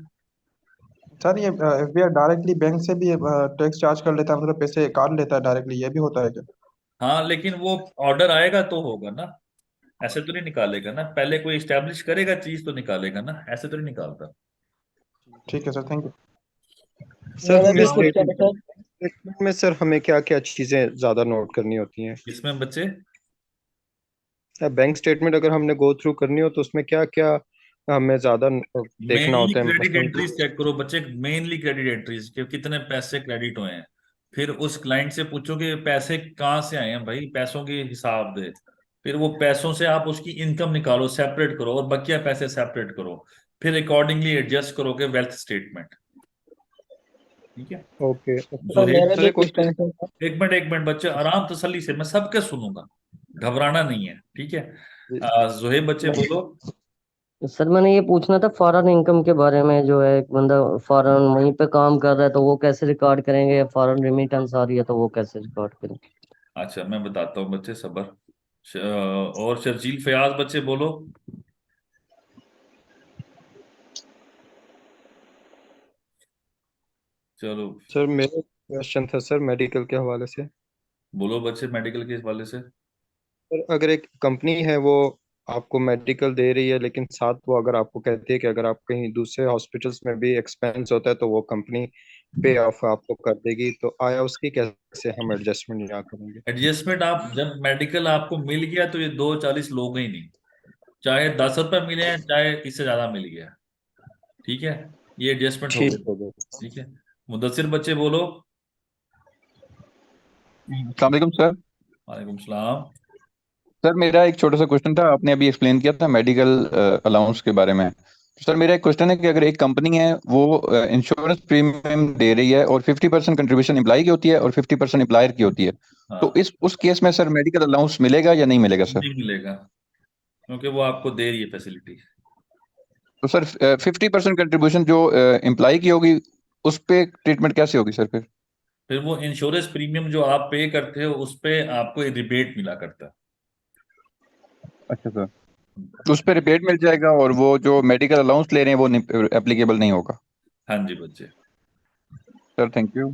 सर ये एफबीआई डायरेक्टली बैंक से भी टैक्स चार्ज कर लेता है, मतलब पैसे काट लेता है डायरेक्टली, ये भी होता है क्या? हाँ, लेकिन वो ऑर्डर आएगा तो होगा ना, ऐसे तो नहीं निकालेगा ना। पहले कोई इस्टेब्लिश करेगा चीज तो निकालेगा ना, ऐसे तो नहीं निकालता। ठीक है सर, थैंक यू। सर मेरा हमें भी क्वेश्चन है सर। स्टेटमेंट में सर हमें क्या क्या चीजें ज्यादा नोट करनी होती हैं? इसमें बच्चे बैंक स्टेटमेंट अगर हमने गो थ्रू करनी हो तो उसमें क्या क्या हमें ज्यादा देखना मेनली होता है? क्रेडिट मसलन एंट्रीज चेक करो बच्चे, मेनली क्रेडिट एंट्रीज के कितने पैसे क्रेडिट हुए हैं। फिर उस क्लाइंट से पूछो कि पैसे कहाँ से आए हैं भाई, पैसों के हिसाब दे। फिर वो पैसों से आप उसकी इनकम निकालो, सेपरेट करो, और बकिया पैसे सेपरेट करो। फिर अकॉर्डिंगली एडजस्ट करोगे वेल्थ स्टेटमेंट। ठीक है। ओके। सर जोहेब, मेरा भी दूसरे क्वेश्चन है क्वेश्चन। सर। एक मिनट बच्चे, आराम तसल्ली से, मैं सबके सुनूंगा, घबराना नहीं है, ठीक है। जोहेब बच्चे बोलो। सर मैंने ये पूछना था फॉरेन इनकम के बारे में, जो है एक बंदा फॉरेन वहीं पे काम कर रहा है तो वो कैसे रिकॉर्ड करेंगे, या फॉरेन रेमिटेंस आ रही है तो वो कैसे रिकॉर्ड करेंगे? अच्छा मैं बताता हूँ बच्चे, सबर। और शर्जील फयाज बच्चे बोलो। चलो सर मेरा क्वेश्चन था सर मेडिकल के हवाले से। बोलो बच्चे, मेडिकल के हवाले से। सर अगर एक कंपनी है वो आपको मेडिकल दे रही है, लेकिन साथ वो अगर आपको कहती है कि अगर आप कहीं दूसरे हॉस्पिटल्स में भी एक्सपेंस होता है तो वो कंपनी पे ऑफ आपको कर देगी, तो आया उसकी कैसे हम एडजस्टमेंट यहाँ करेंगे? एडजस्टमेंट, आप जब मेडिकल आपको मिल गया तो ये 240 लोग ही नहीं, चाहे 10 रुपए मिले हैं चाहे इससे ज्यादा मिल गया, ठीक है, ये एडजस्टमेंट हो ठीक गई। हो गया। ठीक है। मुदस्सिर बच्चे बोलो। अस्सलाम वालेकुम सर। वालेकुम सलाम। सर मेरा एक छोटा सा क्वेश्चन था, आपने अभी एक्सप्लेन किया था मेडिकल अलाउंस के बारे में। तो सर मेरा एक क्वेश्चन है कि अगर एक कंपनी है वो इंश्योरेंस प्रीमियम दे रही है और 50% कंट्रीब्यूशन एम्प्लॉय की होती है और 50% एम्प्लॉयर की होती है, तो हाँ, इस उस केस में सर मेडिकल अलाउंस मिलेगा या नहीं मिलेगा सर? नहीं मिलेगा, क्योंकि वो आपको दे रही है फैसिलिटी। तो सर 50% कंट्रीब्यूशन जो एम्प्लॉय की होगी उस पे ट्रीटमेंट कैसे होगी सर फिर? फिर वो इंश्योरेंस प्रीमियम जो आप पे करते हो उस पे आपको एक रिबेट मिला करता है। अच्छा सर, तो उस पे रिबेट मिल जाएगा और वो जो मेडिकल अलाउंस ले रहे हैं वो एप्लीकेबल नहीं होगा? हाँ जी बच्चे। Sir thank you.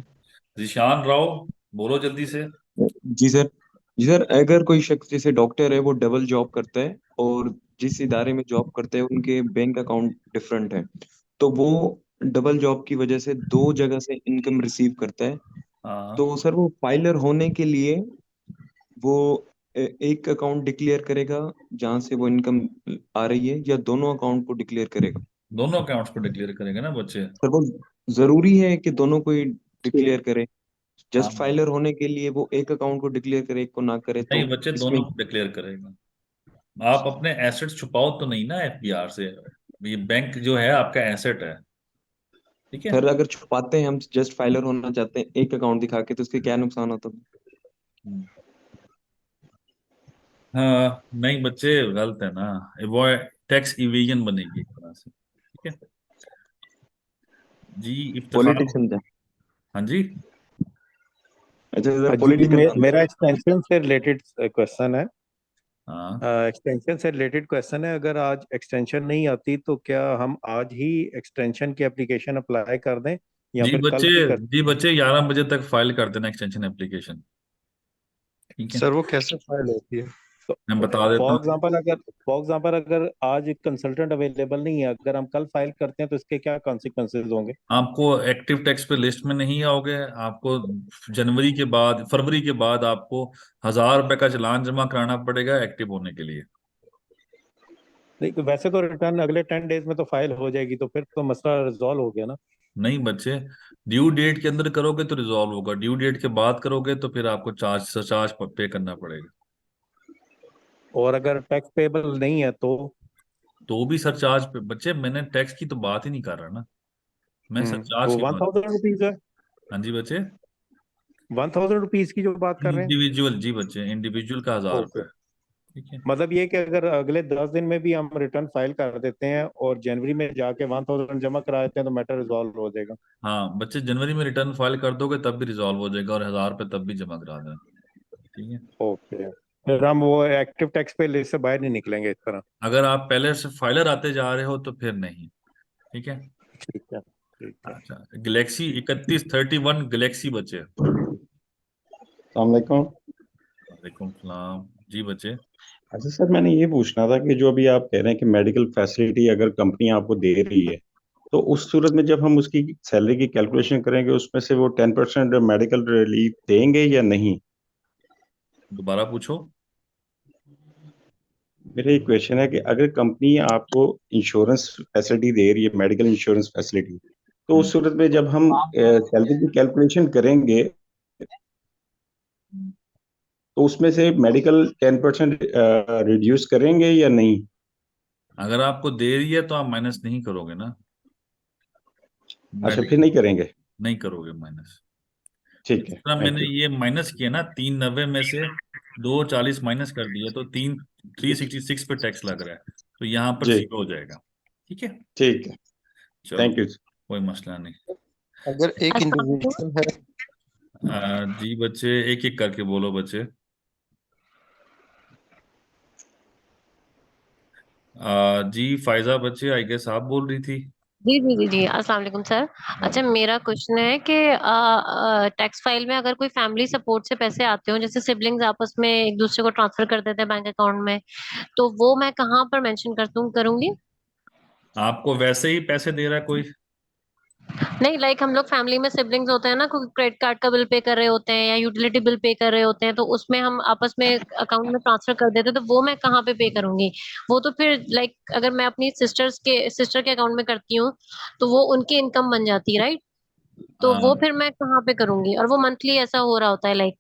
Zeeshan Rao बोलो जल्दी से। जी सर। जी सर, अगर कोई शख्स जैसे डॉक्टर है वो डबल जॉब करता है और जिस इदारे में जॉब करते हैं उनके बैंक अकाउंट डिफरेंट है, तो वो डबल जॉब की वजह से दो जगह से इनकम रिसीव करता है। हाँ, तो सर वो फाइलर होने के लिए वो एक अकाउंट डिक्लेयर करेगा जहां से वो इनकम आ रही है, या दोनों अकाउंट को डिक्लेयर करेगा? दोनों अकाउंट्स को डिक्लेयर करेंगे ना बच्चे। सर वो जरूरी है कि दोनों को ही डिक्लेयर करे? हाँ, जस्ट फाइलर होने के लिए वो एक अकाउंट को डिक्लेयर करे, एक को ना करे, नहीं तो बच्चे, इसमें दोनों को डिक्लेयर करेगा। आप अपने एसेट्स छुपाओ तो नहीं ना एफबीआर से। ये बैंक जो है आपका एसेट है, ठीक है। सर अगर छुपाते हैं, हम जस्ट फाइलर होना चाहते हैं एक अकाउंट दिखा के, तो उसके क्या नुकसान होता है? हम्म। हाँ नहीं बच्चे, गलत है ना। वो टैक्स इवेजन बनेगी एक तरह से, ठीक है। जी इफ्तिखार। पॉलिटिशियन है। हाँ जी। अच्छा सर, जी पॉलिटिकल मेरा एक्सटेंशन से रिलेटेड क्वेश्चन है। हाँ एक्सटेंशन से रिलेटेड क्वेश्चन है, अगर आज एक्सटेंशन नहीं आती तो क्या हम आज ही एक्सटेंशन की एप्लीकेशन अप्लाई कर दें या जी फिर कल बच्चे, ही कर? जी बच्चे 11 बजे तक फाइल कर देना एक्सटेंशन एप्लीकेशन, ठीक है। सर वो कैसे फाइल होती है? तो मैं बता देता फॉर हूँ। एग्जांपल अगर आज कंसल्टेंट अवेलेबल नहीं है, अगर हम कल फाइल करते हैं तो इसके क्या कॉन्सिक्वेंसेज होंगे? आपको एक्टिव टैक्स पे लिस्ट में नहीं आओगे। आपको जनवरी के बाद, फरवरी के बाद आपको 1,000 रुपए का चालान जमा कराना पड़ेगा एक्टिव होने के लिए। नहीं तो वैसे तो रिटर्न अगले 10 डेज में तो फाइल हो जाएगी, तो फिर तो मसला रिजॉल्व हो गया ना। नहीं बच्चे, ड्यू डेट के अंदर करोगे तो रिजॉल्व होगा, ड्यू डेट के बाद करोगे तो फिर आपको सरचार्ज पे करना पड़ेगा। और अगर टैक्स पेबल नहीं है तो भी सरचार्ज पे बच्चे, मैंने टैक्स की तो बात ही नहीं कर रहा ना, मैं सरचार्ज तो की वन बात। थाउजेंड रुपीज है। हाँ जी बच्चे। 1000 रुपीज की जो बात कर रहे हैं। इंडिविजुअल जी बच्चे, इंडिविजुअल का 1,000 रुपए, ओके। ठीक है। मतलब ये कि अगर अगले 10 दिन में भी हम रिटर्न फाइल कर देते हैं और जनवरी में जाके 1000 जमा करा देते हैं तो मैटर रिजॉल्व हो जाएगा। हाँ बच्चे, जनवरी में रिटर्न फाइल कर दोगे तब भी रिजॉल्व हो जाएगा, और 1,000 रुपए तब भी जमा करा देना, ठीक है। ओके, फिर हम वो एक्टिव टैक्स पे लिस्ट से बाहर नहीं निकलेंगे इस तरह। अगर आप पहले से फाइलर आते जा रहे हो तो फिर नहीं, ठीक है। ठीक है, ठीक है। अच्छा, गैलेक्सी 3131 गैलेक्सी बच्चे। अस्सलाम वालेकुम सलाम जी बच्चे। अच्छा सर, मैंने ये पूछना था कि जो अभी आप कह रहे हैं कि मेडिकल फैसिलिटी अगर कंपनी आपको दे रही है, तो उस सूरत में जब हम उसकी सैलरी की कैलकुलेशन करेंगे उसमें से वो 10% मेडिकल रिलीफ देंगे या नहीं? दोबारा पूछो। मेरा एक क्वेश्चन है कि अगर कंपनी आपको इंश्योरेंस फैसिलिटी दे रही है, मेडिकल इंश्योरेंस फैसिलिटी, तो उस सूरत में जब हम सैलरी की कैलकुलेशन करेंगे तो उसमें से मेडिकल 10% रिड्यूस करेंगे या नहीं? अगर आपको दे रही है तो आप माइनस नहीं करोगे ना, अच्छा, फिर नहीं करेंगे। नहीं करोगे माइनस। ठीक जिस है, तरह थैंक मैंने यू। ये माइनस किया ना, 390 में से 240 माइनस कर दिया तो 366 पे टैक्स लग रहा है, तो यहाँ पर जी, 0 हो जाएगा, ठीक है। ठीक है, चलो, थैंक यू। कोई मसला नहीं। अगर एक इंडिविजुअल है, जी बच्चे, एक एक करके बोलो बच्चे। जी फायजा बच्चे, आई गेस आप बोल रही थी। जी जी जी जी, अस्सलाम वालेकुम सर। अच्छा, मेरा क्वेश्चन है कि टैक्स फाइल में अगर कोई फैमिली सपोर्ट से पैसे आते हो, जैसे सिबलिंग्स आपस में एक दूसरे को ट्रांसफर कर देते हैं बैंक अकाउंट में, तो वो मैं कहाँ पर मेंशन करूंगी? आपको वैसे ही पैसे दे रहा है कोई? नहीं, लाइक हम लोग फैमिली में सिबलिंग्स होते हैं ना, कोई क्रेडिट कार्ड का बिल पे कर रहे होते हैं या यूटिलिटी बिल पे कर रहे होते हैं, तो उसमें हम आपस में अकाउंट में ट्रांसफर कर देते हैं, तो वो मैं कहाँ पे करूंगी? वो तो फिर लाइक अगर मैं अपनी सिस्टर के अकाउंट में करती हूँ तो वो उनकी इनकम बन जाती है, राइट? तो वो फिर मैं कहाँ पे करूंगी? और वो मंथली ऐसा हो रहा होता है लाइक।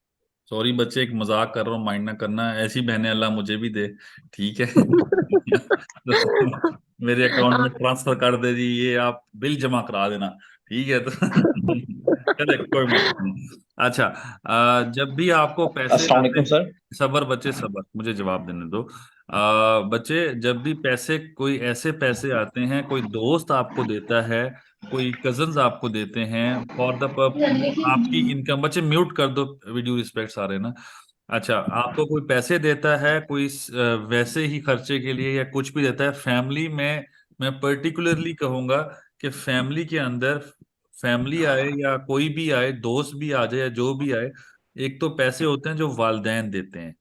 सॉरी बच्चे, एक मजाक कर रहा हूँ, माइंड ना करना, ऐसी बहनें अल्लाह मुझे भी दे, ठीक है। मेरे अकाउंट में ट्रांसफर कर दे जी, ये आप बिल जमा करा देना, ठीक है। तो चले, कोई मसला नहीं। अच्छा, जब भी आपको पैसे अस्सलाम आते वालेकुम हैं, सर। सबर बच्चे सबर, मुझे जवाब देने दो। बच्चे, जब भी पैसे, कोई ऐसे पैसे आते हैं, कोई दोस्त आपको देता है, कोई कजन्स आपको देते हैं फॉर द आपकी इनकम, बच्चे म्यूट कर दो, वीडियो रिस्पेक्ट सारे ना। अच्छा, आपको कोई पैसे देता है, कोई वैसे ही खर्चे के लिए या कुछ भी देता है फैमिली में, मैं पर्टिकुलरली कहूंगा कि फैमिली के अंदर, फैमिली आए या कोई भी आए, दोस्त भी आ जाए या जो भी आए, एक तो पैसे होते हैं जो वालदैन देते हैं,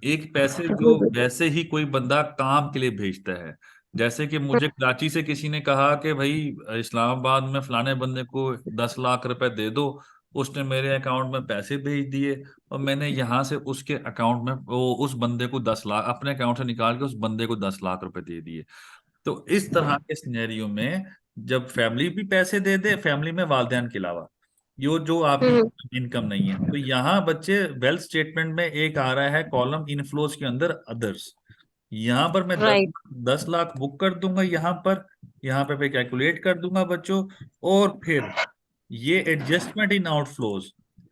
एक पैसे जो वैसे ही कोई बंदा काम के लिए भेजता है, जैसे कि मुझे कराची से किसी ने कहा कि भाई इस्लामाबाद में फलाने बंदे को 10 लाख रुपए दे दो, उसने मेरे अकाउंट में पैसे भेज दिए और मैंने यहाँ से उसके अकाउंट में वो उस बंदे को 10 लाख अपने अकाउंट से निकाल के उस बंदे को 10 लाख रुपए दे दिए। तो इस तरह के सिनेरियो में जब फैमिली भी पैसे दे दे, फैमिली में वालिदैन के अलावा यो जो आपकी इनकम नहीं है, तो यहाँ बच्चे वेल्थ स्टेटमेंट में एक आ रहा है कॉलम इनफ्लोज के अंदर अदर्स, यहाँ पर मैं राइट 10 लाख बुक कर दूंगा, यहाँ पे कैलकुलेट कर दूंगा बच्चों, और फिर ये एडजस्टमेंट इन आउटफ्लोज,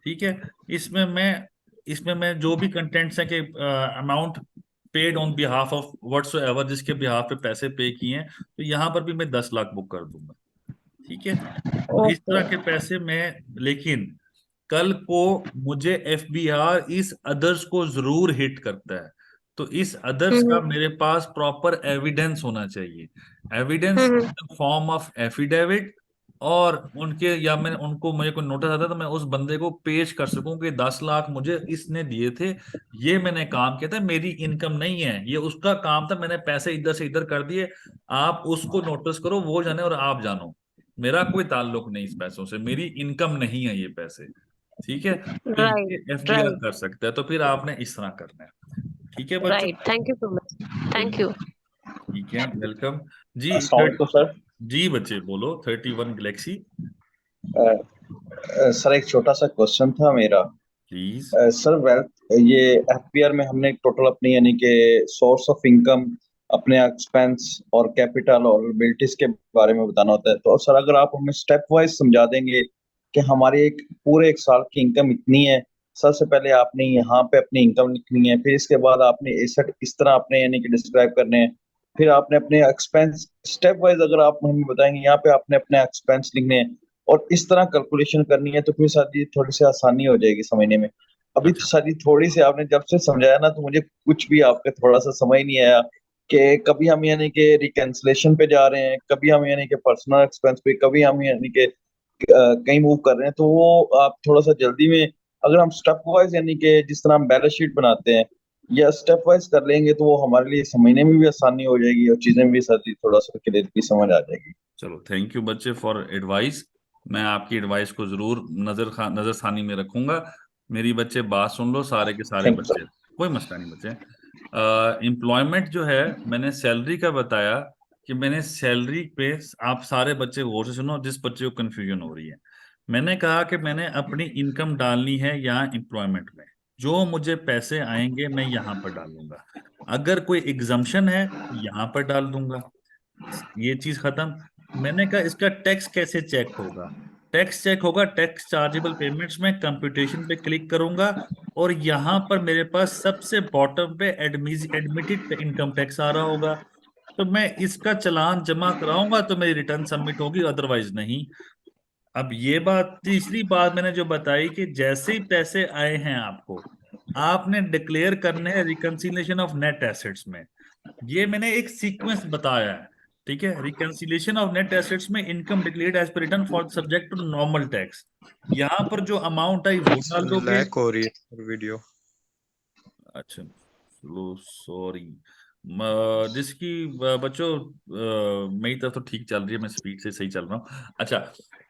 ठीक है, इसमें मैं जो भी कंटेंट्स है कि amount paid on behalf of whatsoever, जिसके बिहाफ पे पैसे पे किए हैं, तो यहाँ पर भी मैं 10 लाख बुक कर दूंगा, ठीक है। तो इस तरह के पैसे में, लेकिन कल को मुझे एफबीआर इस अदर्स को जरूर हिट करता है, तो इस अदर्स का मेरे पास प्रॉपर एविडेंस होना चाहिए, evidence in the form of affidavit, और उनके या मैं उनको मुझे कोई नोटिस आता है तो मैं उस बंदे को पेश कर सकूं कि 10 लाख मुझे इसने दिए थे, ये मैंने काम किया था, मेरी इनकम नहीं है, ये उसका काम था, मैंने पैसे इधर से इधर कर दिए, आप उसको नोटिस करो, वो जाने और आप जानो, मेरा कोई ताल्लुक नहीं इस पैसों से, मेरी इनकम नहीं है ये पैसे, ठीक है। तो राइट ये एफबीआर राइट कर सकता है, तो फिर आपने इस तरह करना है, ठीक है बच्चों। Right. Thank you so much. Thank you. ठीक है, वेलकम जी। अस्सलाम वालेकुम सर। जी बच्चे बोलो, 31 गैलेक्सी। सर एक छोटा सा क्वेश्चन था मेरा। प्लीज। सर वेल्थ ये एफपीआर में हमने टोटल अपनी यानी कि सोर्स ऑफ इनकम, अपने एक्सपेंस और कैपिटल और लायबिलिटीज के बारे में बताना होता है, तो सर अगर आप हमें स्टेप वाइज समझा देंगे कि हमारी एक पूरे एक साल की इनकम इतनी है, सबसे पहले आपने यहाँ पे अपनी इनकम लिखनी है, फिर इसके बाद आपने एसेट इस तरह आपने यानी कि डिस्क्राइब करने हैं, फिर आपने अपने एक्सपेंस स्टेप वाइज अगर आप हमें बताएंगे यहाँ पे आपने अपने एक्सपेंस लिखने हैं और इस तरह कैलकुलेशन करनी है, तो फिर सर जी थोड़ी सी आसानी हो जाएगी समझने में। अभी तो सर जी थोड़ी सी आपने जब से समझाया ना तो मुझे कुछ भी आपका थोड़ा सा समझ नहीं आया कि कभी हम यानी कि रिकैंसलेशन पे जा रहे हैं, कभी हम यानी कि पर्सनल एक्सपेंस पे, कभी हम यानी कि कहीं मूव कर रहे हैं, तो वो आप थोड़ा सा जल्दी में अगर हम स्टेप वाइज यानी कि जिस तरह हम बैलेंस शीट बनाते हैं या स्टेप वाइज कर लेंगे तो वो हमारे लिए समझने में भी आसानी हो जाएगी और चीजें भी सर जी थोड़ा सा क्लियरली समझ आ जाएगी। चलो थैंक यू बच्चे फॉर एडवाइस, मैं आपकी एडवाइस को जरूर नजरसानी में रखूंगा। मेरी बच्चे बात सुन लो, सारे के सारे बच्चे, कोई मसला नहीं बच्चे। एम्प्लॉयमेंट जो है, मैंने सैलरी का बताया कि मैंने सैलरी पे, आप सारे बच्चे गौर से सुनो जिस बच्चे को कंफ्यूजन हो रही है, मैंने कहा कि मैंने अपनी इनकम डालनी है यहाँ एम्प्लॉयमेंट में, जो मुझे पैसे आएंगे मैं यहाँ पर डालूंगा, अगर कोई एग्जम्पशन है यहाँ पर डाल दूंगा, ये चीज खत्म। मैंने कहा इसका टैक्स कैसे चेक होगा, टैक्स चेक होगा टैक्स चार्जेबल पेमेंट्स में, कंप्यूटेशन पे क्लिक करूंगा और यहाँ पर मेरे पास सबसे बॉटम पे एडमिटेड इनकम टैक्स आ रहा होगा, तो मैं इसका चालान जमा कराऊंगा तो मेरी रिटर्न सबमिट होगी, अदरवाइज नहीं। अब ये बात, तीसरी बात मैंने जो बताई कि जैसे ही पैसे आए हैं आपको, आपने डिक्लेयर करने हैं रिकंसिलिएशन ऑफ नेट एसेट्स में, ये मैंने एक सीक्वेंस बताया है, ठीक है। रिकंसिलिएशन ऑफ नेट एसेट्स में income declared as per return for subject to normal tax, यहाँ पर जो अमाउंट आई वो डाल दोगे। लैग हो रही है वीडियो। अच्छा सॉरी, जिसकी बच्चों मेरी तरफ तो ठीक चल रही है, मैं स्पीड से सही चल रहा हूँ। अच्छा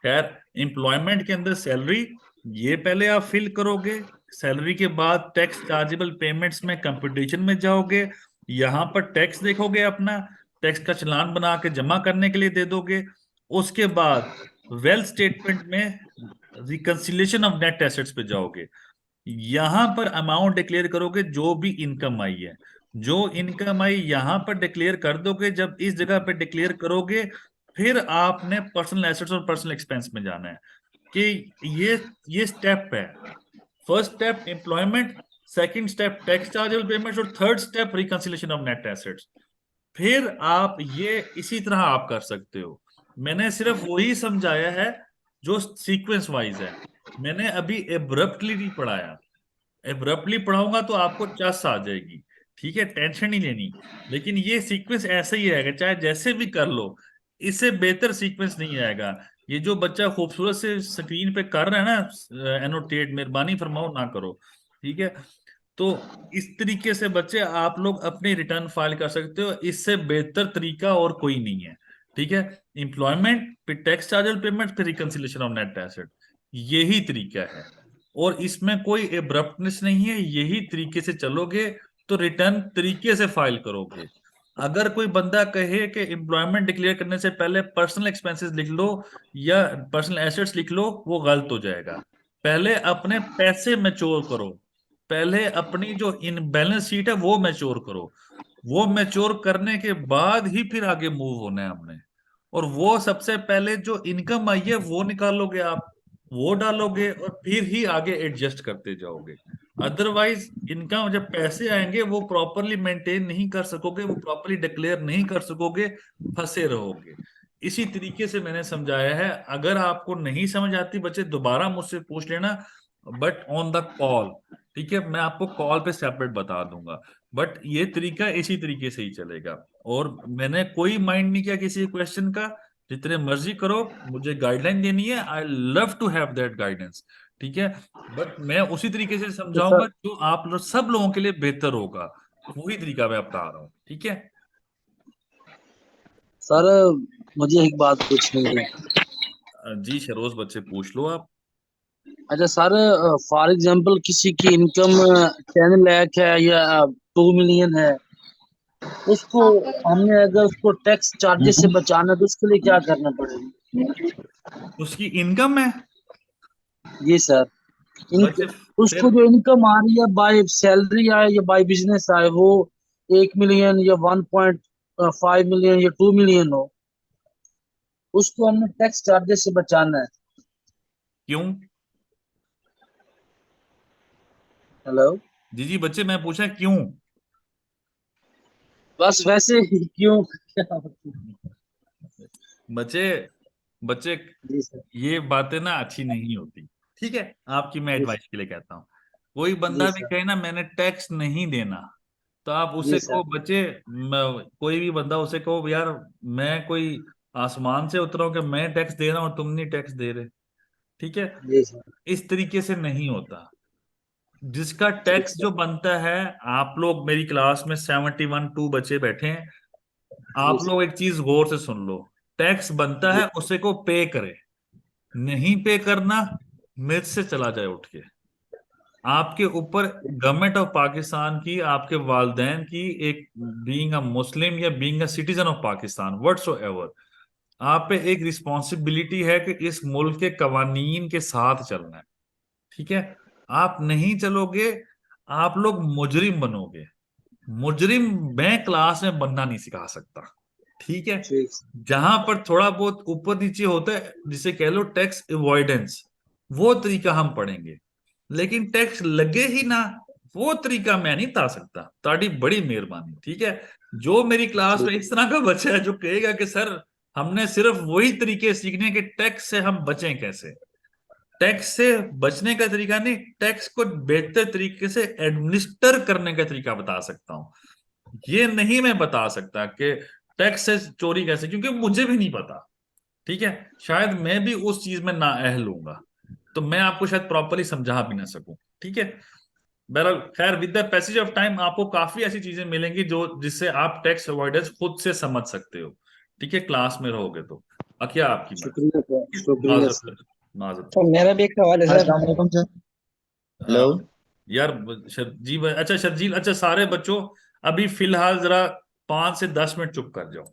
खैर, एम्प्लॉयमेंट के अंदर सैलरी ये पहले आप फिल करोगे, सैलरी के बाद टैक्स चार्जेबल पेमेंट्स में कंप्यूटेशन में जाओगे, यहाँ पर टैक्स देखोगे, अपना टैक्स का चालान बना के जमा करने के लिए दे दोगे, उसके बाद वेल्थ स्टेटमेंट में रिकंसिलिएशन ऑफ नेट एसेट्स पे जाओगे, यहां पर अमाउंट डिक्लेयर करोगे जो भी इनकम आई है, जो इनकम आई यहां पर डिक्लेयर कर दोगे। जब इस जगह पे डिक्लेयर करोगे फिर आपने पर्सनल एसेट्स और पर्सनल एक्सपेंस में जाना है कि ये स्टेप है। First step employment, second step tax chargeable payments और third step reconciliation of net assets. फिर आप ये इसी तरह आप कर सकते हो, मैंने सिर्फ वही समझाया है जो सीक्वेंस वाइज है, मैंने अभी एब्रप्टली नहीं पढ़ाया, एब्रप्टली पढ़ाऊंगा तो आपको चस आ जाएगी, ठीक है, टेंशन नहीं लेनी। लेकिन ये सीक्वेंस ऐसे ही रहेगा, चाहे जैसे भी कर लो, इससे बेहतर सीक्वेंस नहीं आएगा। ये जो बच्चा खूबसूरत से स्क्रीन पे कर रहा है ना एनोटेट, मेहरबानी फरमाओ ना करो, ठीक है। तो इस तरीके से बच्चे आप लोग अपनी रिटर्न फाइल कर सकते हो, इससे बेहतर तरीका और कोई नहीं है। ठीक है, एम्प्लॉयमेंट फिर टैक्स चार्जेबल पेमेंट फिर रिकंसिलिएशन ऑफ नेट एसेट, यही तरीका है और इसमें कोई एब्रप्टनेस नहीं है। यही तरीके से चलोगे तो रिटर्न तरीके से फाइल करोगे। अगर कोई बंदा कहे कि एम्प्लॉयमेंट डिक्लेयर करने से पहले पर्सनल एक्सपेंसेस लिख लो या पर्सनल एसेट्स लिख लो, वो गलत हो जाएगा। पहले अपने पैसे मैच्योर करो, पहले अपनी जो इन बैलेंस शीट है वो मैच्योर करो, वो मैच्योर करने के बाद ही फिर आगे मूव होना है हमने। और वो सबसे पहले जो इनकम आई है वो निकालोगे आप, वो डालोगे और फिर ही आगे एडजस्ट करते जाओगे। अदरवाइज इनकम जब पैसे आएंगे वो प्रॉपरली मेंटेन नहीं कर सकोगे, वो प्रॉपरली डिक्लेयर नहीं कर सकोगे, फंसे रहोगे। इसी तरीके से मैंने समझाया है। अगर आपको नहीं समझ आती बच्चे दोबारा मुझसे पूछ लेना, बट ऑन द कॉल। ठीक है, मैं आपको कॉल पे सेपरेट बता दूंगा, बट ये तरीका इसी तरीके से ही चलेगा। और मैंने कोई माइंड नहीं किया किसी क्वेश्चन का, जितने मर्जी करो, मुझे गाइडलाइन देनी है, I love to have that guidance. ठीक है, बट मैं उसी तरीके से तो समझाऊंगा सर जो आप लोग सब लोगों के लिए बेहतर होगा, वही तरीका मैं अपना रहा हूँ। ठीक है, सर मुझे एक बात पूछनी थी। जी शरोज बच्चे पूछ लो आप। अच्छा सर, फॉर एग्जांपल किसी की इनकम 10 लाख है या 2 मिलियन है, उसको हमने अगर उसको टैक्स चार्जेस से बचाना है तो उसके लिए क्या करना पड़ेगा? उसकी इनकम है जी सर, बच्चे उसको फिर जो इनकम आ रही है बाय सैलरी आए या बाय बिजनेस आए, वो 1 मिलियन या 1.5 मिलियन या 2 मिलियन हो, उसको हमने टैक्स चार्जेस से बचाना है। क्यों? हेलो, जी जी बच्चे, मैं पूछा क्यों? बस वैसे ही क्यों? बच्चे बच्चे जी सर। ये बातें ना अच्छी नहीं होती। ठीक है, आपकी मैं जी एडवाइस के लिए कहता हूँ। कोई जी बंदा भी सर। कहे ना मैंने टैक्स नहीं देना, तो आप जी उसे सर। कहो बच्चे, कोई भी बंदा उसे कहो यार मैं कोई आसमान से उतरा हूं कि मैं टैक्स दे रहा हूं तुम नहीं टैक्स दे रहे। ठीक है, जी सर। इस तरीके से नहीं होता। जिसका टैक्स जो बनता है, आप लोग मेरी क्लास में 71-2 बच्चे बैठे हैं, जी आप सर। लोग एक चीज गौर से सुन लो। टैक्स बनता जी है उसे को पे करे, नहीं पे करना मिर्च से चला जाए उठ के। आपके ऊपर गवर्नमेंट ऑफ पाकिस्तान की, आपके वालदैन की, एक बीइंग अ मुस्लिम या being a citizen of Pakistan whatsoever, आप पे एक रिस्पॉन्सिबिलिटी है कि इस मुल्क के कवानीन के साथ चलना है। ठीक है, आप नहीं चलोगे आप लोग मुजरिम बनोगे। मुजरिम मैं क्लास में बनना नहीं सिखा सकता। ठीक है, ठीक। जहां पर थोड़ा बहुत ऊपर नीचे होता है जिसे कह लो टैक्स अवॉइडेंस, वो तरीका हम पढ़ेंगे। लेकिन टैक्स लगे ही ना, वो तरीका मैं नहीं बता सकता। ताड़ी बड़ी मेहरबानी। ठीक है, जो मेरी क्लास में इस तरह का बच्चा है जो कहेगा कि सर हमने सिर्फ वही तरीके सीखने के टैक्स से हम बचें कैसे, टैक्स से बचने का तरीका नहीं, टैक्स को बेहतर तरीके से एडमिनिस्टर करने का तरीका बता सकता हूं। ये नहीं मैं बता सकता कि टैक्स से चोरी कैसे, क्योंकि मुझे भी नहीं पता। ठीक है, शायद मैं भी उस चीज में नाअहल हूंगा, तो मैं आपको शायद प्रॉपरली समझा भी ना सकूं। ठीक है, बहरहाल खैर with the passage of time आपको काफी ऐसी चीजें मिलेंगी जो जिससे आप टैक्स अवॉइडेंस खुद से समझ सकते हो। ठीक है, क्लास में रहोगे तो। क्या आपकी शुक्रिया सर, बात? शुक्रिया सर। माजरत माजरत। तो मेरा भी एक सवाल है सर। अस्सलाम वालेकुम सर। हेलो। यार अच्छा शर्जील, अच्छा सारे बच्चों अभी फिलहाल जरा 5 से 10 मिनट चुप कर जाओ।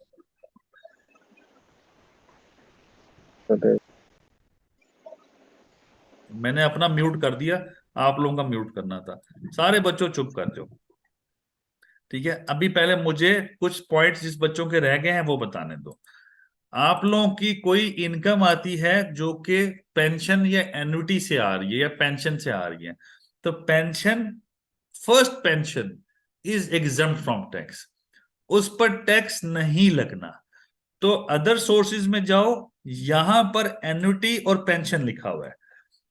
मैंने अपना म्यूट कर दिया, आप लोगों का म्यूट करना था। सारे बच्चों चुप कर जाओ। ठीक है, अभी पहले मुझे कुछ पॉइंट्स जिस बच्चों के रह गए हैं वो बताने दो। आप लोगों की कोई इनकम आती है जो कि पेंशन या एन्युटी से आ रही है या पेंशन से आ रही है, तो pension, first pension is exempt from tax, उस पर टैक्स नहीं लगना। तो अदर सोर्सेज में जाओ, यहां पर एन्युटी और पेंशन लिखा हुआ है,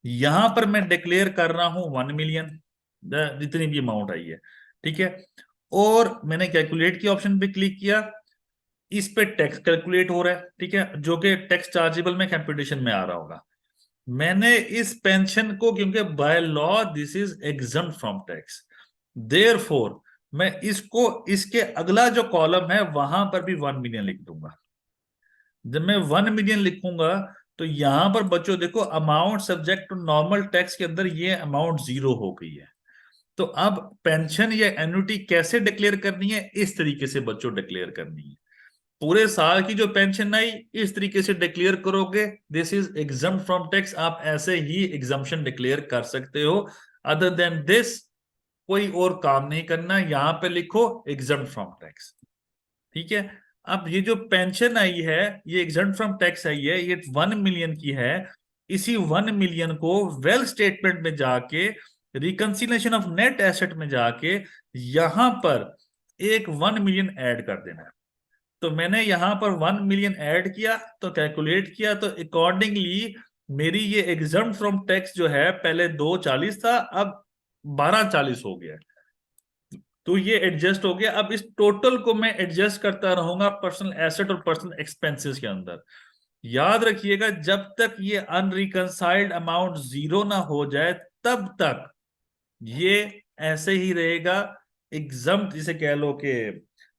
यहां पर मैं डिक्लेयर कर रहा हूं 1 मिलियन, जितनी भी अमाउंट आई है। ठीक है, और मैंने कैलकुलेट की ऑप्शन पे क्लिक किया, इस पे टैक्स कैलकुलेट हो रहा है। ठीक है, जो कि टैक्स चार्जेबल में कंप्यूटेशन में आ रहा होगा। मैंने इस पेंशन को, क्योंकि by law this is exempt from tax, therefore मैं इसको, इसके अगला जो कॉलम है वहां पर भी 1 मिलियन लिख दूंगा। जब मैं 1 मिलियन लिखूंगा तो यहां पर बच्चों देखो, amount subject to normal tax के अंदर ये अमाउंट 0 हो गई है। तो अब पेंशन या एन्युटी कैसे डिक्लेयर करनी है? इस तरीके से बच्चों डिक्लेयर करनी है। पूरे साल की जो पेंशन आई इस तरीके से डिक्लेयर करोगे, this is exempt from tax. आप ऐसे ही एग्जम्पशन डिक्लेयर कर सकते हो। अदर देन दिस कोई और काम नहीं करना, यहां पे लिखो एग्जम्प्ट फ्रॉम टैक्स। ठीक है। अब ये जो पेंशन आई है, ये एग्जम्प्ट फ्रॉम टैक्स आई है, ये 1 मिलियन की है। इसी 1 मिलियन को वेल्थ स्टेटमेंट में जाके, रिकंसिलेशन ऑफ नेट एसेट में जाके यहां पर एक 1 मिलियन ऐड कर देना है। तो मैंने यहां पर 1 मिलियन ऐड किया, तो कैलकुलेट किया, तो अकॉर्डिंगली मेरी ये एग्जम्प्ट फ्रॉम टैक्स जो है, पहले 240 था, अब 1240 हो गया। तो ये एडजस्ट हो गया। अब इस टोटल को मैं एडजस्ट करता रहूंगा पर्सनल एसेट और पर्सनल एक्सपेंसेस के अंदर। याद रखिएगा, जब तक ये अनरिकंसाइल्ड अमाउंट 0 ना हो जाए तब तक ये ऐसे ही रहेगा। एग्जम्प्ट जिसे कह लो कि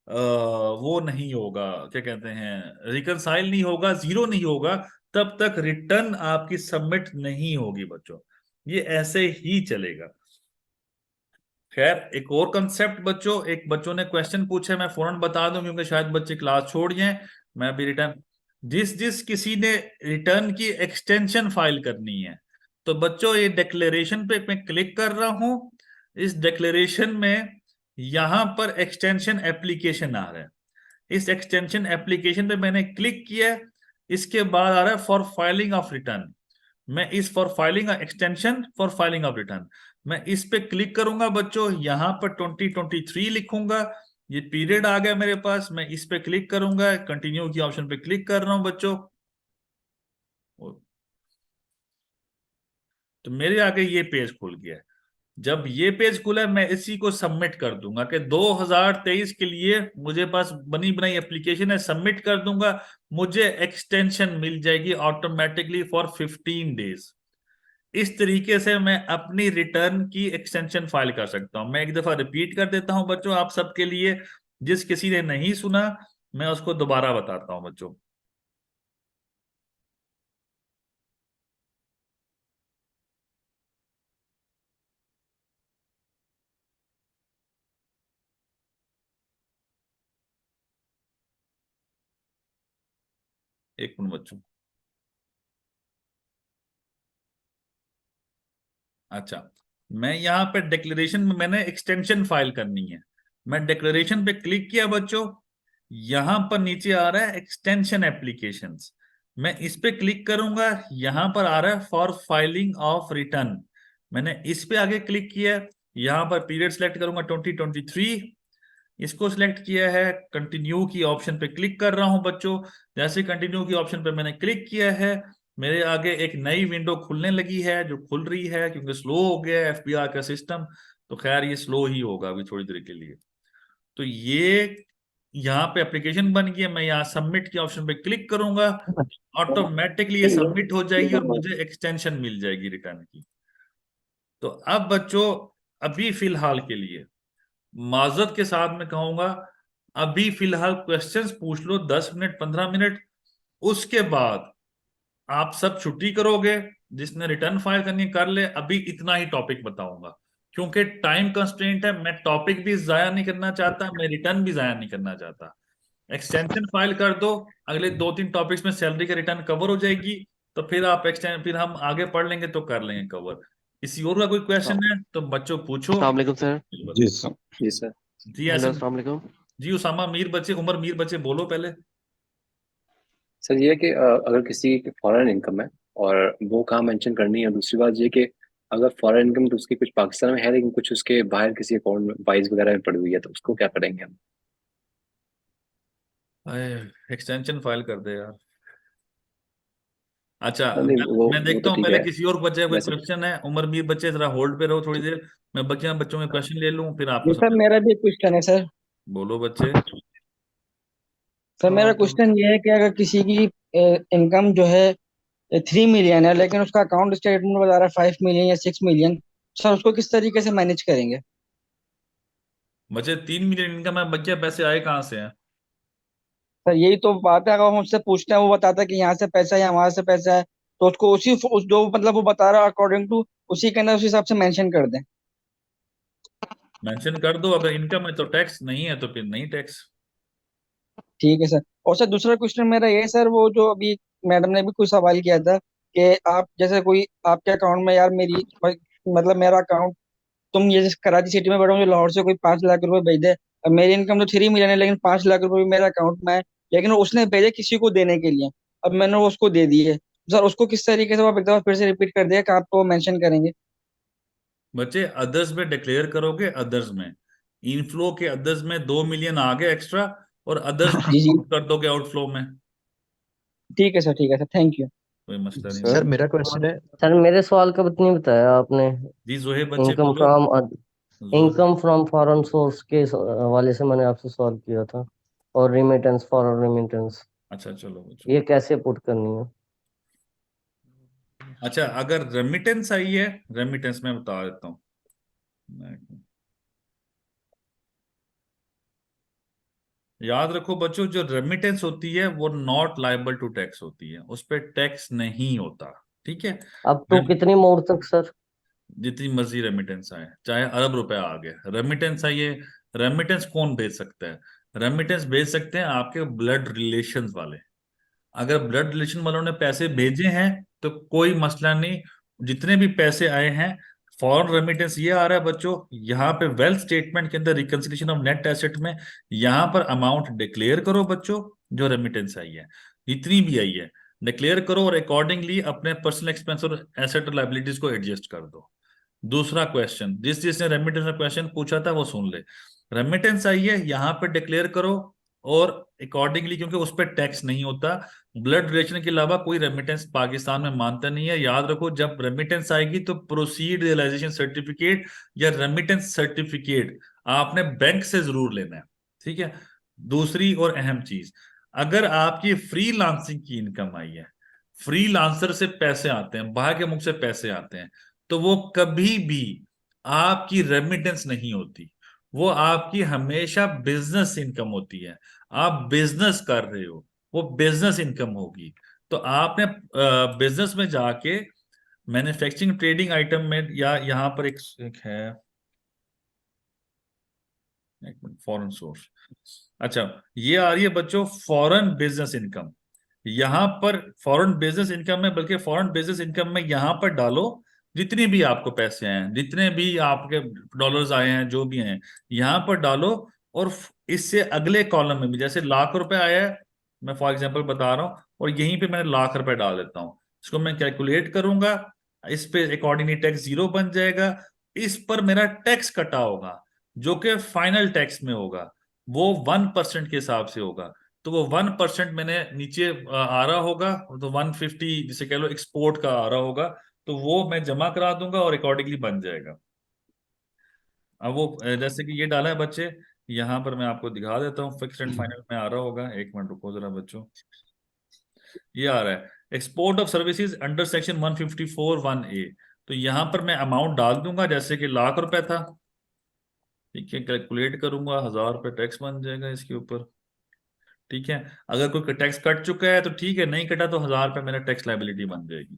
वो नहीं होगा, क्या कहते हैं, रिकंसाइल नहीं होगा, 0 नहीं होगा, तब तक रिटर्न आपकी सबमिट नहीं होगी बच्चों। ये ऐसे ही चलेगा। खैर, एक और कंसेप्ट बच्चों, एक बच्चों ने क्वेश्चन पूछा, मैं फौरन बता दूं क्योंकि शायद बच्चे क्लास छोड़ जाएं। मैं अभी रिटर्न, जिस किसी ने रिटर्न की एक्सटेंशन फाइल करनी है, तो बच्चों ये डिक्लेरेशन पे मैं क्लिक कर रहा हूं। इस डिक्लेरेशन में यहां पर एक्सटेंशन एप्लीकेशन आ रहा है। इस एक्सटेंशन एप्लीकेशन पे मैंने क्लिक किया, इसके बाद आ रहा है फॉर फाइलिंग ऑफ रिटर्न। मैं इस for filing extension for filing of return, मैं इस पे क्लिक करूंगा बच्चों। यहां पर 2023 लिखूंगा, ये पीरियड आ गया मेरे पास। मैं इस पे क्लिक करूंगा, कंटिन्यू की ऑप्शन पे क्लिक कर रहा हूं बच्चों, तो मेरे आगे ये पेज खुल गया। जब ये पेज खुला, मैं इसी को सबमिट कर दूंगा कि 2023 के लिए मुझे पास बनी बनाई एप्लीकेशन है, सबमिट कर दूंगा। मुझे एक्सटेंशन मिल जाएगी ऑटोमेटिकली फॉर 15 डेज। इस तरीके से मैं अपनी रिटर्न की एक्सटेंशन फाइल कर सकता हूं। मैं एक दफा रिपीट कर देता हूं बच्चों आप सबके लिए, जिस किसी ने नहीं सुना मैं उसको दोबारा बताता हूं बच्चों। एक मिनट बच्चों। अच्छा, मैं यहाँ पे डिक्लेरेशन में मैंने एक्सटेंशन फाइल करनी है। मैं डिक्लेरेशन पे क्लिक किया बच्चों, यहां पर नीचे आ रहा है एक्सटेंशन एप्लीकेशंस। मैं इस पे क्लिक करूंगा, यहां पर आ रहा है फॉर फाइलिंग ऑफ रिटर्न। मैंने इस पे आगे क्लिक किया, यहां पर पीरियड सेलेक्ट करूंगा 2023, इसको सिलेक्ट किया है, कंटिन्यू की ऑप्शन पे क्लिक कर रहा हूं बच्चों। जैसे कंटिन्यू की ऑप्शन पे मैंने क्लिक किया है, मेरे आगे एक नई विंडो खुलने लगी है, जो खुल रही है क्योंकि स्लो हो गया है एफबीआर का सिस्टम। तो खैर ये स्लो ही होगा अभी थोड़ी देर के लिए। तो ये यहाँ पे एप्लीकेशन बन गई है, मैं यहाँ सबमिट के ऑप्शन पे क्लिक करूंगा, ऑटोमेटिकली ये सबमिट हो जाएगी और मुझे एक्सटेंशन मिल जाएगी रिटर्न की। तो अब बच्चों, अभी फिलहाल के लिए माजरत के साथ मैं कहूंगा, अभी फिलहाल क्वेश्चंस पूछ लो 10 मिनट 15 मिनट, उसके बाद आप सब छुट्टी करोगे। जिसने रिटर्न फाइल करनी कर ले। अभी इतना ही टॉपिक बताऊंगा क्योंकि टाइम कंस्ट्रेंट है। मैं टॉपिक भी जाया नहीं करना चाहता, मैं रिटर्न भी जाया नहीं करना चाहता। एक्सटेंशन फाइल कर दो, अगले 2-3 टॉपिक्स में सैलरी का रिटर्न कवर हो जाएगी, तो फिर आप एक्सटेंड, फिर हम आगे पढ़ लेंगे तो कर लेंगे कवर। किसी और का कोई क्वेश्चन है तो बच्चों पूछो। अस्सलाम वालेकुम सर। जी सर। जी सर। जी हेलो ऐसे, अस्सलाम वालेकुम। जी उसामा मीर बच्चे, उमर मीर बच्चे बोलो पहले। सर ये है कि अगर किसी की फॉरेन इनकम है और वो कहाँ मेंशन करनी है, दूसरी बात ये कि अगर फॉरेन इनकम तो उसकी कुछ पाकिस्तान में है लेकिन कुछ उसके बाहर किसी अकाउंट में वाइज वगैरह में पड़ी हुई है, तो उसको क्या करेंगे हम? एक्सटेंशन फाइल कर दे यार। अच्छा, नहीं मैं वो देखता तो हूँ ठीक पहले है किसी और बच्चे का कोई वैसे। क्वेश्चन है। उमर मीर बच्चे जरा होल्ड पे रहो थोड़ी देर, मैं बच्चों के क्वेश्चन ले लूँ फिर आपको जी सर, समझा। मेरा भी क्वेश्चन है सर। बोलो बच्चे। सर मेरा क्वेश्चन ये है कि अगर किसी की इनकम जो है 3 मिलियन है, लेकिन उसका अकाउंट स्टेटमेंट बता रहा है 5 मिलियन या 6 मिलियन, सर उसको किस तरीके से मैनेज करेंगे? बचे 3 मिलियन इनकम है, बचे पैसे आए कहाँ से हैं? सर यही तो बात है, अगर हम उससे पूछते हैं वो बताता है कि यहाँ से पैसा है या वहां से पैसा है, तो उसको जो मतलब वो बता रहा है अकॉर्डिंग टू उसी के अंदर उस हिसाब से मेंशन कर दें। मेंशन कर दो, अगर इनकम है तो टैक्स, नहीं है तो फिर नहीं टैक्स। ठीक है सर। और सर दूसरा क्वेश्चन मेरा ये है सर, वो जो अभी मैडम ने भी कुछ सवाल किया था कि आप जैसे कोई आपके अकाउंट में यार मेरी मतलब मेरा अकाउंट, तुम ये जैसे कराची सिटी में बैठो, मुझे लाहौर से कोई 5 लाख रुपए भेज दे, अब मेरी इनकम तो 3 मिलियन है लेकिन 5 लाख रुपए भी मेरे अकाउंट में है, लेकिन उसने भेजे किसी को देने के लिए, अब मैंने वो उसको दे दिए, सर उसको किस तरीके से आप एक दफा फिर से रिपीट कर दिया कि आप तो मेंशन करेंगे। बच्चे अदर्स में डिक्लेयर करोगे, अदर्स में इनफ्लो के अदर्स में 2 मिलियन आ गए एक्स्ट्रा, और अदर्स जी जी कर दोगे आउटफ्लो में, ठीक है सर, ठीक है सर, थैंक यू। कोई मसला नहीं। सर मेरा क्वेश्चन है, सर मेरे सवाल का नहीं बताया आपने। जी जोहेब बच्चे इनकम बोलो। From Zoheb, income from foreign source के हवाले से मैंने आपसे सवाल किया था, और रिमिटेंस, फॉरेन रिमिटेंस, अच्छा चलो बच्चों। ये कैसे पुट करनी है? अच्छा, अगर रेमिटेंस आई है, रेमिटेंस में बता देता हूँ। याद रखो बच्चों, जो रेमिटेंस होती है वो नॉट लायबल टू टैक्स होती है, उस पर टैक्स नहीं होता। ठीक है, अब तो कितनी मोड़ तक सर? जितनी मर्जी रेमिटेंस आए, चाहे अरब रुपए आ गए, रेमिटेंस आइए। रेमिटेंस कौन भेज सकता है? रेमिटेंस भेज सकते हैं आपके ब्लड रिलेशंस वाले। अगर ब्लड रिलेशन वालों ने पैसे भेजे हैं तो कोई मसला नहीं। जितने भी पैसे आए हैं, फॉरेन रेमिटेंस ये आ रहा है बच्चों, यहाँ पे वेल्थ स्टेटमेंट के अंदर रिकंसिलिएशन ऑफ नेट एसेट में यहाँ पर अमाउंट डिक्लेयर करो बच्चों, जो रेमिटेंस आई है जितनी भी आई है डिक्लेयर करो, और अकॉर्डिंगली अपने पर्सनल एक्सपेंस और एसेट और लाइबिलिटीज को एडजस्ट कर दो। दूसरा क्वेश्चन, जिसने रेमिटेंस का क्वेश्चन पूछा था वो सुन ले। रेमिटेंस आई है, यहाँ पे डिक्लेयर करो, और अकॉर्डिंगली, क्योंकि उस पर टैक्स नहीं होता। ब्लड रिलेशन के अलावा कोई रेमिटेंस पाकिस्तान में मानता नहीं है। याद रखो, जब रेमिटेंस आएगी तो प्रोसीड रियलाइजेशन सर्टिफिकेट या रेमिटेंस सर्टिफिकेट आपने बैंक से जरूर लेना है। ठीक है। दूसरी और अहम चीज, अगर आपकी फ्रीलांसिंग की इनकम आई है, फ्रीलांसर से पैसे आते हैं, बाहर के मुल्क से पैसे आते हैं, तो वो कभी भी आपकी रेमिटेंस नहीं होती, वो आपकी हमेशा बिजनेस इनकम होती है। आप बिजनेस कर रहे हो, वो बिजनेस इनकम होगी। तो आपने बिजनेस में जाके मैन्युफैक्चरिंग ट्रेडिंग आइटम में, या यहाँ पर एक है, एक मिनट, फॉरेन सोर्स। अच्छा, ये आ रही है बच्चों फॉरेन बिजनेस इनकम। यहां पर फॉरेन बिजनेस इनकम में, बल्कि फॉरेन बिजनेस इनकम में यहां पर डालो जितने भी आपको पैसे आए हैं, जितने भी आपके डॉलर्स आए हैं, जो भी हैं यहां पर डालो। और इससे अगले कॉलम में भी, जैसे लाख रुपए आया है, मैं फॉर एग्जांपल बता रहा हूँ, और यहीं पे मैंने लाख रुपए डाल देता हूँ, इसको मैं कैलकुलेट करूंगा, इस पे अकॉर्डिंगली टैक्स 0 बन जाएगा। इस पर मेरा टैक्स कटा होगा, जो कि फाइनल टैक्स में होगा, वो 1% के हिसाब से होगा। तो वो 1% मैंने नीचे आ रहा होगा, तो 150 जिसे कह लो एक्सपोर्ट का आ रहा होगा, तो वो मैं जमा करा दूंगा और अकॉर्डिंगली बन जाएगा। अब वो जैसे कि ये डाला है बच्चे, यहाँ पर मैं आपको दिखा देता हूँ, फिक्स्ड एंड फाइनल में आ रहा होगा, एक मिनट रुको जरा बच्चों। ये आ रहा है export of services under section 154(1)(a)। तो यहाँ पर मैं अमाउंट डाल दूंगा, जैसे कि लाख रुपए था। ठीक है, कैलकुलेट करूंगा, 1000 रुपये टैक्स बन जाएगा इसके ऊपर। ठीक है, अगर कोई टैक्स कट चुका है तो ठीक है, नहीं कटा तो 1000 रुपये मेरा टैक्स लाइबिलिटी बन जाएगी।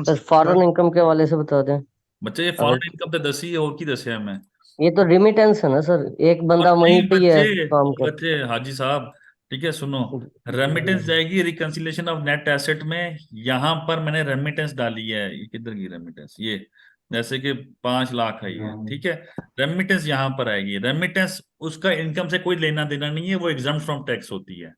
सर फॉरेन इनकम के हवाले से बता दें। बच्चे ये अगर फॉरेन इनकम तो दसी है, और की दसिया मैं। ये तो रिमिटेंस है ना सर, एक बंदा नहीं वहीं पे ही है बच्चे, काम कर। बच्चे हाजी साहब, ठीक है सुनो, रेमिटेंस जाएगी रिकंसिलिएशन ऑफ नेट एसेट में। यहाँ पर मैंने रेमिटेंस डाली है, ये किधर की रेमिटेंस, ये जैसे कि 5 लाख आई है, ठीक है, रेमिटेंस यहाँ पर आएगी। रेमिटेंस उसका इनकम से कोई लेना देना नहीं है, वो एग्जाम्प्ट फ्रॉम टैक्स होती है।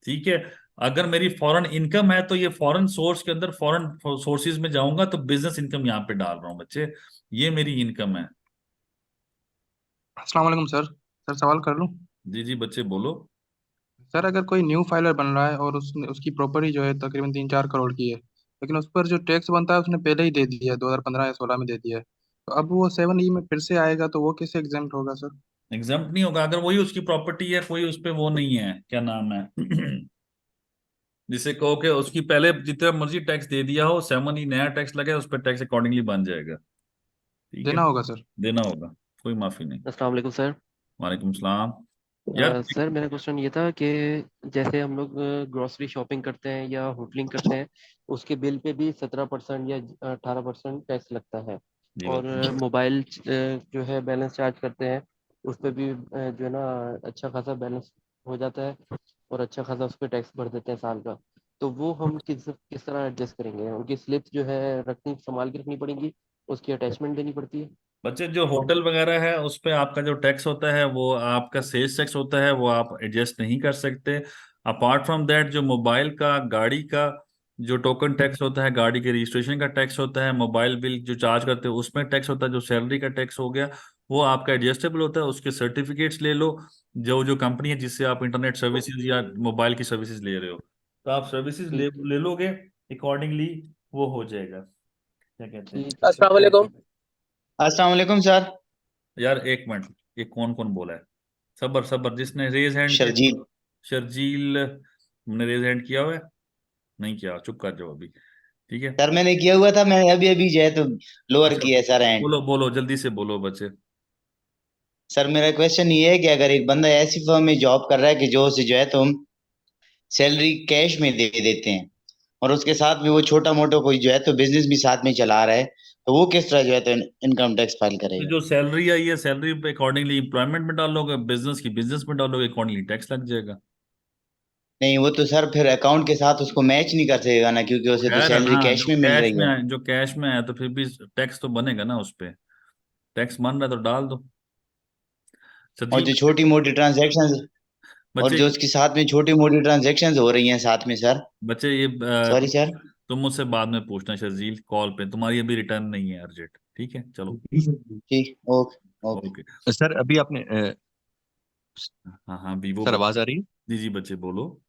ठीक है, अगर मेरी फॉरेन इनकम है तो ये फॉरेन सोर्स के अंदर, फॉरेन सोर्सेज में जाऊंगा तो बिजनेस इनकम यहाँ पे डाल रहा हूँ बच्चे, ये मेरी इनकम है। अस्सलाम वालेकुम सर। सर सवाल कर लूँ? जी जी बच्चे बोलो। सर अगर कोई न्यू फाइलर बन रहा है और उसकी प्रॉपर्टी जो है तकरीबन 3-4 करोड़ की है, लेकिन उस पर जो टैक्स बनता है उसने पहले ही दे दिया है, 2015 या 16 में दे दिया है, तो अब वो 7E में फिर से आएगा तो वो कैसे एग्जाम्प्ट होगा सर? एग्जाम्प्ट नहीं होगा, अगर वही उसकी प्रॉपर्टी है, कोई उस पे वो नहीं है, क्या नाम है जिसे कहो कि उसकी पहले जितना मर्जी टैक्स दे दिया हो, 7E नया टैक्स लगे, उस पर टैक्स अकॉर्डिंगली बन जाएगा। ठीक है, देना होगा सर। देना होगा, कोई माफी नहीं। अस्सलाम वालेकुम सर। वालेकुम सलाम। यार सर मेरा क्वेश्चन ये था कि जैसे हम लोग ग्रोसरी शॉपिंग करते हैं या होटलिंग करते हैं, उसके बिल पे भी 17% या 18% टैक्स लगता है। जी और बताइए। मोबाइल जो है बैलेंस चार्ज करते हैं, उस पर भी जो है ना अच्छा खासा बैलेंस हो जाता है, और अच्छा खासा उस पर टैक्स भर देते हैं साल का। तो वो हम किस किस तरह एडजस्ट करेंगे? उनकी स्लिप जो है रखनी, संभाल के रखनी पड़ेगी, उसकी अटैचमेंट देनी पड़ती है। बच्चे जो होटल वगैरह है उस पे आपका जो टैक्स होता है वो आपका सेल्स टैक्स होता है, वो आप एडजस्ट नहीं कर सकते। अपार्ट फ्रॉम दैट जो मोबाइल का, गाड़ी का जो टोकन टैक्स होता है, गाड़ी के रजिस्ट्रेशन का टैक्स होता है, मोबाइल बिल जो चार्ज करते हो उसमें टैक्स होता है, जो सैलरी का टैक्स हो गया वो आपका एडजस्टेबल होता है। उसके सर्टिफिकेट्स ले लो, जो जो कंपनी है जिससे आप इंटरनेट सर्विसेज या मोबाइल की सर्विसेज ले रहे हो, तो आप सर्विसेज ठीक ले लोगे, अकॉर्डिंगली वो हो जाएगा। क्या कहते हैं? ठीक है सर, अस्सलाम थैंक वालेकुम। यू। अस्सलाम वालेकुम सर। यार एक मिनट, ये कौन कौन बोला है? सबर सबर, जिसने रेज हैंड किया। शर्जील। शर्जील, हमने रेज हैंड किया हुआ है? नहीं किया, चुप कर जाओ अभी। ठीक है, सर मैंने किया हुआ था, मैंने अभी अभी जो है तो लोअर अच्छा किया है सर एंड। बोलो बोलो, जल्दी से बोलो बच्चे। सर मेरा क्वेश्चन ये है कि अगर एक बंदा ऐसी फर्म में जॉब कर रहा है कि जो उसे जो है तो हम सैलरी कैश में दे देते हैं, और उसके साथ में वो छोटा मोटा कोई जो है तो बिजनेस भी साथ में चला रहा है, तो वो किस तरह जो है तो इनकम टैक्स फाइल तो करेगा? जो सैलरी आई है, सैलरी पे अकॉर्डिंगली एम्प्लॉयमेंट में डालोगे, बिजनेस की बिजनेस में डालोगे, अकॉर्डिंगली टैक्स लग जाएगा। नहीं, वो तो सर फिर अकाउंट के साथ उसको मैच नहीं कर सकेगा ना, क्योंकि उसे तो खैर सैलरी हाँ, कैश में मिल रही है। जो कैश में है तो फिर भी टैक्स तो बनेगा ना उस पे। टैक्स बन रहा है तो डाल दो। और सजील जो बच्चे, छोटी मोटी ट्रांजेक्शन, और बच्चे जो उसके साथ में छोटी मोटी ट्रांजेक्शन हो रही हैं साथ में सर। बच्चे ये सॉरी सर। तुम मुझसे बाद में पूछना शर्जील, कॉल पे, तुम्हारी अभी रिटर्न नहीं है अर्जेंट। ठीक है चलो। ठीक, ओके ओके। ओके। सर अभी आपने हाँ हाँ वीवो सर बच्चे। आवाज आ रही है? जी जी बच्चे बोलो।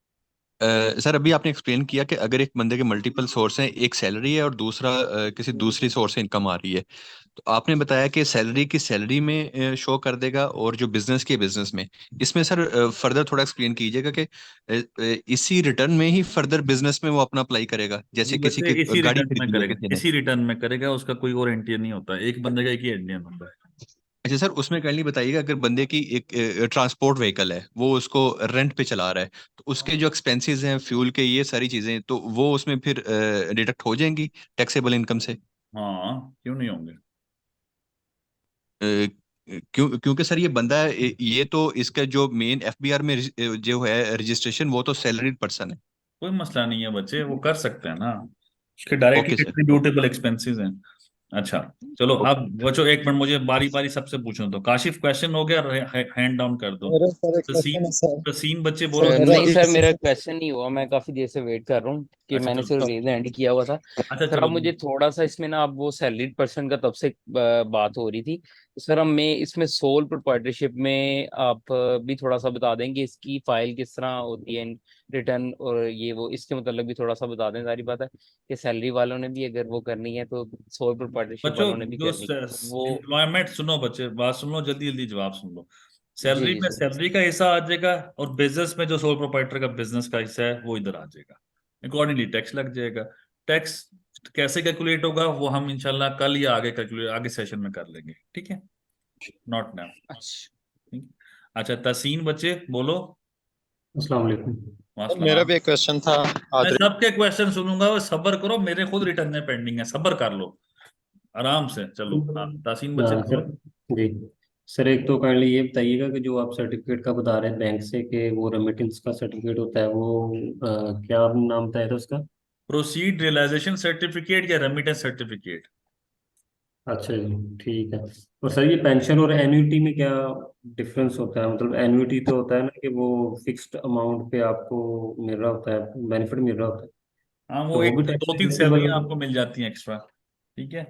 सर अभी आपने एक्सप्लेन किया कि अगर एक बंदे के मल्टीपल सोर्स हैं, एक सैलरी है और दूसरा किसी दूसरी सोर्स से इनकम आ रही है, तो आपने बताया कि सैलरी की सैलरी में शो कर देगा और जो बिजनेस की बिजनेस में। इसमें सर फर्दर थोड़ा एक्सप्लेन कीजिएगा कि इसी रिटर्न में ही फर्दर बिजनेस में वो अपना अप्लाई करेगा, जी जैसे किसी बच्चे की इसी गाड़ी रिटर्न में खरीदी है करेगा, किसी ने। इसी रिटर्न में करेगा, उसका कोई और एंटियर नहीं होता, एक बंदे का एक ही एंटियर होता है। अच्छा सर, उसमें काइंडली बताइएगा, अगर बंदे की एक ट्रांसपोर्ट व्हीकल है, वो उसको रेंट पे चला रहा है, तो उसके जो एक्सपेंसेस हैं फ्यूल के, ये सारी चीजें, तो वो उसमें फिर डिडक्ट हो जाएंगी टैक्सेबल इनकम से। हाँ क्यों नहीं होंगे। क्योंकि सर ये बंदा है, ये तो इसका जो मेन एफबीआर में जो है रजिस्ट्रेशन, वो तो सैलरीड पर्सन है। कोई मसला नहीं है बच्चे, वो कर सकते हैं ना, उसके directly okay sir, okay. Attributable expenses हैं। अच्छा चलो, अब बच्चों एक मिनट, मुझे बारी बारी सबसे पूछना, तो काशिफ क्वेश्चन हो गया, हैंड डाउन कर दो। मेरा सर एक क्वेश्चन है तसीम, सर। तसीम बच्चे बोलो। सर मेरा नहीं एक सर, मेरा क्वेश्चन नहीं हुआ, मैं काफी देर से वेट कर रहा हूँ कि अच्छा मैंने चलो, सिर्फ रेज हैंड किया हुआ था। अच्छा सर चलो। अब मुझे थोड़ा सा इसमें ना, अब वो सैलरीड पर्सन का तब से बात हो रही थी, तो सर अब मैं इसमें सोल प्रोप्राइटरशिप में आप भी थोड़ा सा बता देंगे इसकी फाइल किस तरह होती है, रिटर्न और ये वो, इसके मतलब भी थोड़ा सा बता दें। सारी बात है कि सैलरी वालों ने भी अगर वो करनी है तो सोल प्रोप्राइटरशिप बच्चों वालों ने भी जो करनी है, तो वो। एम्प्लॉयमेंट, सुनो बच्चे बात सुन लो, जल्दी जल्दी जवाब सुन लो। जी सैलरी जी में सर। सैलरी का हिस्सा आ जाएगा, और बिजनेस में जो सोल प्रोप्राइटर का बिजनेस का हिस्सा है वो इधर आ जाएगा, अकॉर्डिंगली टैक्स लग जाएगा। टैक्स कैसे कैलकुलेट होगा वो हम इंशाल्लाह कल या आगे कैलकुलेट, आगे सेशन में कर लेंगे, ठीक है, नॉट नाउ। अच्छा। अच्छा तसीन बच्चे बोलो। अस्सलाम वालेकुम। सर मेरा वासलाम। भी एक क्वेश्चन था मैं आदरी। सबके क्वेश्चन सुनूंगा, वो सब्र करो, मेरे खुद रिटर्न पेंडिंग है, सब्र कर लो, आराम से चलो। हाँ तसीन बच्चे सर बोलो। जी, सर एक तो काइंडली ये बताइएगा कि जो आप सर्टिफिकेट का बता रहे हैं बैंक से कि वो रेमिटेंस का सर्टिफिकेट होता है, वो क्या नाम बताया था उसका? प्रोसीड रियलाइजेशन सर्टिफिकेट या रेमिटेंस सर्टिफिकेट। अच्छा जी, ठीक है। और सर ये पेंशन और एन्युटी में क्या डिफरेंस होता है? मतलब एन्युटी तो होता है ना कि वो फिक्स्ड अमाउंट पे आपको मिल रहा होता है, बेनिफिट मिल रहा होता है, हाँ वो तो वो एक भी से टैक्स दो तीन एलिजिबल? सैलरियां आपको मिल जाती हैं एक्स्ट्रा। ठीक है,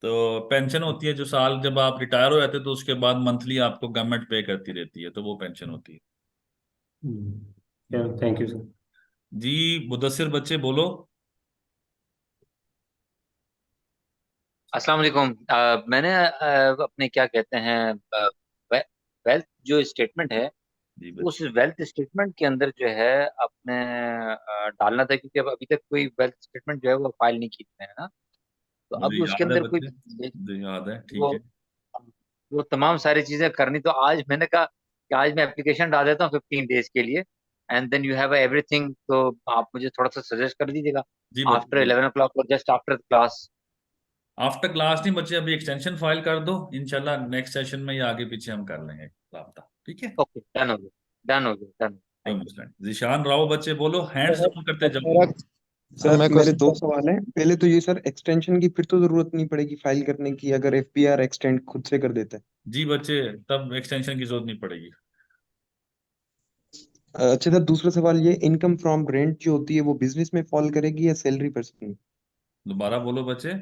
तो पेंशन होती है जो साल जब आप रिटायर हो जाते हैं तो उसके बाद मंथली आपको गवर्नमेंट पे करती रहती है, तो वो पेंशन होती है। Thank you sir. जी मुदस्सिर बच्चे बोलो। अस्सलाम वालेकुम। मैंने अपने क्या कहते हैं, वेल्थ जो स्टेटमेंट है, जी उस बच्चे। वेल्थ स्टेटमेंट के अंदर जो है आपने डालना था, क्योंकि अब अभी तक कोई वेल्थ स्टेटमेंट जो है वो फाइल नहीं की थी मैंने ना। तो मुझे अब उसके याद है अंदर कोई बच्चे, मुझे याद है, ठीक वो है। वो तमाम सारी चीजें करनी, तो आज मैंने कहा कि आज मैं एप्लीकेशन डाल देता हूँ 15 डेज के लिए, and then you have everything. तो आप मुझे थोड़ा सा सजेस्ट कर दीजिएगा जी बच्चे, आफ्टर 11 o'clock और just after class. After class नहीं बच्चे, अभी एक्सटेंशन फाइल कर दो, इंशाल्लाह नेक्स्ट सेशन में या आगे पीछे हम कर लेंगे राब्ता, ठीक है। ओके, डन हो गया, डन हो गया, डन। कोई थैंक मसला नहीं। जिशान राव बच्चे बोलो, हैंड्स सर डाउन करते अब जाओ। मेरा हाँ सर मेरे दो सवाल हैं। पहले तो ये सर, एक्सटेंशन की फिर तो जरूरत नहीं पड़ेगी फाइल करने की अगर एफपीआर एक्सटेंड खुद से कर देता है? जी बच्चे, तब एक्सटेंशन की जरूरत नहीं पड़ेगी। अच्छा सर, दूसरा सवाल ये, इनकम फ्रॉम रेंट जो होती है वो बिजनेस में फॉल करेगी या सैलरी पर्सन में? दोबारा बोलो बच्चे।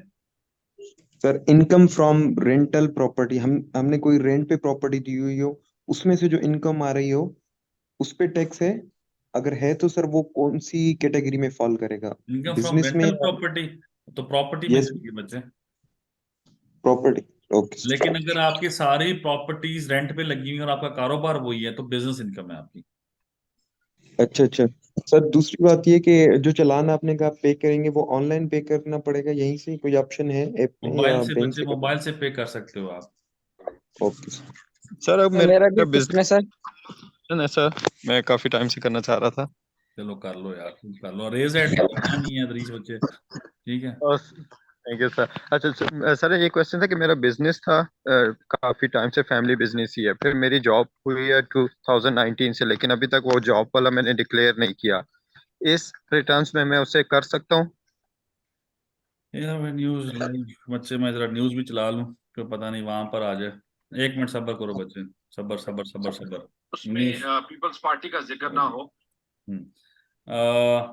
Sir income from rental property, हमने कोई रेंट पे प्रॉपर्टी दी हुई हो, उसमें से जो इनकम आ रही हो उस पे टैक्स है? अगर है तो सर वो कौन सी कैटेगरी में फॉल करेगा, इनकम फ्रॉम बिजनेस में रेंटल या? प्रॉपर्टी, तो प्रॉपर्टी में यस, जाएगी बच्चे। प्रॉपर्टी। ओके। लेकिन अगर आपकी सारी प्रॉपर्टीज रेंट पे लगी हुई और आपका कारोबार वही है, तो बिजनेस इनकम है आपकी। अच्छा अच्छा। सर दूसरी बात ये कि जो चालान आपने कहा पे करेंगे, वो ऑनलाइन पे करना पड़ेगा यहीं से, कोई ऑप्शन है ऐप में मोबाइल या से बैंक बच्चे, से करना? मोबाइल से पे कर सकते हो आप। Okay sir. सर अब मेरा भी मेरा क्वेश्चन है सर। बिजनेस है सर, मैं काफी टाइम से करना चाह रहा था। चलो कर लो यार, कर लो, रेज हैंड तो करना नहीं है दरीश बच्चे, ठीक है। और थैंक यू सर। अच्छा सर ये क्वेश्चन था कि मेरा बिजनेस था, काफी टाइम से फैमिली बिजनेस ही है, फिर मेरी जॉब हुई है 2019 से, लेकिन अभी तक वो जॉब वाला मैंने डिक्लेयर नहीं किया। इस रिटर्न्स में मैं उसे कर सकता हूँ? यार मैं न्यूज बच्चे, मैं जरा न्यूज भी चला लूं, तो पता नहीं वहां पर आ जाए। एक मिनट सब्र करो बच्चे, सब्र सब्र सब्र सब्र। न्यूज, पीपल्स पार्टी का जिक्र ना हो।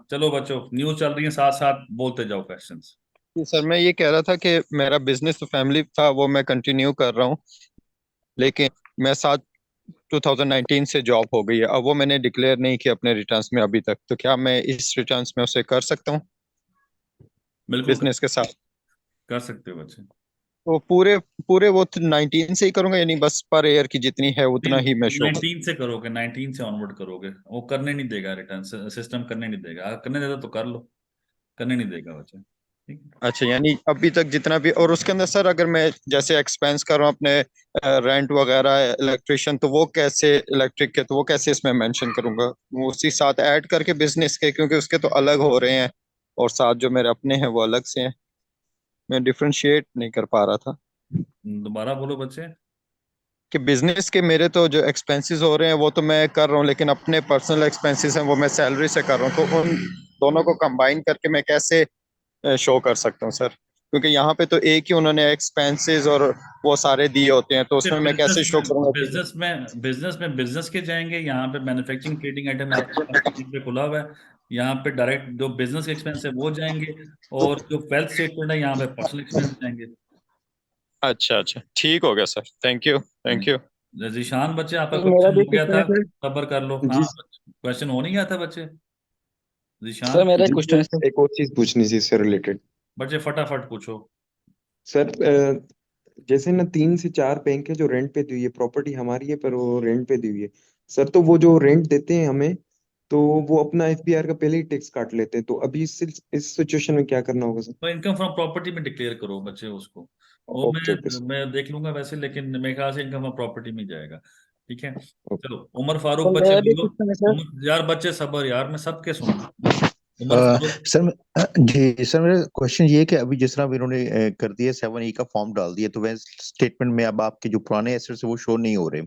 चलो बच्चों, न्यूज चल रही है, साथ साथ बोलते जाओ क्वेश्चंस। जी सर, मैं ये कह रहा था कि मेरा बिजनेस तो फैमिली था, वो मैं कंटिन्यू कर रहा हूँ, लेकिन मैं साथ 2019 से जॉब हो गई है, अब वो मैंने डिक्लेयर नहीं किया अपने रिटर्न्स में अभी तक, तो क्या मैं इस रिटर्न्स में उसे कर सकता हूँ बिल्कुल बिजनेस के साथ? कर सकते हो बच्चे। तो पूरे पूरे वो 19 से ही करूंगा, यानी बस पर ईयर की जितनी है उतना ही मैं शो 19 से करोगे, 19 से ऑनवर्ड करोगे, वो करने नहीं देगा, रिटर्न सिस्टम करने नहीं देगा, अगर करने देता तो कर लो, करने नहीं देगा बच्चे, ठीक है। अच्छा, यानी अभी तक जितना भी, और उसके अंदर सर अगर मैं जैसे एक्सपेंस कर रहा हूँ अपने रेंट वगैरह, इलेक्ट्रिशियन, तो वो कैसे, इलेक्ट्रिक के, तो वो कैसे इसमें मेंशन करूंगा? वो उसी साथ ऐड करके बिजनेस के, क्योंकि उसके तो अलग हो रहे हैं और साथ जो मेरे अपने हैं वो अलग से हैं, मैं डिफरेंशिएट नहीं कर पा रहा था दोबारा बोलो बच्चे। कि बिजनेस के मेरे तो जो एक्सपेंसेस हो रहे हैं वो तो मैं कर रहा हूँ, लेकिन अपने पर्सनल एक्सपेंसेस हैं वो मैं सैलरी से कर रहा हूँ, तो उन दोनों को कंबाइन करके मैं कैसे शो कर सकता हूँ सर? क्योंकि यहाँ पे तो एक ही उन्होंने एक्सपेंसेस और वो सारे दिए होते हैं, तो उसमें मैं कैसे बिजनेस शो में करूंगा कि बिजनेस के जाएंगे, यहाँ पे मैन्युफैक्चरिंग ट्रेडिंग आइटम आपके पास स्क्रीन पे खुला हुआ है, यहाँ पे डायरेक्ट जो बिजनेस के एक्सपेंस है वो जाएंगे, और जो वेल्थ स्टेटमेंट है यहाँ पे पर्सनल एक्सपेंस जाएंगे। अच्छा अच्छा, ठीक हो गया sir, thank you thank you. Zeeshan बच्चे, आपका मेरा क्वेश्चन भी हो गया क्वेश्चन था, है सर। सब्र कर लो। हाँ, जी क्वेश्चन हो नहीं गया था बच्चे, सर जीशान। मेरा जी क्वेश्चन है सर। सर, एक और चीज पूछनी थी इससे रिलेटेड। बच्चे फटाफट पूछो। सर जैसे ना 3 से 4 बैंक है जो रेंट पे दी हुई है, प्रॉपर्टी हमारी है पर वो रेंट पे दी हुई है। सर तो वो जो रेंट देते हैं हमें, तो वो अपना एफपीआर का पहले ही टैक्स काट लेते हैं, तो अभी इस सिचुएशन में क्या करना होगा सर? तो इनकम फ्रॉम प्रॉपर्टी में डिक्लेयर करो बच्चे उसको, वो ओके ओके सर। मैं देख लूंगा वैसे, लेकिन मेरे ख्याल से इनकम फ्रॉम प्रॉपर्टी में ही जाएगा, ठीक है। चलो उमर फारूक सर बच्चे मेरा भी बोलो। क्वेश्चन है सर। यार बच्चे सबर यार, मैं सबके सुन रहा हूँ। उमर फारूक। सर जी सर, मेरा क्वेश्चन ये है कि अभी जिस तरह अभी इन्होंने कर दिया 7E का फॉर्म डाल दिया, तो वह स्टेटमेंट में अब आपके जो पुराने एसेट्स है वो शो नहीं हो रहे,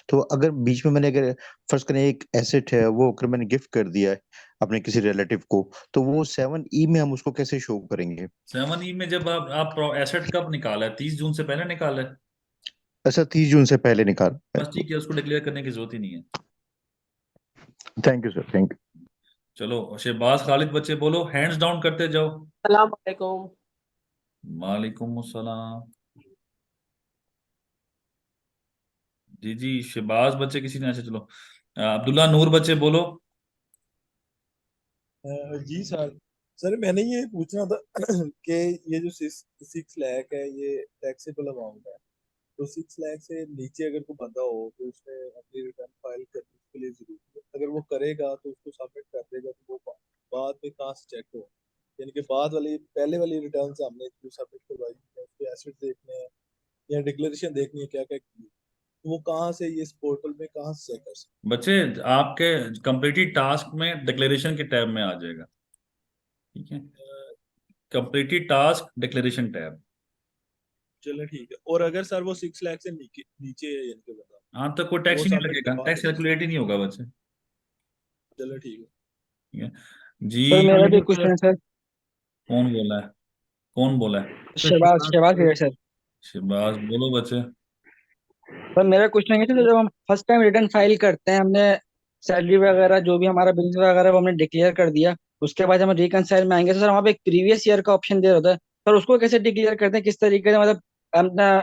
तो अगर बीच में मैंने, अगर फर्ज करें एक एसेट है वो अगर मैंने गिफ्ट कर दिया है अपने किसी रिलेटिव को, तो वो 7E में हम उसको कैसे शो करेंगे? 7E में जब आप एसेट कब निकाला है, 30 जून से पहले निकाला है? अच्छा, 30 जून से पहले निकाल। बस ठीक है, उसको डिक्लेयर करने की जरूरत ही नहीं है। Thank you sir, thank you. चलो शहबाज खालिद बच्चे बोलो, हैंड्स डाउन करते जाओ। सलाम अलैकुम। वालेकुम अस्सलाम। जी जी, शहबाज बच्चे किसी ने, अच्छा चलो, अब्दुल्ला नूर बच्चे बोलो। जी सर। सर मैंने ये पूछना था कि ये जो 6 लाख है ये टैक्सेबल अमाउंट है, तो 6 लाख से नीचे अगर कोई बंदा हो तो उसने अपनी रिटर्न फाइल करने के लिए जरूरी है, अगर वो करेगा तो उसको सबमिट कर देगा, तो वो बाद में कहाँ से चेक हो? यानी कि बाद वाली पहले वाली रिटर्न हमने जो सबमिट करवाई है उसके एसेट देखने हैं या डिक्लेरेशन देखनी है क्या क्या की, तो वो कहाँ से ये इस पोर्टल में कहाँ से चेक कर सकते बच्चे आपके कंप्लीटेड टास्क में डिक्लेरेशन के टैब में आ जाएगा, ठीक है, कंप्लीटेड टास्क डिक्लेरेशन टैब। चलो ठीक है। और अगर सर वो 6 लाख से नीचे है यानी कि बता, हाँ तो कोई टैक्स वो ही नहीं सबमिट लगेगा, करवा टैक्स दें। कैलकुलेट ही नहीं होगा बच्चे। चलो ठीक है। ठीक है जी। सर मेरा भी क्वेश्चन है सर। कौन बोला है, कौन बोला है? शहबाज शहबाज है सर। शिबाज बोलो बच्चे। सर मेरा क्वेश्चन है कि जब हम फर्स्ट टाइम रिटर्न फाइल करते हैं, हमने सैलरी वगैरह जो भी हमारा बिजनेस वगैरह वो हमने डिक्लेयर कर दिया, उसके बाद हम रिकनसाइल में आएंगे तो सर वहाँ पे एक प्रीवियस ईयर का ऑप्शन दे रहा होता है। सर उसको कैसे डिक्लेयर करते हैं, किस तरीके से, मतलब अपना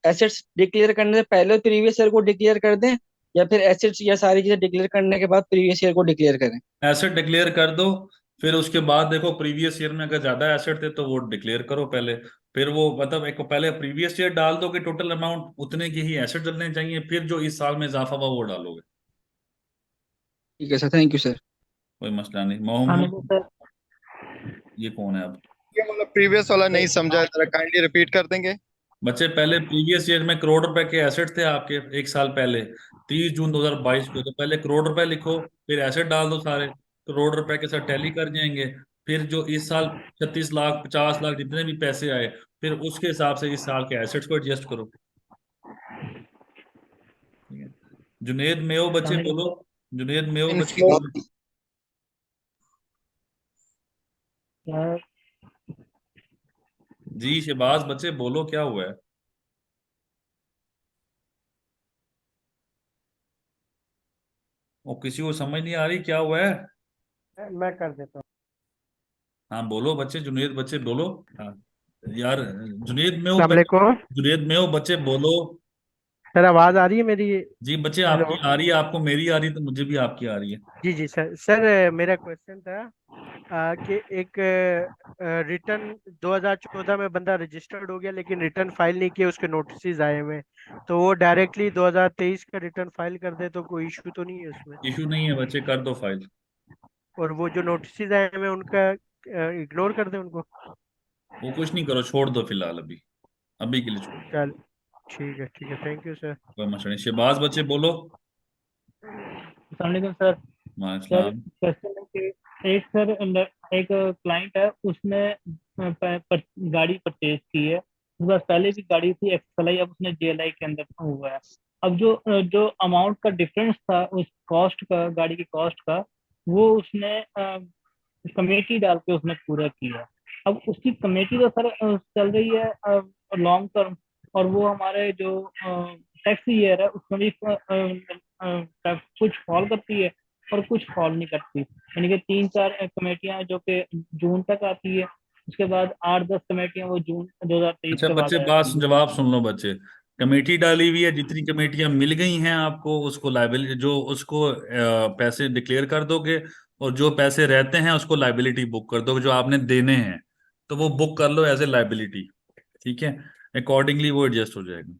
एसेट्स डिक्लेयर करने से पहले प्रीवियस ईयर को डिक्लेयर कर दें, या फिर एसेट्स या सारी चीजें डिक्लेयर करने के बाद प्रीवियस ईयर को डिक्लेयर करें? एसेट डिक्लेयर कर दो, फिर उसके बाद देखो प्रीवियस ईयर में अगर ज्यादा एसेट थे तो वो डिक्लेयर करो पहले, फिर वो मतलब एक पहले प्रीवियस ईयर डाल दोगे टोटल अमाउंट उतने की ही एसेट डलने चाहिए, फिर जो इस साल में इजाफा हुआ वो डालोगे। ठीक है सर, थैंक यू सर। कोई मसला नहीं। हाँ मोहम्मद, सर। ये कौन है अब? ये मतलब प्रीवियस वाला नहीं समझा, जरा काइंडली रिपीट कर देंगे। बच्चे पहले प्रीवियस ईयर में करोड़ रुपए के एसेट थे आपके एक साल पहले 30 जून 2022 को, तो पहले करोड़ रुपए लिखो, फिर एसेट डाल दो सारे, करोड़ रुपए के साथ टैली कर जाएंगे, फिर जो इस साल 36 लाख 50 लाख जितने भी पैसे आए, फिर उसके हिसाब से इस साल के एसेट्स को एडजस्ट करो। ठीक है, जुनेद मेयो बच्चे बोलो, जुनेद मेयो बच्चे बोलो। जी शहबाज बच्चे बोलो क्या हुआ है? वो किसी को समझ नहीं आ रही क्या हुआ है? मैं कर देता हूँ। हाँ बोलो बच्चे, जुनेद बच्चे बोलो। हाँ यार, जुनेद में हो अस्सलाम वालेकुम। जुनेद में हो बच्चे बोलो। सर आवाज आ रही है मेरी? जी बच्चे हेलो। आपकी आ रही है, आपको मेरी आ रही है तो मुझे भी आपकी आ रही है। जी जी सर। सर मेरा क्वेश्चन था कि एक रिटर्न 2014 में बंदा रजिस्टर्ड हो गया लेकिन रिटर्न फाइल नहीं किया, उसके नोटिस आए हुए, तो वो डायरेक्टली 2023 का रिटर्न फाइल कर दे तो कोई इशू तो नहीं है उसमें? इशू नहीं है बच्चे, कर दो फाइल। और वो जो नोटिस आए हुए उनका इग्नोर कर दे उनको? वो कुछ नहीं करो, छोड़ दो फिलहाल, अभी अभी के लिए छोड़ दो। चल ठीक है, थैंक यू सर। कोई मसला नहीं। शहबाज बच्चे बोलो। अस्सलाम सर। सर वालेकुम। क्वेश्चन है कि एक सर एक क्लाइंट है, उसने गाड़ी परचेज की है, उसके पास पहले भी गाड़ी थी एक्सएलआई, अब उसने जेएलआई के अंदर हुआ है। अब जो अमाउंट का डिफरेंस था उस कॉस्ट का, गाड़ी की कॉस्ट का, वो उसने कमेटी डाल के उसने पूरा किया। अब उसकी कमेटी तो सर चल रही है लॉन्ग टर्म, और वो हमारे जो टैक्स ईयर है उसमें भी कुछ फॉल करती है और कुछ फॉल नहीं करती, यानी कि 3-4 कमेटियां जो कि जून तक आती है, उसके बाद 8-10 कमेटियां वो जून 2023 अच्छा के बाद बच्चे बात जवाब सुन लो बच्चे। कमेटी डाली हुई है, जितनी कमेटियां मिल गई हैं आपको उसको लाइबिलिटी, जो उसको पैसे डिक्लेयर कर दोगे, और जो पैसे रहते हैं उसको लाइबिलिटी बुक कर दोगे, जो आपने देने हैं तो वो बुक कर लो एज ए लाइबिलिटी। ठीक है, अकॉर्डिंगली वो एडजस्ट हो जाएगा।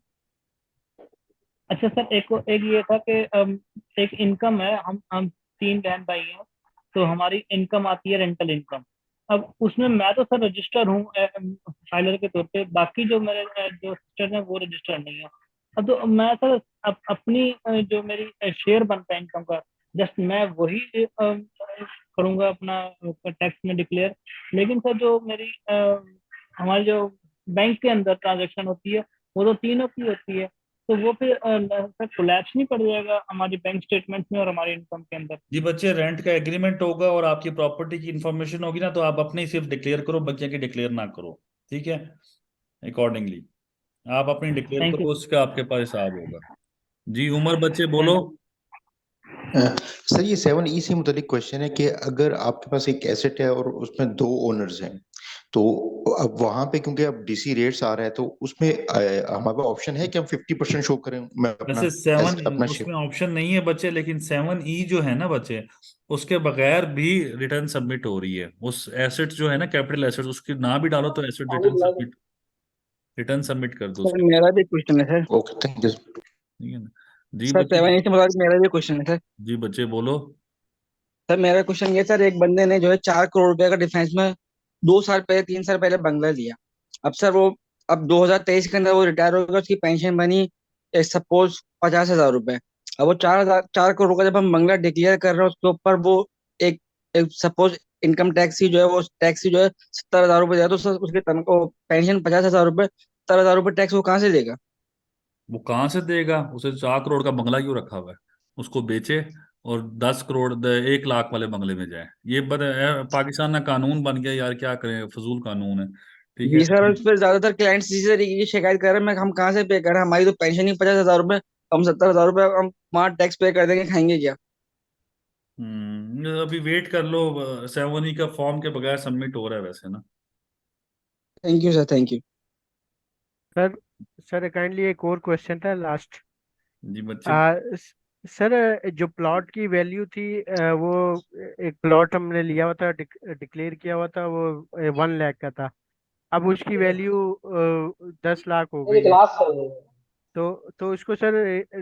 अच्छा सर, एक ये था कि एक इनकम है, हम 3 बहन भाई हैं, तो हमारी इनकम आती है रेंटल इनकम। अब उसमें मैं तो सर रजिस्टर हूँ फाइलर के तौर पे, बाकी जो मेरे जो सिस्टर हैं वो रजिस्टर नहीं है। अब तो मैं सर अपनी जो मेरी शेयर बनता है इनकम का, जस्ट मैं वही करूँगा अपना टैक्स में डिक्लेयर। लेकिन सर जो मेरी हमारी जो बैंक के अंदर ट्रांजेक्शन होती है वो तो तीनों की होती है, तो वो फिर सर कोलैप्स नहीं पड़ जाएगा हमारी बैंक स्टेटमेंट में और हमारी इनकम के अंदर? जी बच्चे, रेंट का एग्रीमेंट होगा और आपकी प्रॉपर्टी की इंफॉर्मेशन होगी ना, तो आप अपने ही सिर्फ डिक्लेयर करो, बच्चे की डिक्लेयर ना करो। ठीक है, अकॉर्डिंगली आप अपनी डिक्लेयर थैंक करो, यू। उसका आपके पास हिसाब होगा। जी उमर बच्चे बोलो। सर ये 7E से मुतालिक क्वेश्चन है कि अगर आपके पास एक एसेट है और उसमें 2 ओनर्स हैं, तो अब वहां पे क्योंकि अब डीसी रेट्स आ रहा है तो उसमें हमारे पास ऑप्शन है कि हम 50% शो करें, मैं अपना वैसे अपना उसमें ऑप्शन नहीं है बच्चे, लेकिन 7E जो है ना बच्चे, उसके बगैर भी रिटर्न सबमिट हो रही है। उस एसेट जो है ना, कैपिटल एसेट, उसकी ना भी डालो तो एसेट रिटर्न सबमिट कर दो सर उसके। मेरा भी क्वेश्चन है सर। Okay thank you. ठीक है ना जी सर बच्चे। 7E से मुताबिक मेरा भी क्वेश्चन है सर। जी बच्चे बोलो। सर मेरा क्वेश्चन ये सर, एक बंदे ने जो है 4 करोड़ रुपए का डिफेंस में 2 साल पहले 3 साल पहले बंगला लिया। अब सर वो, अब 2023 के अंदर वो रिटायर हो गया, उसकी पेंशन बनी सपोज 50,000 रुपए। अब वो 4 करोड़ का जब हम बंगला डिक्लेयर कर रहे हैं, उसके ऊपर वो एक, सपोज इनकम टैक्स की जो है वो टैक्स की जो है 70,000 रुपए दिया, तो सर उसके तनख्वाह पेंशन 50,000 रुपए, 70,000 रुपए टैक्स वो कहाँ से देगा? वो कहाँ से देगा? उसे 4 करोड़ का बंगला क्यों रखा हुआ है? उसको बेचे और 10 करोड़ 1 लाख वाले बंगले में जाए। ये पाकिस्तान का कानून बन गया यार, क्या करें, फजूल कानून है। ठीक है। जी सर, उस पर ज्यादातर क्लाइंट्स इसी तरीके की शिकायत कर रहे हैं, मैं हम कहाँ से पे करें, हमारी तो पेंशन ही 50,000 रुपए, हम 70,000 रुपए हम वहाँ टैक्स पे कर देंगे, खाएंगे क्या? अभी वेट कर लो। 7E का फॉर्म के बगैर सबमिट हो रहा है वैसे ना। Thank you sir, thank you. Sir sir kindly एक और क्वेश्चन था लास्ट। जी बच्चे। सर जो प्लॉट की वैल्यू थी, वो एक प्लॉट हमने लिया हुआ था, डिक्लेयर किया हुआ था, वो 1 लाख का था। अब उसकी वैल्यू 10 लाख हो मेरी गई है। क्लास कर रहे तो उसको सर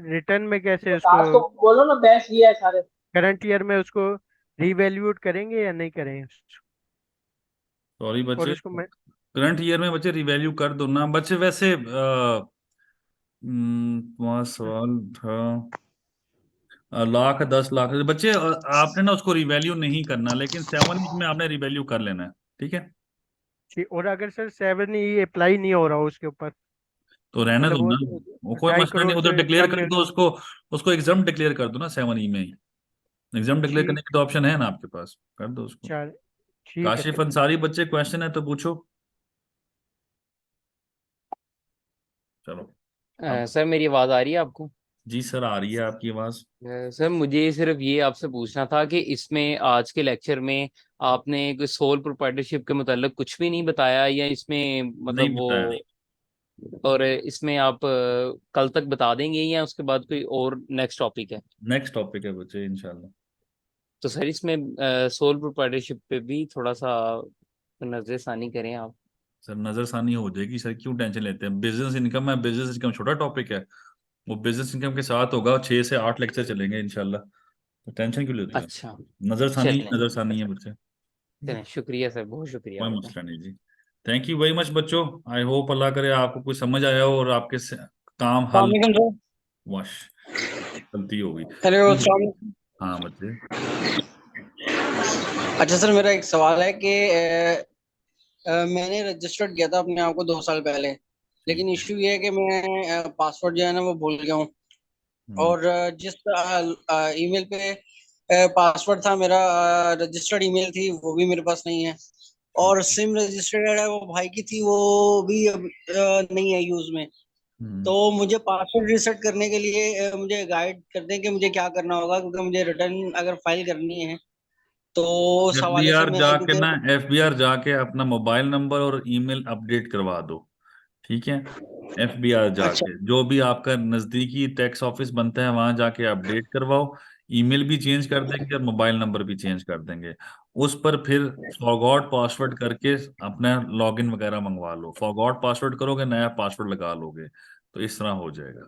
रिटर्न में कैसे हो, टास्क उसको तो बोलो ना, बैच लिया है सारे। करंट ईयर में उसको रीवैल्यूएट करेंगे या नहीं करेंगे? सॉरी और बच्चे, उसको मैं करंट ईयर में बच्चे रिवैल्यू कर दो ना बच्चे। वैसे तुम्हारा सवाल था 1 लाख 10 लाख बच्चे। आपने ना उसको रिवैल्यू नहीं करना, लेकिन 7 में आपने रिवैल्यू कर लेना है। ठीक है। ठीक। और अगर सर 7 अप्लाई नहीं हो रहा हो उसके ऊपर, तो रहने दो मतलब वो ना, वो कोई ढाई मसला नहीं, करोड़ उधर से डिक्लेयर कम कर में। दो उसको। उसको एग्जाम डिक्लेयर कर दो ना 7E में ही। एग्जाम डिक्लेयर करने ठीक। की तो ऑप्शन है ना आपके पास, कर दो उसको। चल ठीक है काशिफ सर। अंसारी बच्चे, क्वेश्चन है तो पूछो। चलो अब। सर मेरी आवाज आ रही है आपको? जी सर, आ रही है आपकी आवाज। सर मुझे सिर्फ ये आपसे पूछना था कि इसमें आज के लेक्चर में आपने कोई सोल प्रोप्राइटरशिप के मतलब कुछ भी नहीं बताया, या इसमें नहीं मतलब बताया। वो, और इसमें आप कल तक बता देंगे या उसके बाद कोई और नेक्स्ट टॉपिक है? नेक्स्ट टॉपिक है बच्चे इंशाल्लाह। तो सर इसमें सोल प्रोप्राइटरशिप पे भी थोड़ा सा नजरसानी करें आप। सर नजरसानी हो जाएगी सर, क्यों टेंशन लेते हैं? बिजनेस इनकम है, बिजनेस इनकम छोटा टॉपिक है। वो बिजनेस इनकम के साथ होगा, 6 से 8 लेक्चर चलेंगे इंशाल्लाह। तो टेंशन क्यों लेते हो? अच्छा। नजरसानी चलें। नजरसानी है बच्चे। चलें, शुक्रिया सर, बहुत शुक्रिया कोई आपका। मसला नहीं जी। थैंक यू वेरी मच बच्चों। आई होप अल्लाह करे आपको कुछ समझ आया हो और आपके काम हल। अस्सलाम वालेकुम वश गलती हो गई। सर। हेलो, अस्सलाम वालेकुम। हाँ बच्चे। अच्छा सर, मेरा एक सवाल है कि मैंने रजिस्टर्ड किया था अपने आप को 2 साल पहले, लेकिन इश्यू ये है कि मैं पासवर्ड जो है ना वो भूल गया हूँ। और जिस ईमेल पे पासवर्ड था मेरा, रजिस्टर्ड ईमेल थी, वो भी मेरे पास नहीं है। और सिम रजिस्टर्ड है वो भाई की थी, वो भी अब नहीं है यूज में। तो मुझे पासवर्ड रीसेट करने के लिए मुझे गाइड कर दें कि मुझे क्या करना होगा, क्योंकि मुझे रिटर्न अगर फाइल करनी है तो उस हवाले से एफबीआर मैं, जाके क्योंकि ना, एफबीआर जाके अपना मोबाइल नंबर और ईमेल अपडेट करवा दो। ठीक है। एफबीआर अच्छा जाके जो भी आपका नजदीकी टैक्स ऑफिस बनता है वहां जाके अपडेट करवाओ। ईमेल भी चेंज कर देंगे और मोबाइल नंबर भी चेंज कर देंगे। उस पर फिर फॉरगॉट पासवर्ड करके अपना लॉगिन वगैरह मंगवा लो। फॉरगॉट पासवर्ड करोगे, नया पासवर्ड लगा लोगे, तो इस तरह हो जाएगा।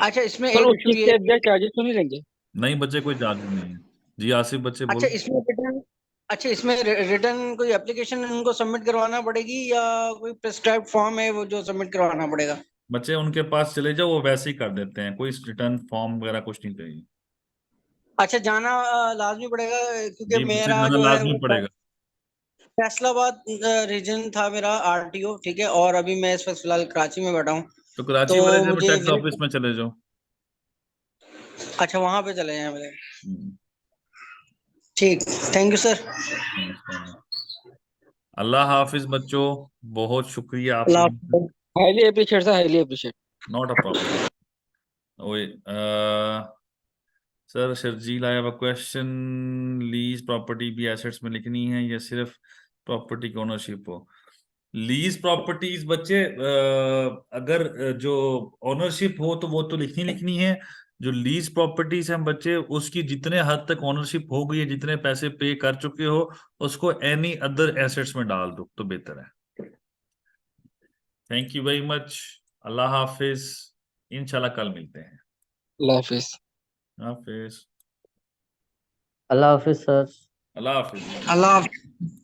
अच्छा, इसमें सर एक उस इशू चीज ये के है एफडीआर चार्जेस तो नहीं लेंगे? नहीं बच्चे, कोई चार्ज नहीं है। जी आसिफ बच्चे अच्छा बोलो। इसमें रिटर्न अच्छा इसमें रिटर्न कोई एप्लीकेशन उनको सबमिट करवाना पड़ेगी, या कोई प्रिस्क्राइब्ड फॉर्म है वो जो सबमिट करवाना पड़ेगा? बच्चे उनके पास चले जाओ, वो वैसे ही कर देते हैं, कोई रिटर्न फॉर्म वगैरह कुछ नहीं चाहिए। अच्छा, जाना लाजमी पड़ेगा, क्योंकि जी बच्चे, मेरा जाना जो है लाजमी वो पड़ेगा। फैसलाबाद रीजन था मेरा आरटीओ, ठीक है, और अभी मैं इस वक्त फिलहाल कराची में बैठा हूँ। तो कराची तो वाले जब मुझे टैक्स ऑफिस में चले जाओ। अच्छा, वहां पे चले जाए मेरे। हम्म, ठीक, थैंक यू सर। नमस्कार। अल्लाह हाफिज बच्चों। बहुत शुक्रिया अल्लाह आपसे। हाफिज़। Highly appreciate sir, highly appreciate. Not a problem. ओए sir Sharjeel, I have a question. Lease property भी एसेट्स में लिखनी है या सिर्फ प्रॉपर्टी की ओनरशिप हो? लीज प्रॉपर्टीज बच्चे, अगर जो ओनरशिप हो तो वो तो लिखनी लिखनी है। जो लीज प्रॉपर्टीज हैं बच्चे, उसकी जितने हद तक ओनरशिप हो गई है, जितने पैसे पे कर चुके हो, उसको एनी अदर एसेट्स में डाल दो तो बेहतर है। Thank you very much. अल्लाह हाफिज। इंशाल्लाह कल मिलते हैं। अल्लाह हाफिज़। हाफिज। अल्लाह हाफिज सर। अल्लाह हाफिज। अल्लाह हाफिज।